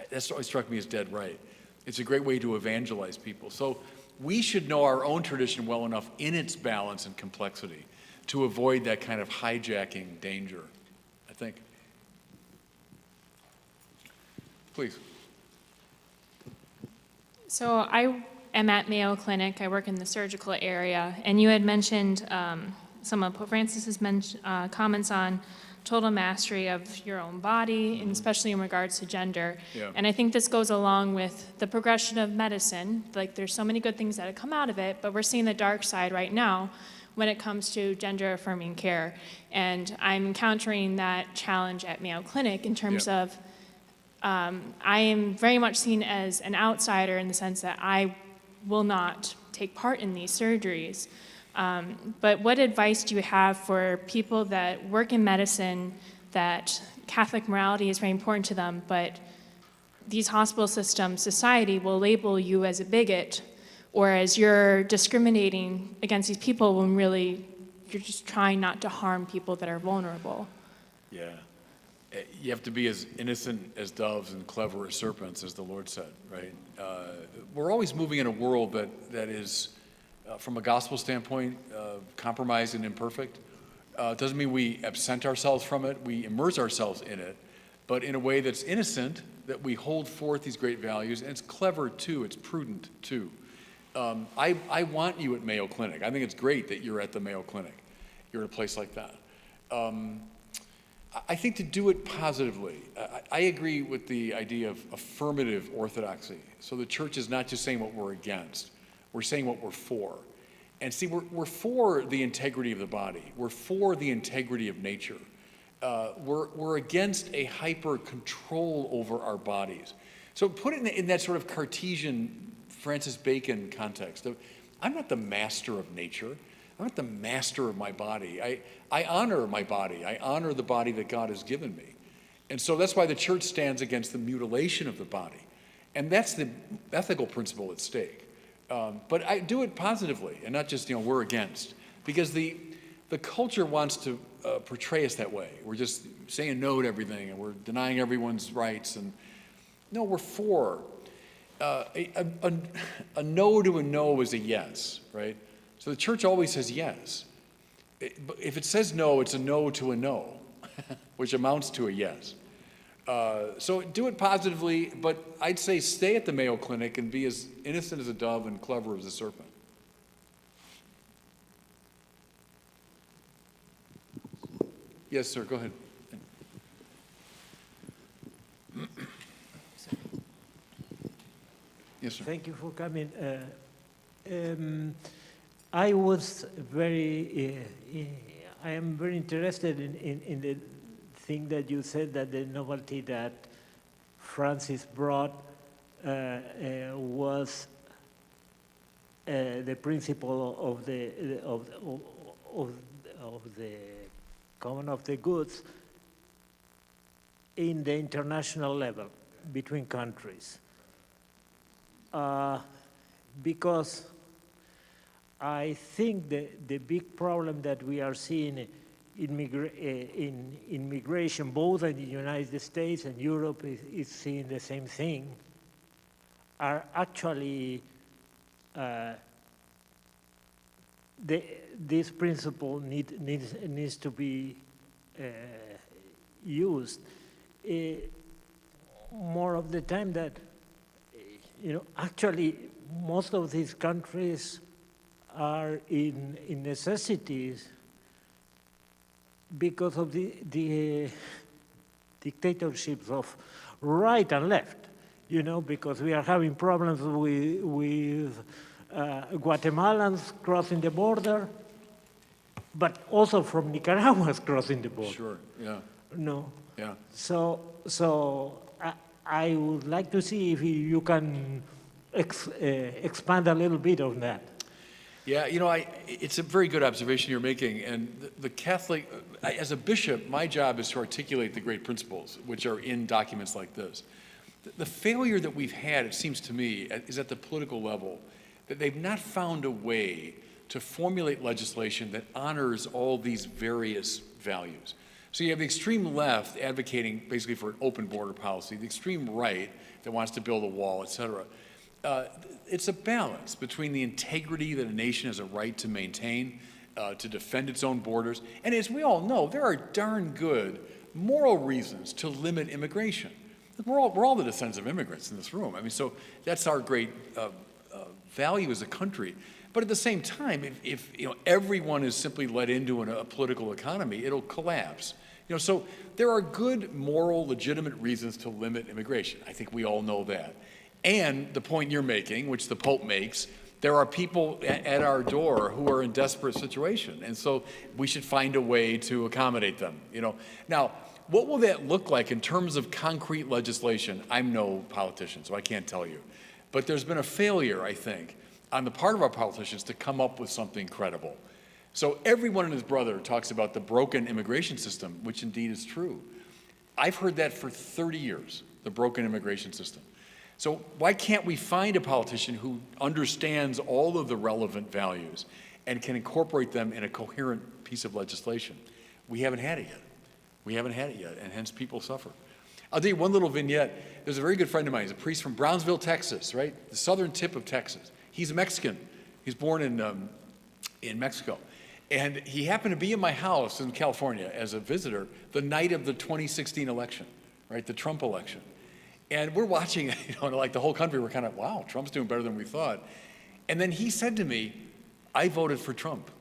That's always struck me as dead right. It's a great way to evangelize people. So we should know our own tradition well enough in its balance and complexity to avoid that kind of hijacking danger, I think. Please. So I am at Mayo Clinic. I work in the surgical area, and you had mentioned some of Pope Francis's comments on total mastery of your own body, and especially in regards to gender. Yeah. And I think this goes along with the progression of medicine. Like, there's so many good things that have come out of it, but we're seeing the dark side right now when it comes to gender-affirming care. And I'm encountering that challenge at Mayo Clinic in terms of I am very much seen as an outsider in the sense that I will not take part in these surgeries. But what advice do you have for people that work in medicine, that Catholic morality is very important to them, but these hospital systems, society will label you as a bigot, or as you're discriminating against these people when really you're just trying not to harm people that are vulnerable? Yeah. You have to be as innocent as doves and clever as serpents, as the Lord said, right? We're always moving in a world that is, from a gospel standpoint, compromised and imperfect. It doesn't mean we absent ourselves from it. We immerse ourselves in it, but in a way that's innocent, that we hold forth these great values, and it's clever too, it's prudent too. I want you at Mayo Clinic. I think it's great that you're at the Mayo Clinic. You're at a place like that. I think to do it positively, I agree with the idea of affirmative orthodoxy. So the church is not just saying what we're against, we're saying what we're for. And see, we're for the integrity of the body. We're for the integrity of nature. We're against a hyper control over our bodies. So put it in that sort of Cartesian Francis Bacon context of, I'm not the master of nature. I'm not the master of my body. I honor my body. I honor the body that God has given me. And so that's why the church stands against the mutilation of the body. And that's the ethical principle at stake. But I do it positively and not just, we're against. Because the culture wants to portray us that way. We're just saying no to everything and we're denying everyone's rights. And no, we're for. A no to a no is a yes, right? So the church always says yes. But if it says no, it's a no to a no, which amounts to a yes. So do it positively, but I'd say stay at the Mayo Clinic and be as innocent as a dove and clever as a serpent. Yes, sir, go ahead. Yes, sir. Thank you for coming. I was I am very interested in the thing that you said, that the novelty that Francis brought was the principle of the common of the goods in the international level between countries. Because I think the big problem that we are seeing in immigration, both in the United States and Europe is seeing the same thing, are actually this principle needs to be used more of the time. That actually most of these countries are in necessities because of the dictatorships of right and left, because we are having problems with Guatemalans crossing the border, but also from Nicaraguans crossing the border. Sure, yeah. No. Yeah. So I would like to see if you can expand a little bit on that. Yeah, it's a very good observation you're making. And the Catholic, as a bishop, my job is to articulate the great principles, which are in documents like this. The failure that we've had, it seems to me, is at the political level, that they've not found a way to formulate legislation that honors all these various values. So you have the extreme left advocating basically for an open border policy, the extreme right that wants to build a wall, et cetera. It's a balance between the integrity that a nation has a right to maintain, to defend its own borders. And as we all know, there are darn good moral reasons to limit immigration. We're all the descendants of immigrants in this room. I mean, so that's our great value as a country. But at the same time, if everyone is simply let into a political economy, it'll collapse. So there are good, moral, legitimate reasons to limit immigration. I think we all know that. And the point you're making, which the Pope makes, there are people at our door who are in desperate situation. And so we should find a way to accommodate them. Now, what will that look like in terms of concrete legislation? I'm no politician, so I can't tell you. But there's been a failure, I think, on the part of our politicians to come up with something credible. So everyone and his brother talks about the broken immigration system, which indeed is true. I've heard that for 30 years, the broken immigration system. So why can't we find a politician who understands all of the relevant values and can incorporate them in a coherent piece of legislation? We haven't had it yet. We haven't had it yet, and hence people suffer. I'll tell you one little vignette. There's a very good friend of mine. He's a priest from Brownsville, Texas, right? The southern tip of Texas. He's a Mexican. He's born in Mexico. And he happened to be in my house in California as a visitor the night of the 2016 election, right? The Trump election. And we're watching, like the whole country, we're kind of, wow, Trump's doing better than we thought. And then he said to me, I voted for Trump.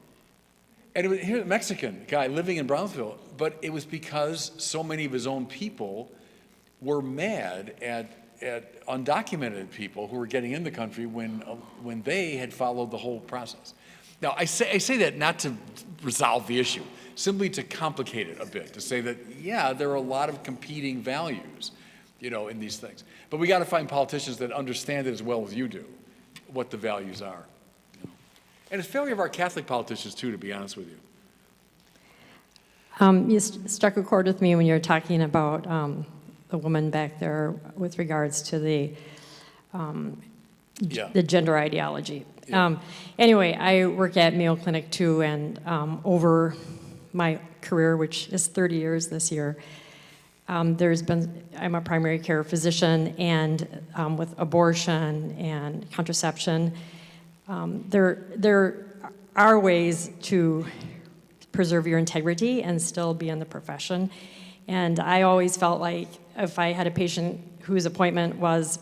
And it was a Mexican guy living in Brownsville, but it was because so many of his own people were mad at undocumented people who were getting in the country when they had followed the whole process. Now, I say that not to resolve the issue, simply to complicate it a bit, to say that, yeah, there are a lot of competing values, in these things. But we got to find politicians that understand it as well as you do, what the values are. And it's a failure of our Catholic politicians, too, to be honest with you. You struck a chord with me when you were talking about the woman back there with regards to the gender ideology. Yeah. Anyway, I work at Mayo Clinic, too, and over my career, which is 30 years this year, I'm a primary care physician, and with abortion and contraception, there are ways to preserve your integrity and still be in the profession. And I always felt like if I had a patient whose appointment was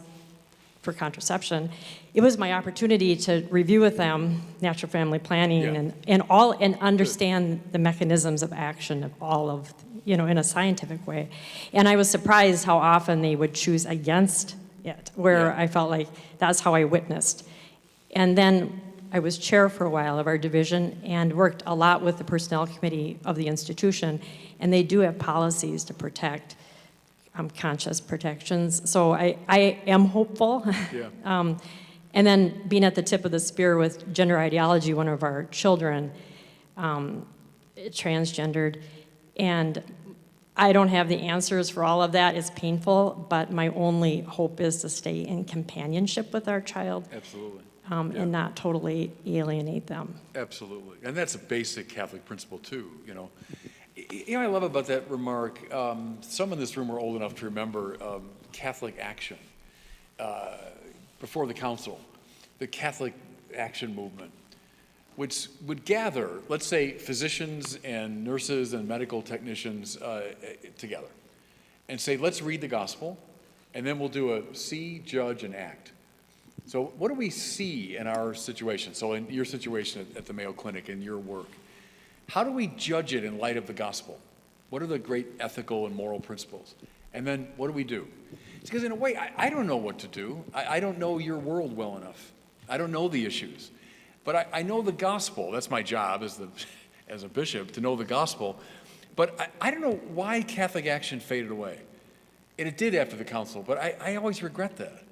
for contraception, it was my opportunity to review with them natural family planning and understand the mechanisms of action of all of, in a scientific way. And I was surprised how often they would choose against it, where I felt like that's how I witnessed. And then I was chair for a while of our division and worked a lot with the personnel committee of the institution, and they do have policies to protect conscious protections. So I am hopeful. Yeah. And then being at the tip of the spear with gender ideology, one of our children, transgendered, and I don't have the answers for all of that. It's painful, but my only hope is to stay in companionship with our child. Absolutely. And not totally alienate them. Absolutely. And that's a basic Catholic principle, too, you know. You know what I love about that remark? Some in this room are old enough to remember Catholic Action before the council, the Catholic Action movement, which would gather, let's say, physicians and nurses and medical technicians together and say, let's read the gospel, and then we'll do a see, judge, and act. So what do we see in our situation? So in your situation at the Mayo Clinic, in your work, how do we judge it in light of the gospel? What are the great ethical and moral principles? And then what do we do? Because in a way, I don't know what to do. I don't know your world well enough. I don't know the issues. But I know the gospel. That's my job as a bishop, to know the gospel. But I don't know why Catholic Action faded away. And it did after the council, but I always regret that.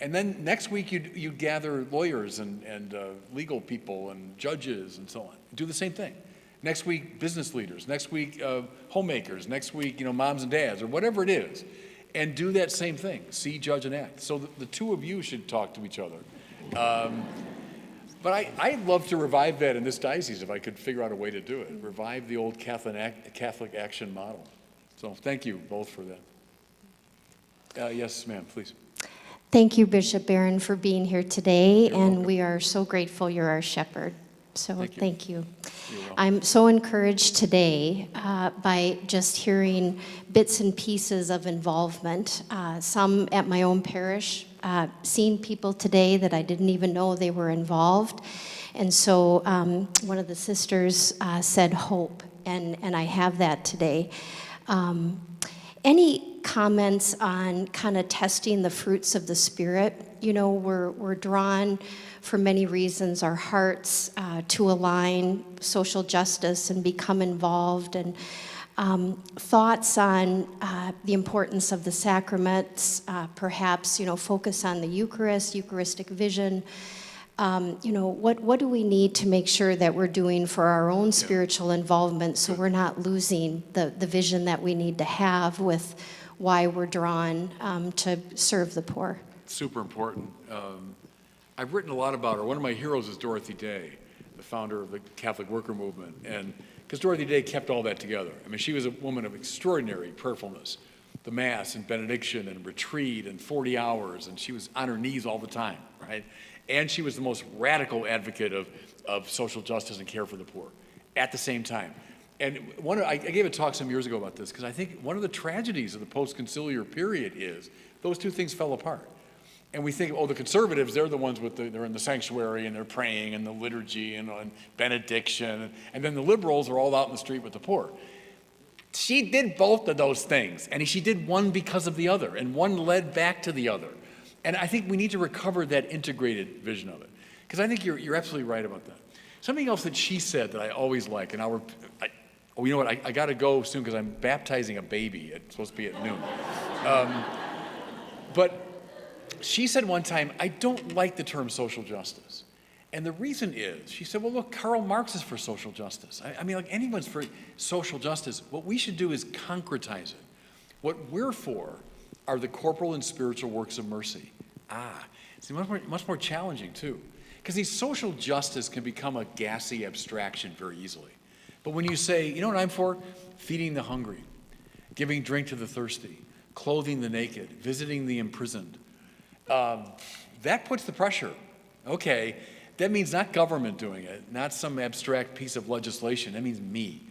And then next week you gather lawyers and legal people and judges and so on. Do the same thing. Next week, business leaders. Next week, homemakers. Next week, moms and dads or whatever it is. And do that same thing. See, judge, and act. So the two of you should talk to each other. But I'd love to revive that in this diocese if I could figure out a way to do it. Revive the old Catholic Action model. So thank you both for that. Yes, ma'am, please. Thank you, Bishop Barron, for being here today, and we are so grateful you're our shepherd. So thank you. I'm so encouraged today by just hearing bits and pieces of involvement, some at my own parish, seeing people today that I didn't even know they were involved. And so one of the sisters said hope, and I have that today. Any comments on kind of testing the fruits of the Spirit? We're drawn for many reasons, our hearts to align social justice and become involved, and thoughts on the importance of the sacraments, perhaps, focus on the Eucharist, Eucharistic vision. What do we need to make sure that we're doing for our own spiritual involvement so we're not losing the vision that we need to have with why we're drawn to serve the poor? Super important. I've written a lot about her. One of my heroes is Dorothy Day, the founder of the Catholic Worker Movement. And because Dorothy Day kept all that together. I mean, she was a woman of extraordinary prayerfulness. The Mass and benediction and retreat and 40 hours, and she was on her knees all the time, right? And she was the most radical advocate of social justice and care for the poor at the same time. And I gave a talk some years ago about this because I think one of the tragedies of the post-conciliar period is those two things fell apart. And we think, the conservatives, they're the ones they're in the sanctuary and they're praying and the liturgy and benediction. And then the liberals are all out in the street with the poor. She did both of those things. And she did one because of the other. And one led back to the other. And I think we need to recover that integrated vision of it. Because I think you're absolutely right about that. Something else that she said that I always like, and you know what, I got to go soon because I'm baptizing a baby. It's supposed to be at noon. But she said one time, I don't like the term social justice. And the reason is, she said, well, look, Karl Marx is for social justice. I mean, like anyone's for social justice. What we should do is concretize it. What we're for are the corporal and spiritual works of mercy. It's much more challenging, too. Because these social justice can become a gassy abstraction very easily. But when you say, you know what I'm for? Feeding the hungry, giving drink to the thirsty, clothing the naked, visiting the imprisoned, that puts the pressure. Okay, that means not government doing it, not some abstract piece of legislation. That means me.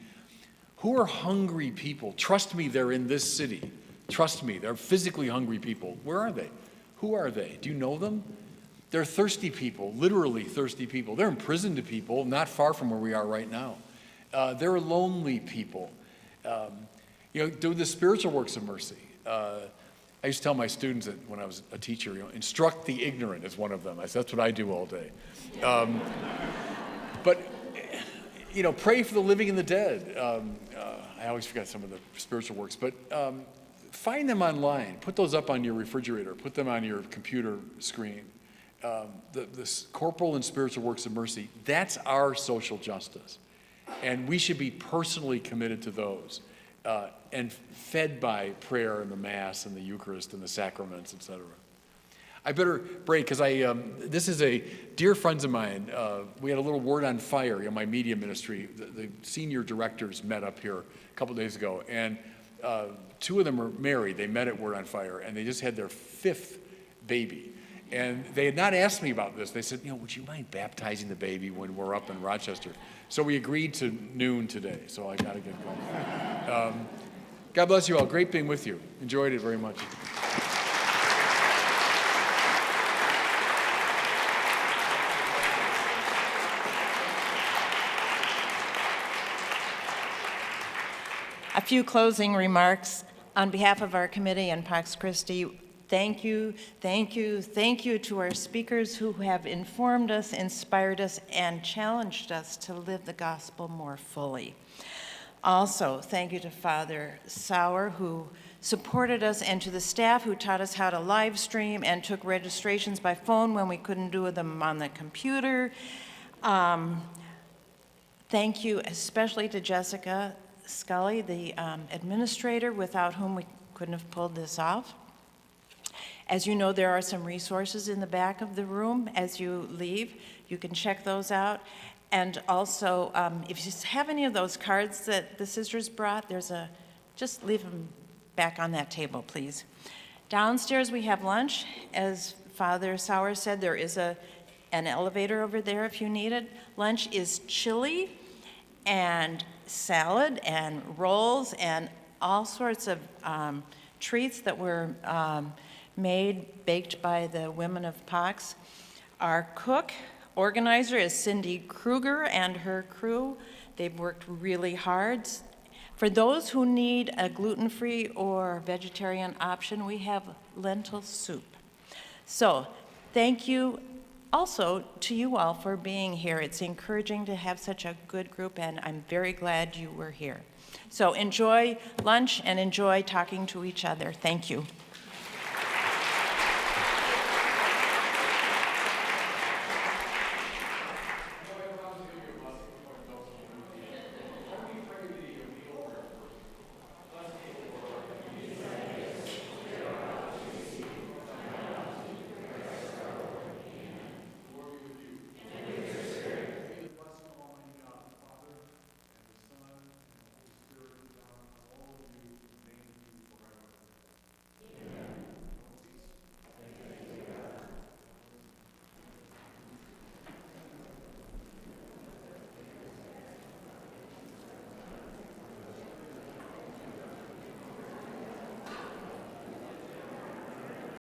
Who are hungry people? Trust me, they're in this city. Trust me, they're physically hungry people. Where are they? Who are they? Do you know them? They're thirsty people, literally thirsty people. They're imprisoned people not far from where we are right now. They're lonely people. Do the spiritual works of mercy. I used to tell my students that when I was a teacher, instruct the ignorant is one of them. That's what I do all day. But, pray for the living and the dead. I always forget some of the spiritual works, but find them online. Put those up on your refrigerator. Put them on your computer screen. The corporal and spiritual works of mercy, that's our social justice. And we should be personally committed to those and fed by prayer and the Mass and the Eucharist and the sacraments, etc. I better break because this is a dear friends of mine. We had a little Word on Fire in my media ministry. The senior directors met up here a couple days ago, and two of them are married. They met at Word on Fire, and they just had their 5th baby. And they had not asked me about this. They said, would you mind baptizing the baby when we're up in Rochester? So we agreed to noon today, so I got to get going. God bless you all. Great being with you. Enjoyed it very much. A few closing remarks on behalf of our committee and Pax Christi. Thank you to our speakers who have informed us, inspired us, and challenged us to live the gospel more fully. Also, thank you to Father Sauer, who supported us, and to the staff who taught us how to live stream and took registrations by phone when we couldn't do them on the computer. Thank you especially to Jessica Scully, the administrator, without whom we couldn't have pulled this off. As you know, there are some resources in the back of the room as you leave. You can check those out. And also, if you have any of those cards that the sisters brought, just leave them back on that table, please. Downstairs, we have lunch. As Father Sauer said, there is an elevator over there if you need it. Lunch is chili and salad and rolls and all sorts of treats that were baked by the women of Pax. Our organizer is Cindy Kruger and her crew. They've worked really hard. For those who need a gluten-free or vegetarian option, we have lentil soup. So thank you also to you all for being here. It's encouraging to have such a good group, and I'm very glad you were here. So enjoy lunch and enjoy talking to each other. Thank you.